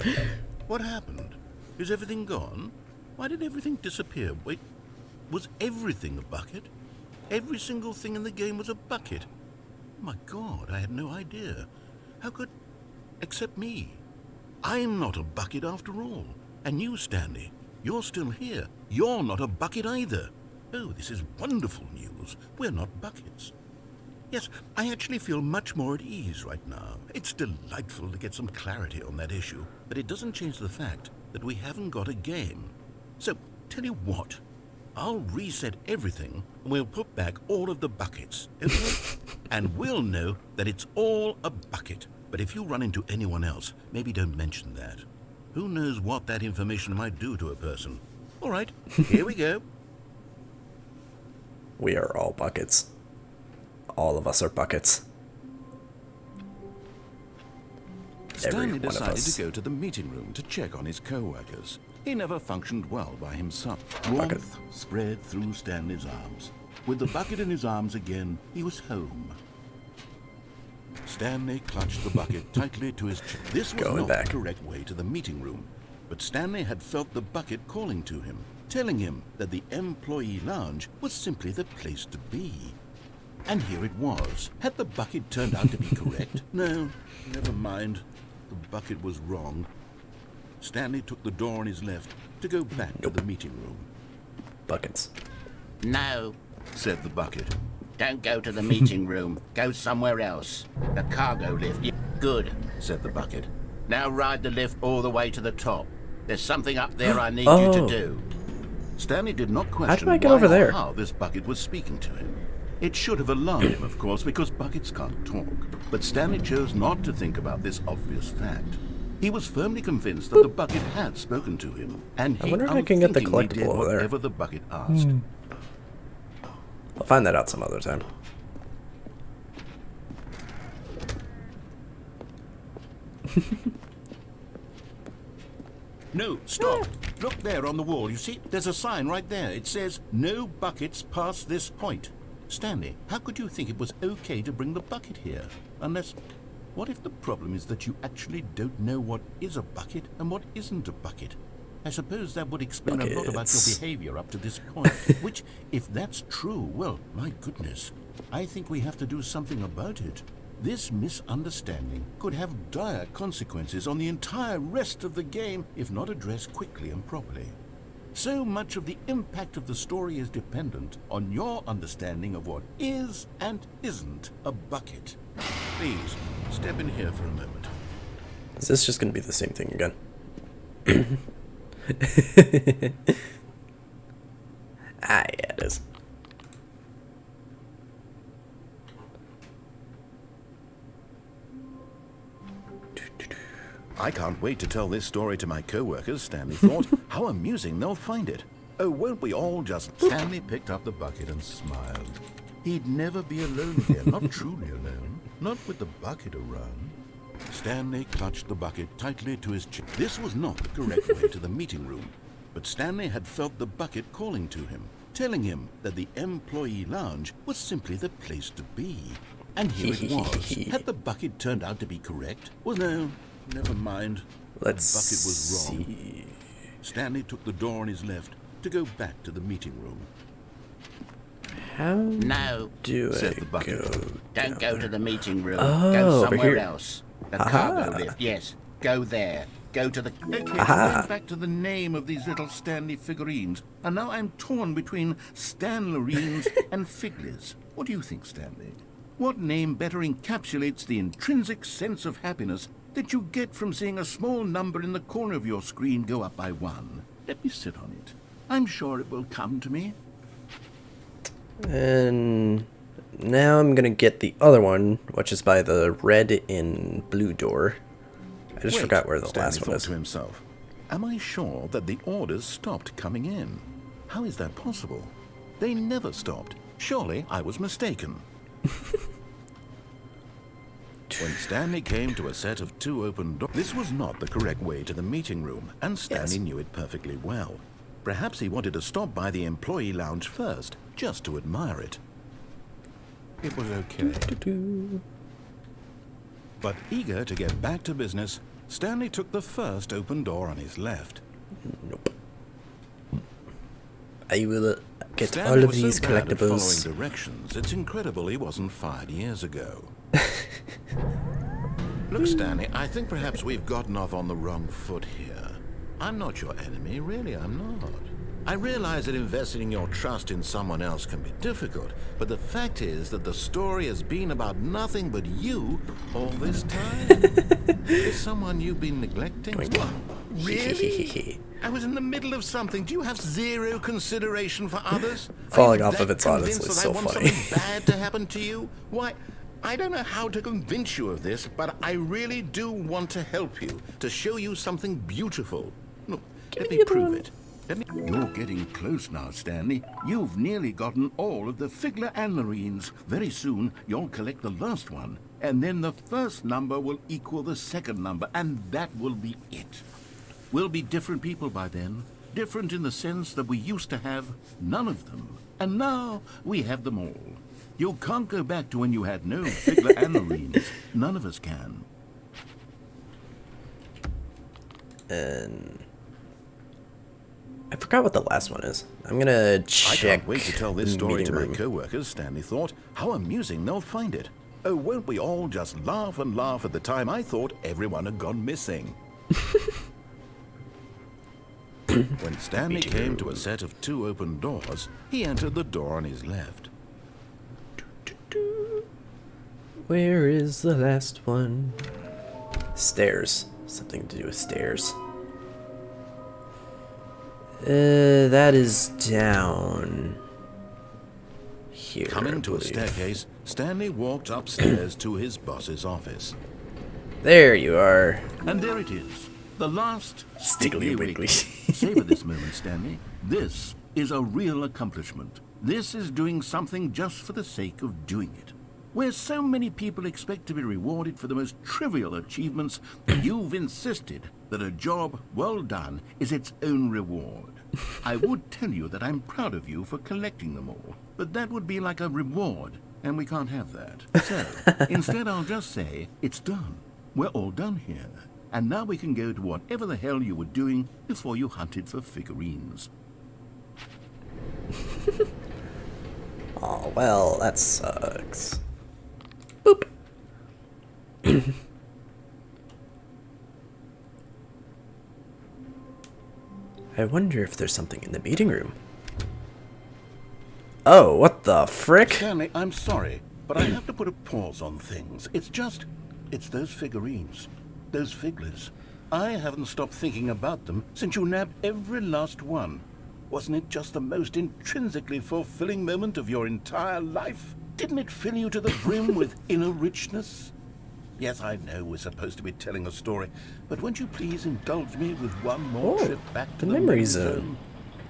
What happened? Is everything gone? Why did everything disappear? Wait, was everything a bucket? Every single thing in the game was a bucket. My God, I had no idea. How could... except me. I'm not a bucket after all. And you, Stanley, you're still here. You're not a bucket either. Oh, this is wonderful news. We're not buckets. Yes, I actually feel much more at ease right now. It's delightful to get some clarity on that issue, but it doesn't change the fact that we haven't got a game. So, tell you what, I'll reset everything and we'll put back all of the buckets, okay? And we'll know that it's all a bucket. But if you run into anyone else, maybe don't mention that. Who knows what that information might do to a person? All right, here we go. We are all buckets. All of us are buckets. Stanley Every one of decided us. to go to the meeting room to check on his co-workers. He never functioned well by himself. Bucket. Warmth spread through Stanley's arms. With the bucket in his arms again, he was home. Stanley clutched the bucket tightly to his chest. This was Going not back. the correct way to the meeting room, but Stanley had felt the bucket calling to him, telling him that the employee lounge was simply the place to be. And here it was. Had the bucket turned out to be correct? No, never mind. The bucket was wrong. Stanley took the door on his left to go back to the meeting room. Buckets. No, Said the bucket. don't go to the meeting room. Go somewhere else. The cargo lift. Good, Said the bucket. now ride the lift all the way to the top. There's something up there I need you to Oh. do. Stanley did not question I get why over or there? how this bucket was speaking to him. It should have alarmed him, of course, because buckets can't talk. But Stanley chose not to think about this obvious fact. He was firmly convinced that the bucket had spoken to him, and I he wonder if I can get the unthinkingly collectible did over there. whatever the bucket asked. I'll find that out some other time. No, stop. Look there on the wall. You see, there's a sign right there. It says, "No buckets past this point." Stanley, how could you think it was okay to bring the bucket here? Unless, what if the problem is that you actually don't know what is a bucket and what isn't a bucket? I suppose that would explain a lot about your Buckets. behavior up to this point. Which, if that's true, well, my goodness, I think we have to do something about it. This misunderstanding could have dire consequences on the entire rest of the game if not addressed quickly and properly. So much of the impact of the story is dependent on your understanding of what is and isn't a bucket. Please, step in here for a moment. Is this just going to be the same thing again? Ah, yeah, it is. I can't wait to tell this story to my co-workers, Stanley thought. How amusing they'll find it. Oh, won't we all just... Stanley picked up the bucket and smiled. He'd never be alone again, not truly alone, not with the bucket around. Stanley clutched the bucket tightly to his chest. This was not the correct way to the meeting room, but Stanley had felt the bucket calling to him, telling him that the employee lounge was simply the place to be. And here it was. Had the bucket turned out to be correct? Well, no, never mind. Let's The bucket was wrong. see. Stanley took the door on his left to go back to the meeting room. How No, do I Said the bucket. go? don't go to the meeting room. Oh, go over somewhere here. else. The cargo lift. Yes, go there. Go to the... Okay, I went back to the name of these little Stanley figurines, and now I'm torn between Stanlerines and Figlers. What do you think, Stanley? What name better encapsulates the intrinsic sense of happiness that you get from seeing a small number in the corner of your screen go up by 1? Let me sit on it. I'm sure it will come to me. And now I'm gonna get the other one, which is by the red and blue door. I just forgot where the Stanley last one thought is. to himself, am I sure that the orders stopped coming in? How is that possible? They never stopped. Surely I was mistaken. When Stanley came to a set of 2 open doors, this was not the correct way to the meeting room, and Stanley knew it perfectly well. Perhaps he wanted to stop by the employee lounge first, just to admire it. It was okay. But eager to get back to business, Stanley took the first open door on his left. Nope. I will get Stanley all of was these so bad at collectibles. following directions, it's incredible he wasn't fired years ago. Look, Stanley, I think perhaps we've gotten off on the wrong foot here. I'm not your enemy, really, I'm not. I realize that investing your trust in someone else can be difficult, but the fact is that the story has been about nothing but you all this time. Is someone you've been neglecting? What? Really? I was in the middle of something. Do you have zero consideration for others? Falling Are you off of that it's honestly convinced that so I want funny. something bad to happen to you? Why, I don't know how to convince you of this, but I really do want to help you, to show you something beautiful. Look, let me prove it. You're getting close now, Stanley. You've nearly gotten all of the Figler and Marines. Very soon, you'll collect the last one, and then the first number will equal the second number, and that will be it. We'll be different people by then. Different in the sense that we used to have none of them, and now we have them all. You can't go back to when you had no Figler and Marines. None of us can. And I forgot what the last one is. I'm gonna check. I can't wait to tell this the story to meeting my room. co-workers, Stanley thought. How amusing they'll find it. Oh, won't we all just laugh and laugh at the time I thought everyone had gone missing. When Stanley came to a set of 2 open doors, he entered the door on his left. Where is the last one? Stairs. Something to do with stairs. That is down here. Coming I to a believe. staircase, Stanley walked upstairs to his boss's office. There you are. And there it is. The last Stiggly Wiggly. Savor this moment, Stanley. This is a real accomplishment. This is doing something just for the sake of doing it. Where so many people expect to be rewarded for the most trivial achievements, you've insisted that a job well done is its own reward. I would tell you that I'm proud of you for collecting them all, but that would be like a reward, and we can't have that. So, instead I'll just say, it's done. We're all done here. And now we can go to whatever the hell you were doing before you hunted for figurines. Oh, well, that sucks. Boop. I wonder if there's something in the meeting room. Oh, what the frick? Stanley, I'm sorry, but I have to put a pause on things. It's those figurines. Those Figlers. I haven't stopped thinking about them since you nabbed every last one. Wasn't it just the most intrinsically fulfilling moment of your entire life? Didn't it fill you to the brim with inner richness? Yes, I know we're supposed to be telling a story, but won't you please indulge me with one more trip back to the the memory memory zone.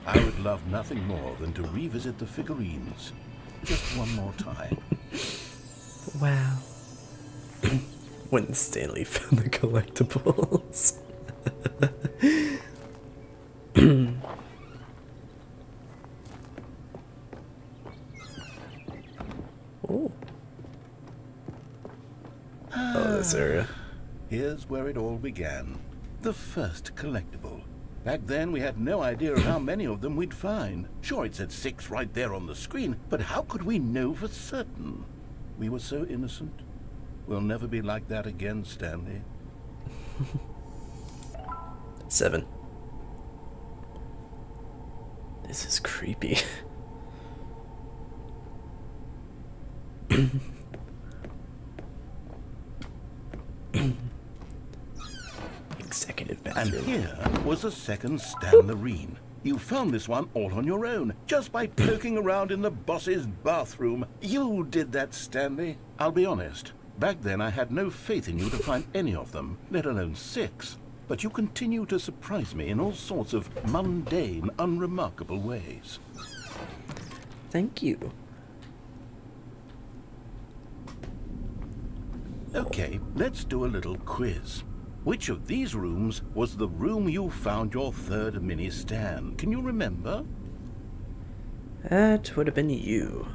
I would love nothing more than to revisit the figurines. Just one more time. Wow. When Stanley found the collectibles. Oh. Oh, this area. Here's where it all began. The first collectible. Back then, we had no idea of how many of them we'd find. Sure, it said 6 right there on the screen, but how could we know for certain? We were so innocent. We'll never be like that again, Stanley. 7. This is creepy. And bathroom. here was a second Stanley. You found this one all on your own, just by poking around in the boss's bathroom. You did that, Stanley. I'll be honest. Back then I had no faith in you to find any of them, let alone 6. But you continue to surprise me in all sorts of mundane, unremarkable ways. Thank you. Okay, let's do a little quiz. Which of these rooms was the room you found your third mini Stan? Can you remember? That would have been you.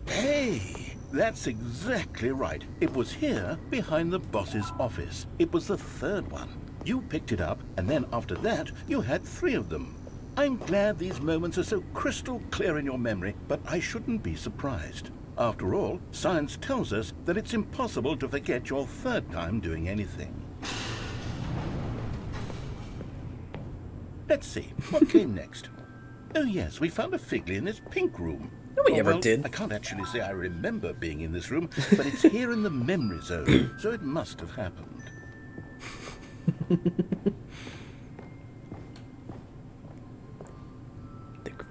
Hey, that's exactly right. It was here, behind the boss's office. It was the third one. You picked it up, and then after that, you had 3 of them. I'm glad these moments are so crystal clear in your memory, but I shouldn't be surprised. After all, science tells us that it's impossible to forget your third time doing anything. Let's see, what came next? Oh yes, we found a Figley in this pink room. No, we ever did. I can't actually say I remember being in this room, but it's here in the memory zone, so it must have happened.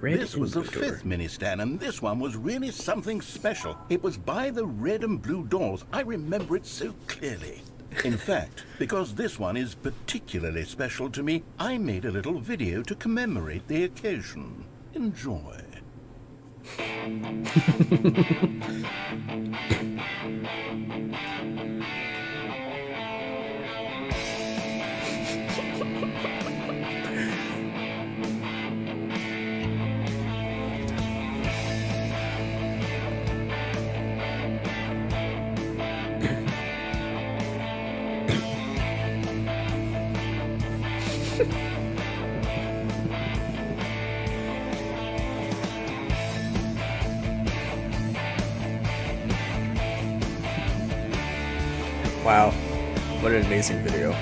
This was the 5th mini Stan, and this one was really something special. It was by the red and blue doors. I remember it so clearly. In fact, because this one is particularly special to me, I made a little video to commemorate the occasion. Enjoy. Wow, what an amazing video.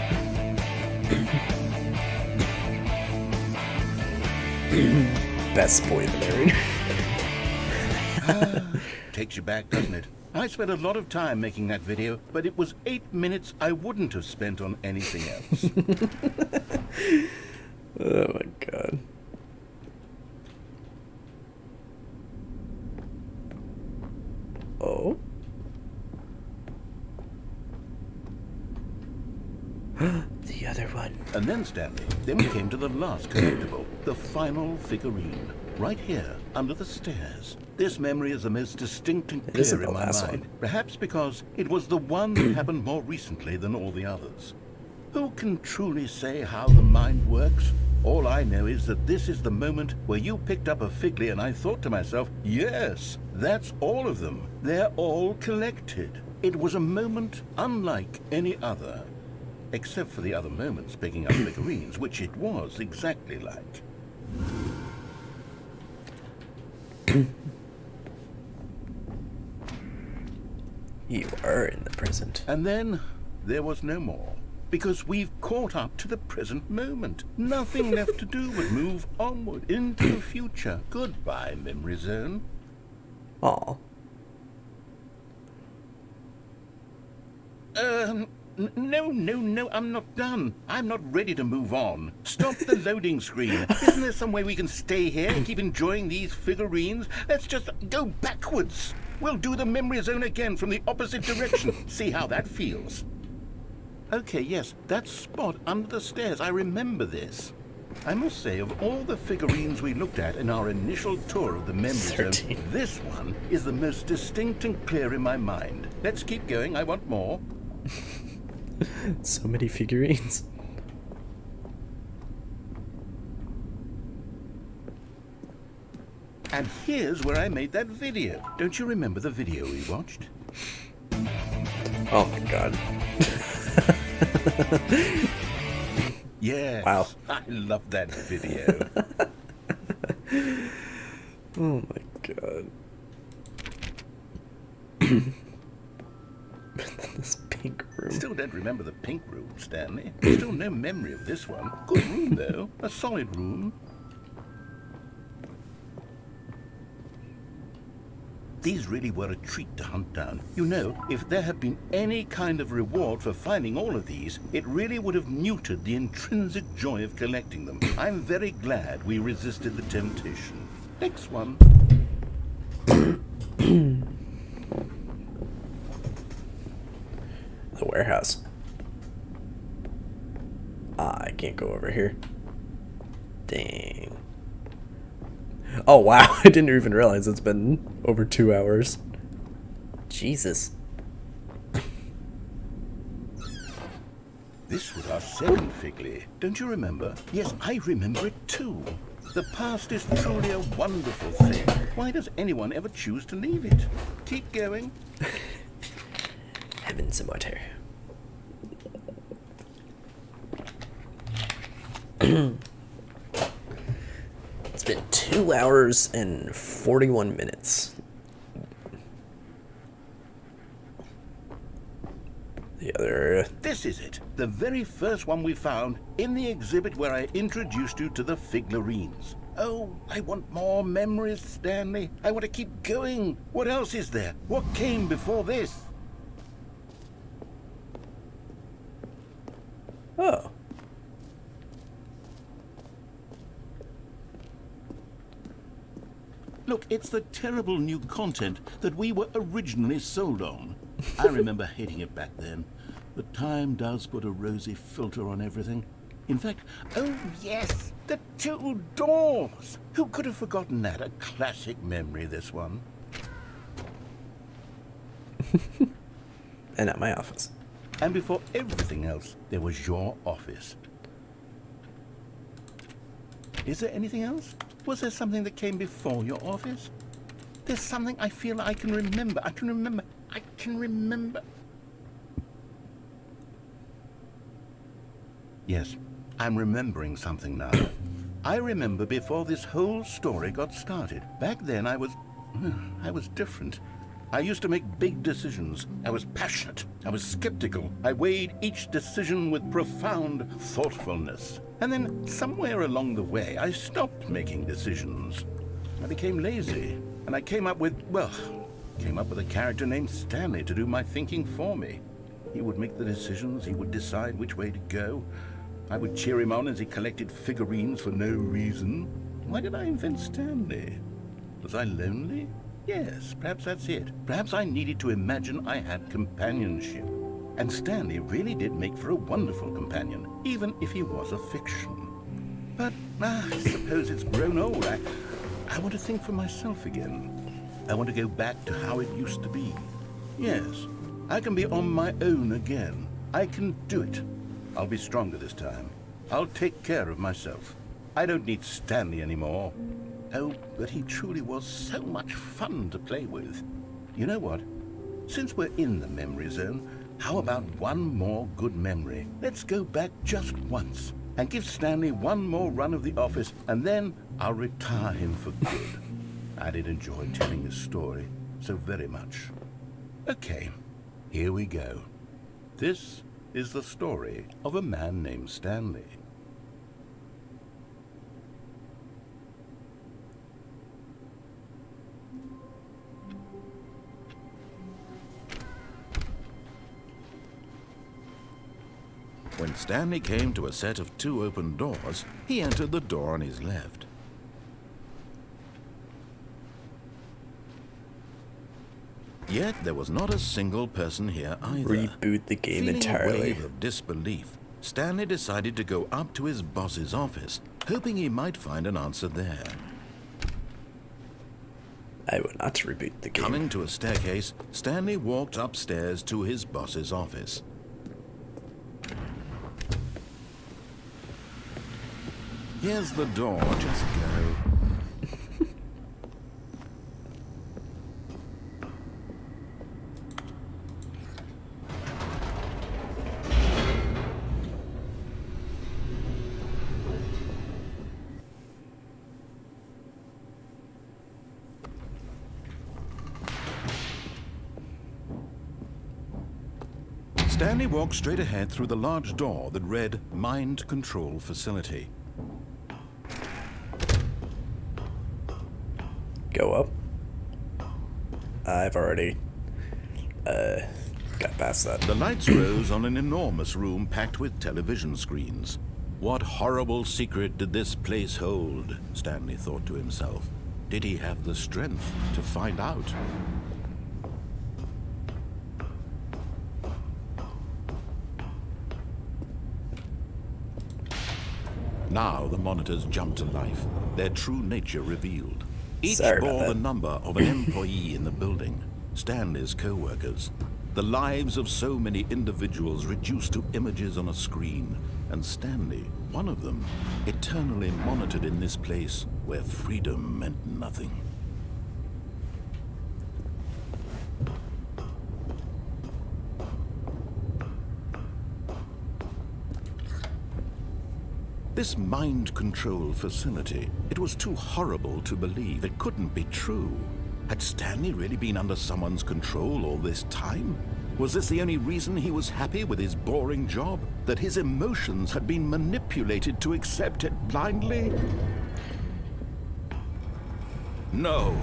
Best boy of the narrator. Takes you back, doesn't it? I spent a lot of time making that video, but it was 8 minutes I wouldn't have spent on anything else. Oh my god. Oh? The other one. And then, Stanley, then we came to the last collectible, the final figurine, right here, under the stairs. This memory is the most distinct and It isn't clear the in my last mind, one. perhaps because it was the one that happened more recently than all the others. Who can truly say how the mind works? All I know is that this is the moment where you picked up a Figley and I thought to myself, yes, that's all of them. They're all collected. It was a moment unlike any other. Except for the other moments picking up figurines, which it was exactly like. You are in the present. And then there was no more. Because we've caught up to the present moment. Nothing left to do but move onward into the future. Goodbye, memory zone. Aw. No, I'm not done. I'm not ready to move on. Stop the loading screen. Isn't there some way we can stay here and keep enjoying these figurines? Let's just go backwards. We'll do the memory zone again from the opposite direction. See how that feels. Okay, yes, that spot under the stairs. I remember this. I must say, of all the figurines we looked at in our initial tour of the memory zone, 13. this one is the most distinct and clear in my mind. Let's keep going. I want more. So many figurines. And here's where I made that video. Don't you remember the video we watched? Oh my god. Yes. Wow. I love that video. Oh my god. This pink room. Still don't remember the pink room, Stanley. Still no memory of this one. Good room, though. A solid room. These really were a treat to hunt down. You know, if there had been any kind of reward for finding all of these, it really would have neutered the intrinsic joy of collecting them. I'm very glad we resisted the temptation. Next one. The warehouse. I can't go over here. Dang. Oh wow, I didn't even realize it's been over 2 hours. Jesus. This was our second Figley. Don't you remember? Yes, I remember it too. The past is truly a wonderful thing. Why does anyone ever choose to leave it? Keep going. Heavens and water. It's been 2 hours and 41 minutes. The other... This is it. The very first one we found in the exhibit where I introduced you to the figurines. Oh, I want more memories, Stanley. I want to keep going. What else is there? What came before this? Oh. Look, it's the terrible new content that we were originally sold on. I remember hating it back then. But time does put a rosy filter on everything. In fact, oh yes, the 2 doors. Who could have forgotten that? A classic memory, this one. And at my office. And before everything else, there was your office. Is there anything else? Was there something that came before your office? There's something I feel I can remember. I can remember. Yes, I'm remembering something now. I remember before this whole story got started. Back then I was different. I used to make big decisions. I was passionate. I was skeptical. I weighed each decision with profound thoughtfulness. And then somewhere along the way, I stopped making decisions. I became lazy. And I came up with a character named Stanley to do my thinking for me. He would make the decisions. He would decide which way to go. I would cheer him on as he collected figurines for no reason. Why did I invent Stanley? Was I lonely? Yes, perhaps that's it. Perhaps I needed to imagine I had companionship. And Stanley really did make for a wonderful companion, even if he was a fiction. But I suppose it's grown old. I want to think for myself again. I want to go back to how it used to be. Yes, I can be on my own again. I can do it. I'll be stronger this time. I'll take care of myself. I don't need Stanley anymore. Oh, but he truly was so much fun to play with. You know what? Since we're in the memory zone, how about one more good memory? Let's go back just once and give Stanley one more run of the office, and then I'll retire him for good. I did enjoy telling his story so very much. Okay, here we go. This is the story of a man named Stanley. When Stanley came to a set of 2 open doors, he entered the door on his left. Yet there was not a single person here either. Reboot the game Feeling entirely. a wave of disbelief, Stanley decided to go up to his boss's office, hoping he might find an answer there. I will not reboot the game. Coming to a staircase, Stanley walked upstairs to his boss's office. Here's the door, just go. Stanley walked straight ahead through the large door that read Mind Control Facility. Go up. I've already got past that. The lights rose on an enormous room packed with television screens. What horrible secret did this place hold? Stanley thought to himself. Did he have the strength to find out? Now the monitors jumped to life, their true nature revealed. Each Sorry about bore the that. number of an employee in the building, Stanley's co-workers. The lives of so many individuals reduced to images on a screen, and Stanley, one of them, eternally monitored in this place where freedom meant nothing. This mind control facility, it was too horrible to believe. It couldn't be true. Had Stanley really been under someone's control all this time? Was this the only reason he was happy with his boring job? That his emotions had been manipulated to accept it blindly? No,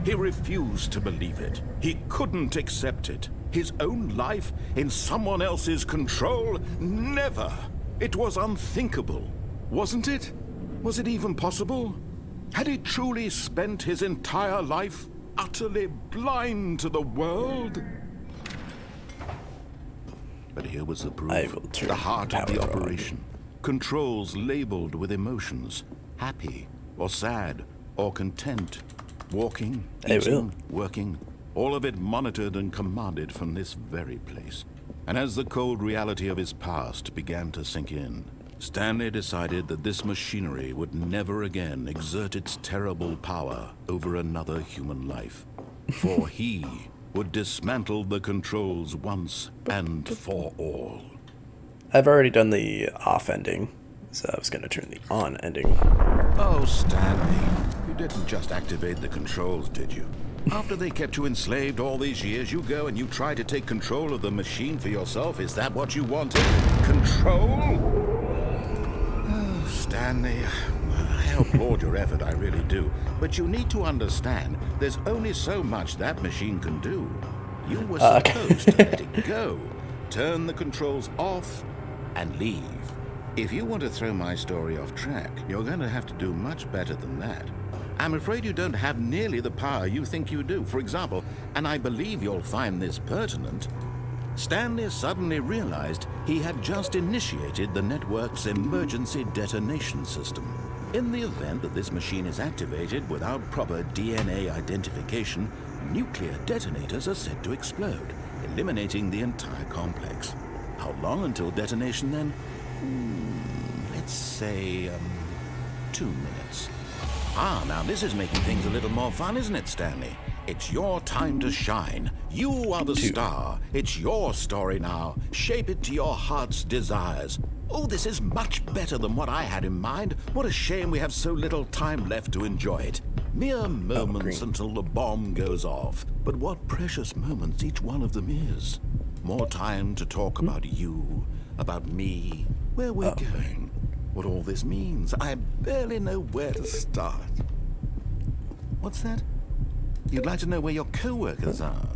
he refused to believe it. He couldn't accept it. His own life in someone else's control? Never! It was unthinkable. Wasn't it? Was it even possible? Had he truly spent his entire life utterly blind to the world? But here was the I proof. will turn The heart of the power on. operation. Controls labeled with emotions. Happy, or sad, or content. Walking, I eating, will. working. All of it monitored and commanded from this very place. And as the cold reality of his past began to sink in, Stanley decided that this machinery would never again exert its terrible power over another human life. For he would dismantle the controls once and for all. I've already done the off ending, so I was going to turn the on ending. Oh, Stanley, you didn't just activate the controls, did you? After they kept you enslaved all these years, you go and you try to take control of the machine for yourself. Is that what you wanted? Control? Oh, Stanley, I applaud your effort, I really do. But you need to understand, there's only so much that machine can do. You were supposed to let it go, turn the controls off, and leave. If you want to throw my story off track, you're going to have to do much better than that. I'm afraid you don't have nearly the power you think you do. For example, and I believe you'll find this pertinent, Stanley suddenly realized he had just initiated the network's emergency detonation system. In the event that this machine is activated without proper DNA identification, nuclear detonators are said to explode, eliminating the entire complex. How long until detonation then? Let's say, 2 minutes. Ah, now this is making things a little more fun, isn't it, Stanley? It's your time to shine. You are the star. It's your story now. Shape it to your heart's desires. Oh, this is much better than what I had in mind. What a shame we have so little time left to enjoy it. Mere moments until the bomb goes off. But what precious moments each one of them is. More time to talk about you, about me, where we're going. What all this means. I barely know where to start. What's that? You'd like to know where your co-workers are?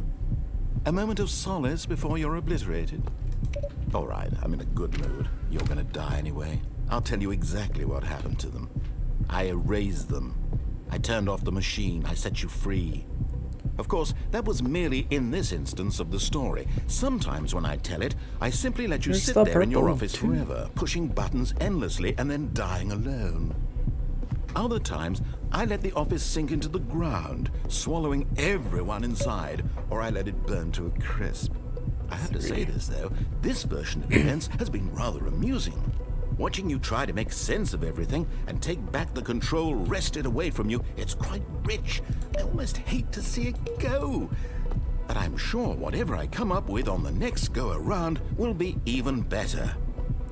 A moment of solace before you're obliterated? All right, I'm in a good mood. You're gonna die anyway. I'll tell you exactly what happened to them. I erased them. I turned off the machine. I set you free. Of course, that was merely in this instance of the story. Sometimes when I tell it, I simply let you There's sit the there in your purple office too. forever, pushing buttons endlessly and then dying alone. Other times, I let the office sink into the ground, swallowing everyone inside, or I let it burn to a crisp. I have to say this, though, this version of events has been rather amusing. Watching you try to make sense of everything and take back the control wrested away from you, it's quite rich. I almost hate to see it go. But I'm sure whatever I come up with on the next go-around will be even better.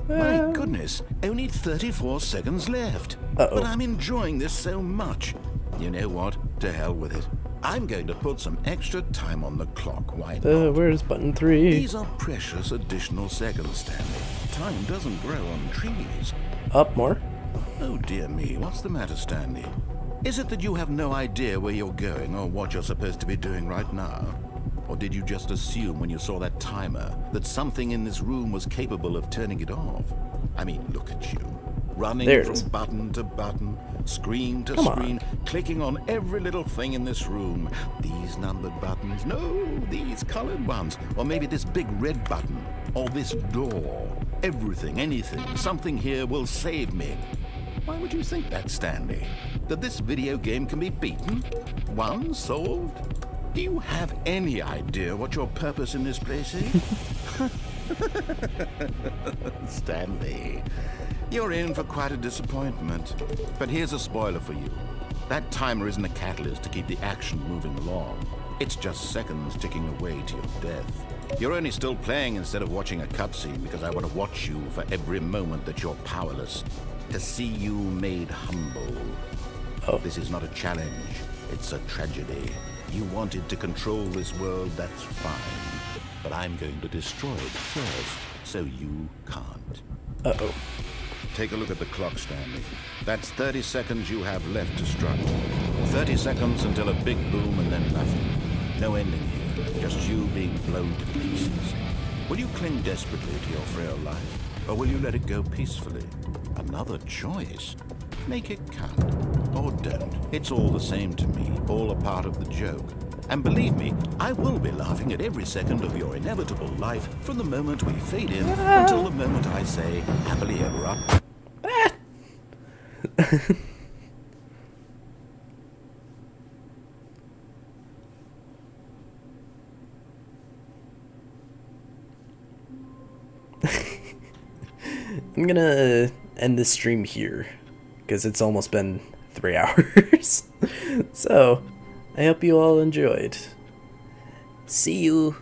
My goodness, only 34 seconds left. But I'm enjoying this so much. You know what? To hell with it. I'm going to put some extra time on the clock. Why not? Where's button 3? These are precious additional seconds, Stanley. Time doesn't grow on trees. Up more? Oh dear me, what's the matter, Stanley? Is it that you have no idea where you're going or what you're supposed to be doing right now? Or did you just assume when you saw that timer that something in this room was capable of turning it off? I mean, look at you. Running There it from is. button to button, screen to Come on. screen, clicking on every little thing in this room. These numbered buttons, no, these colored ones. Or maybe this big red button, or this door. Everything, anything, something here will save me. Why would you think that, Stanley? That this video game can be beaten? Won? Solved? Do you have any idea what your purpose in this place is? Stanley, you're in for quite a disappointment. But here's a spoiler for you. That timer isn't a catalyst to keep the action moving along. It's just seconds ticking away to your death. You're only still playing instead of watching a cutscene because I want to watch you for every moment that you're powerless. To see you made humble. Oh. This is not a challenge. It's a tragedy. You wanted to control this world, that's fine. But I'm going to destroy it first, so you can't. Uh-oh. Take a look at the clock, Stanley. That's 30 seconds you have left to struggle. 30 seconds until a big boom and then nothing. No ending here, just you being blown to pieces. Will you cling desperately to your frail life, or will you let it go peacefully? Another choice. Make it count. Or don't. It's all the same to me, all a part of the joke. And believe me, I will be laughing at every second of your inevitable life from the moment we fade in until the moment I say, happily ever after. I'm gonna end this stream here because it's almost been 3 hours. So, I hope you all enjoyed. See you.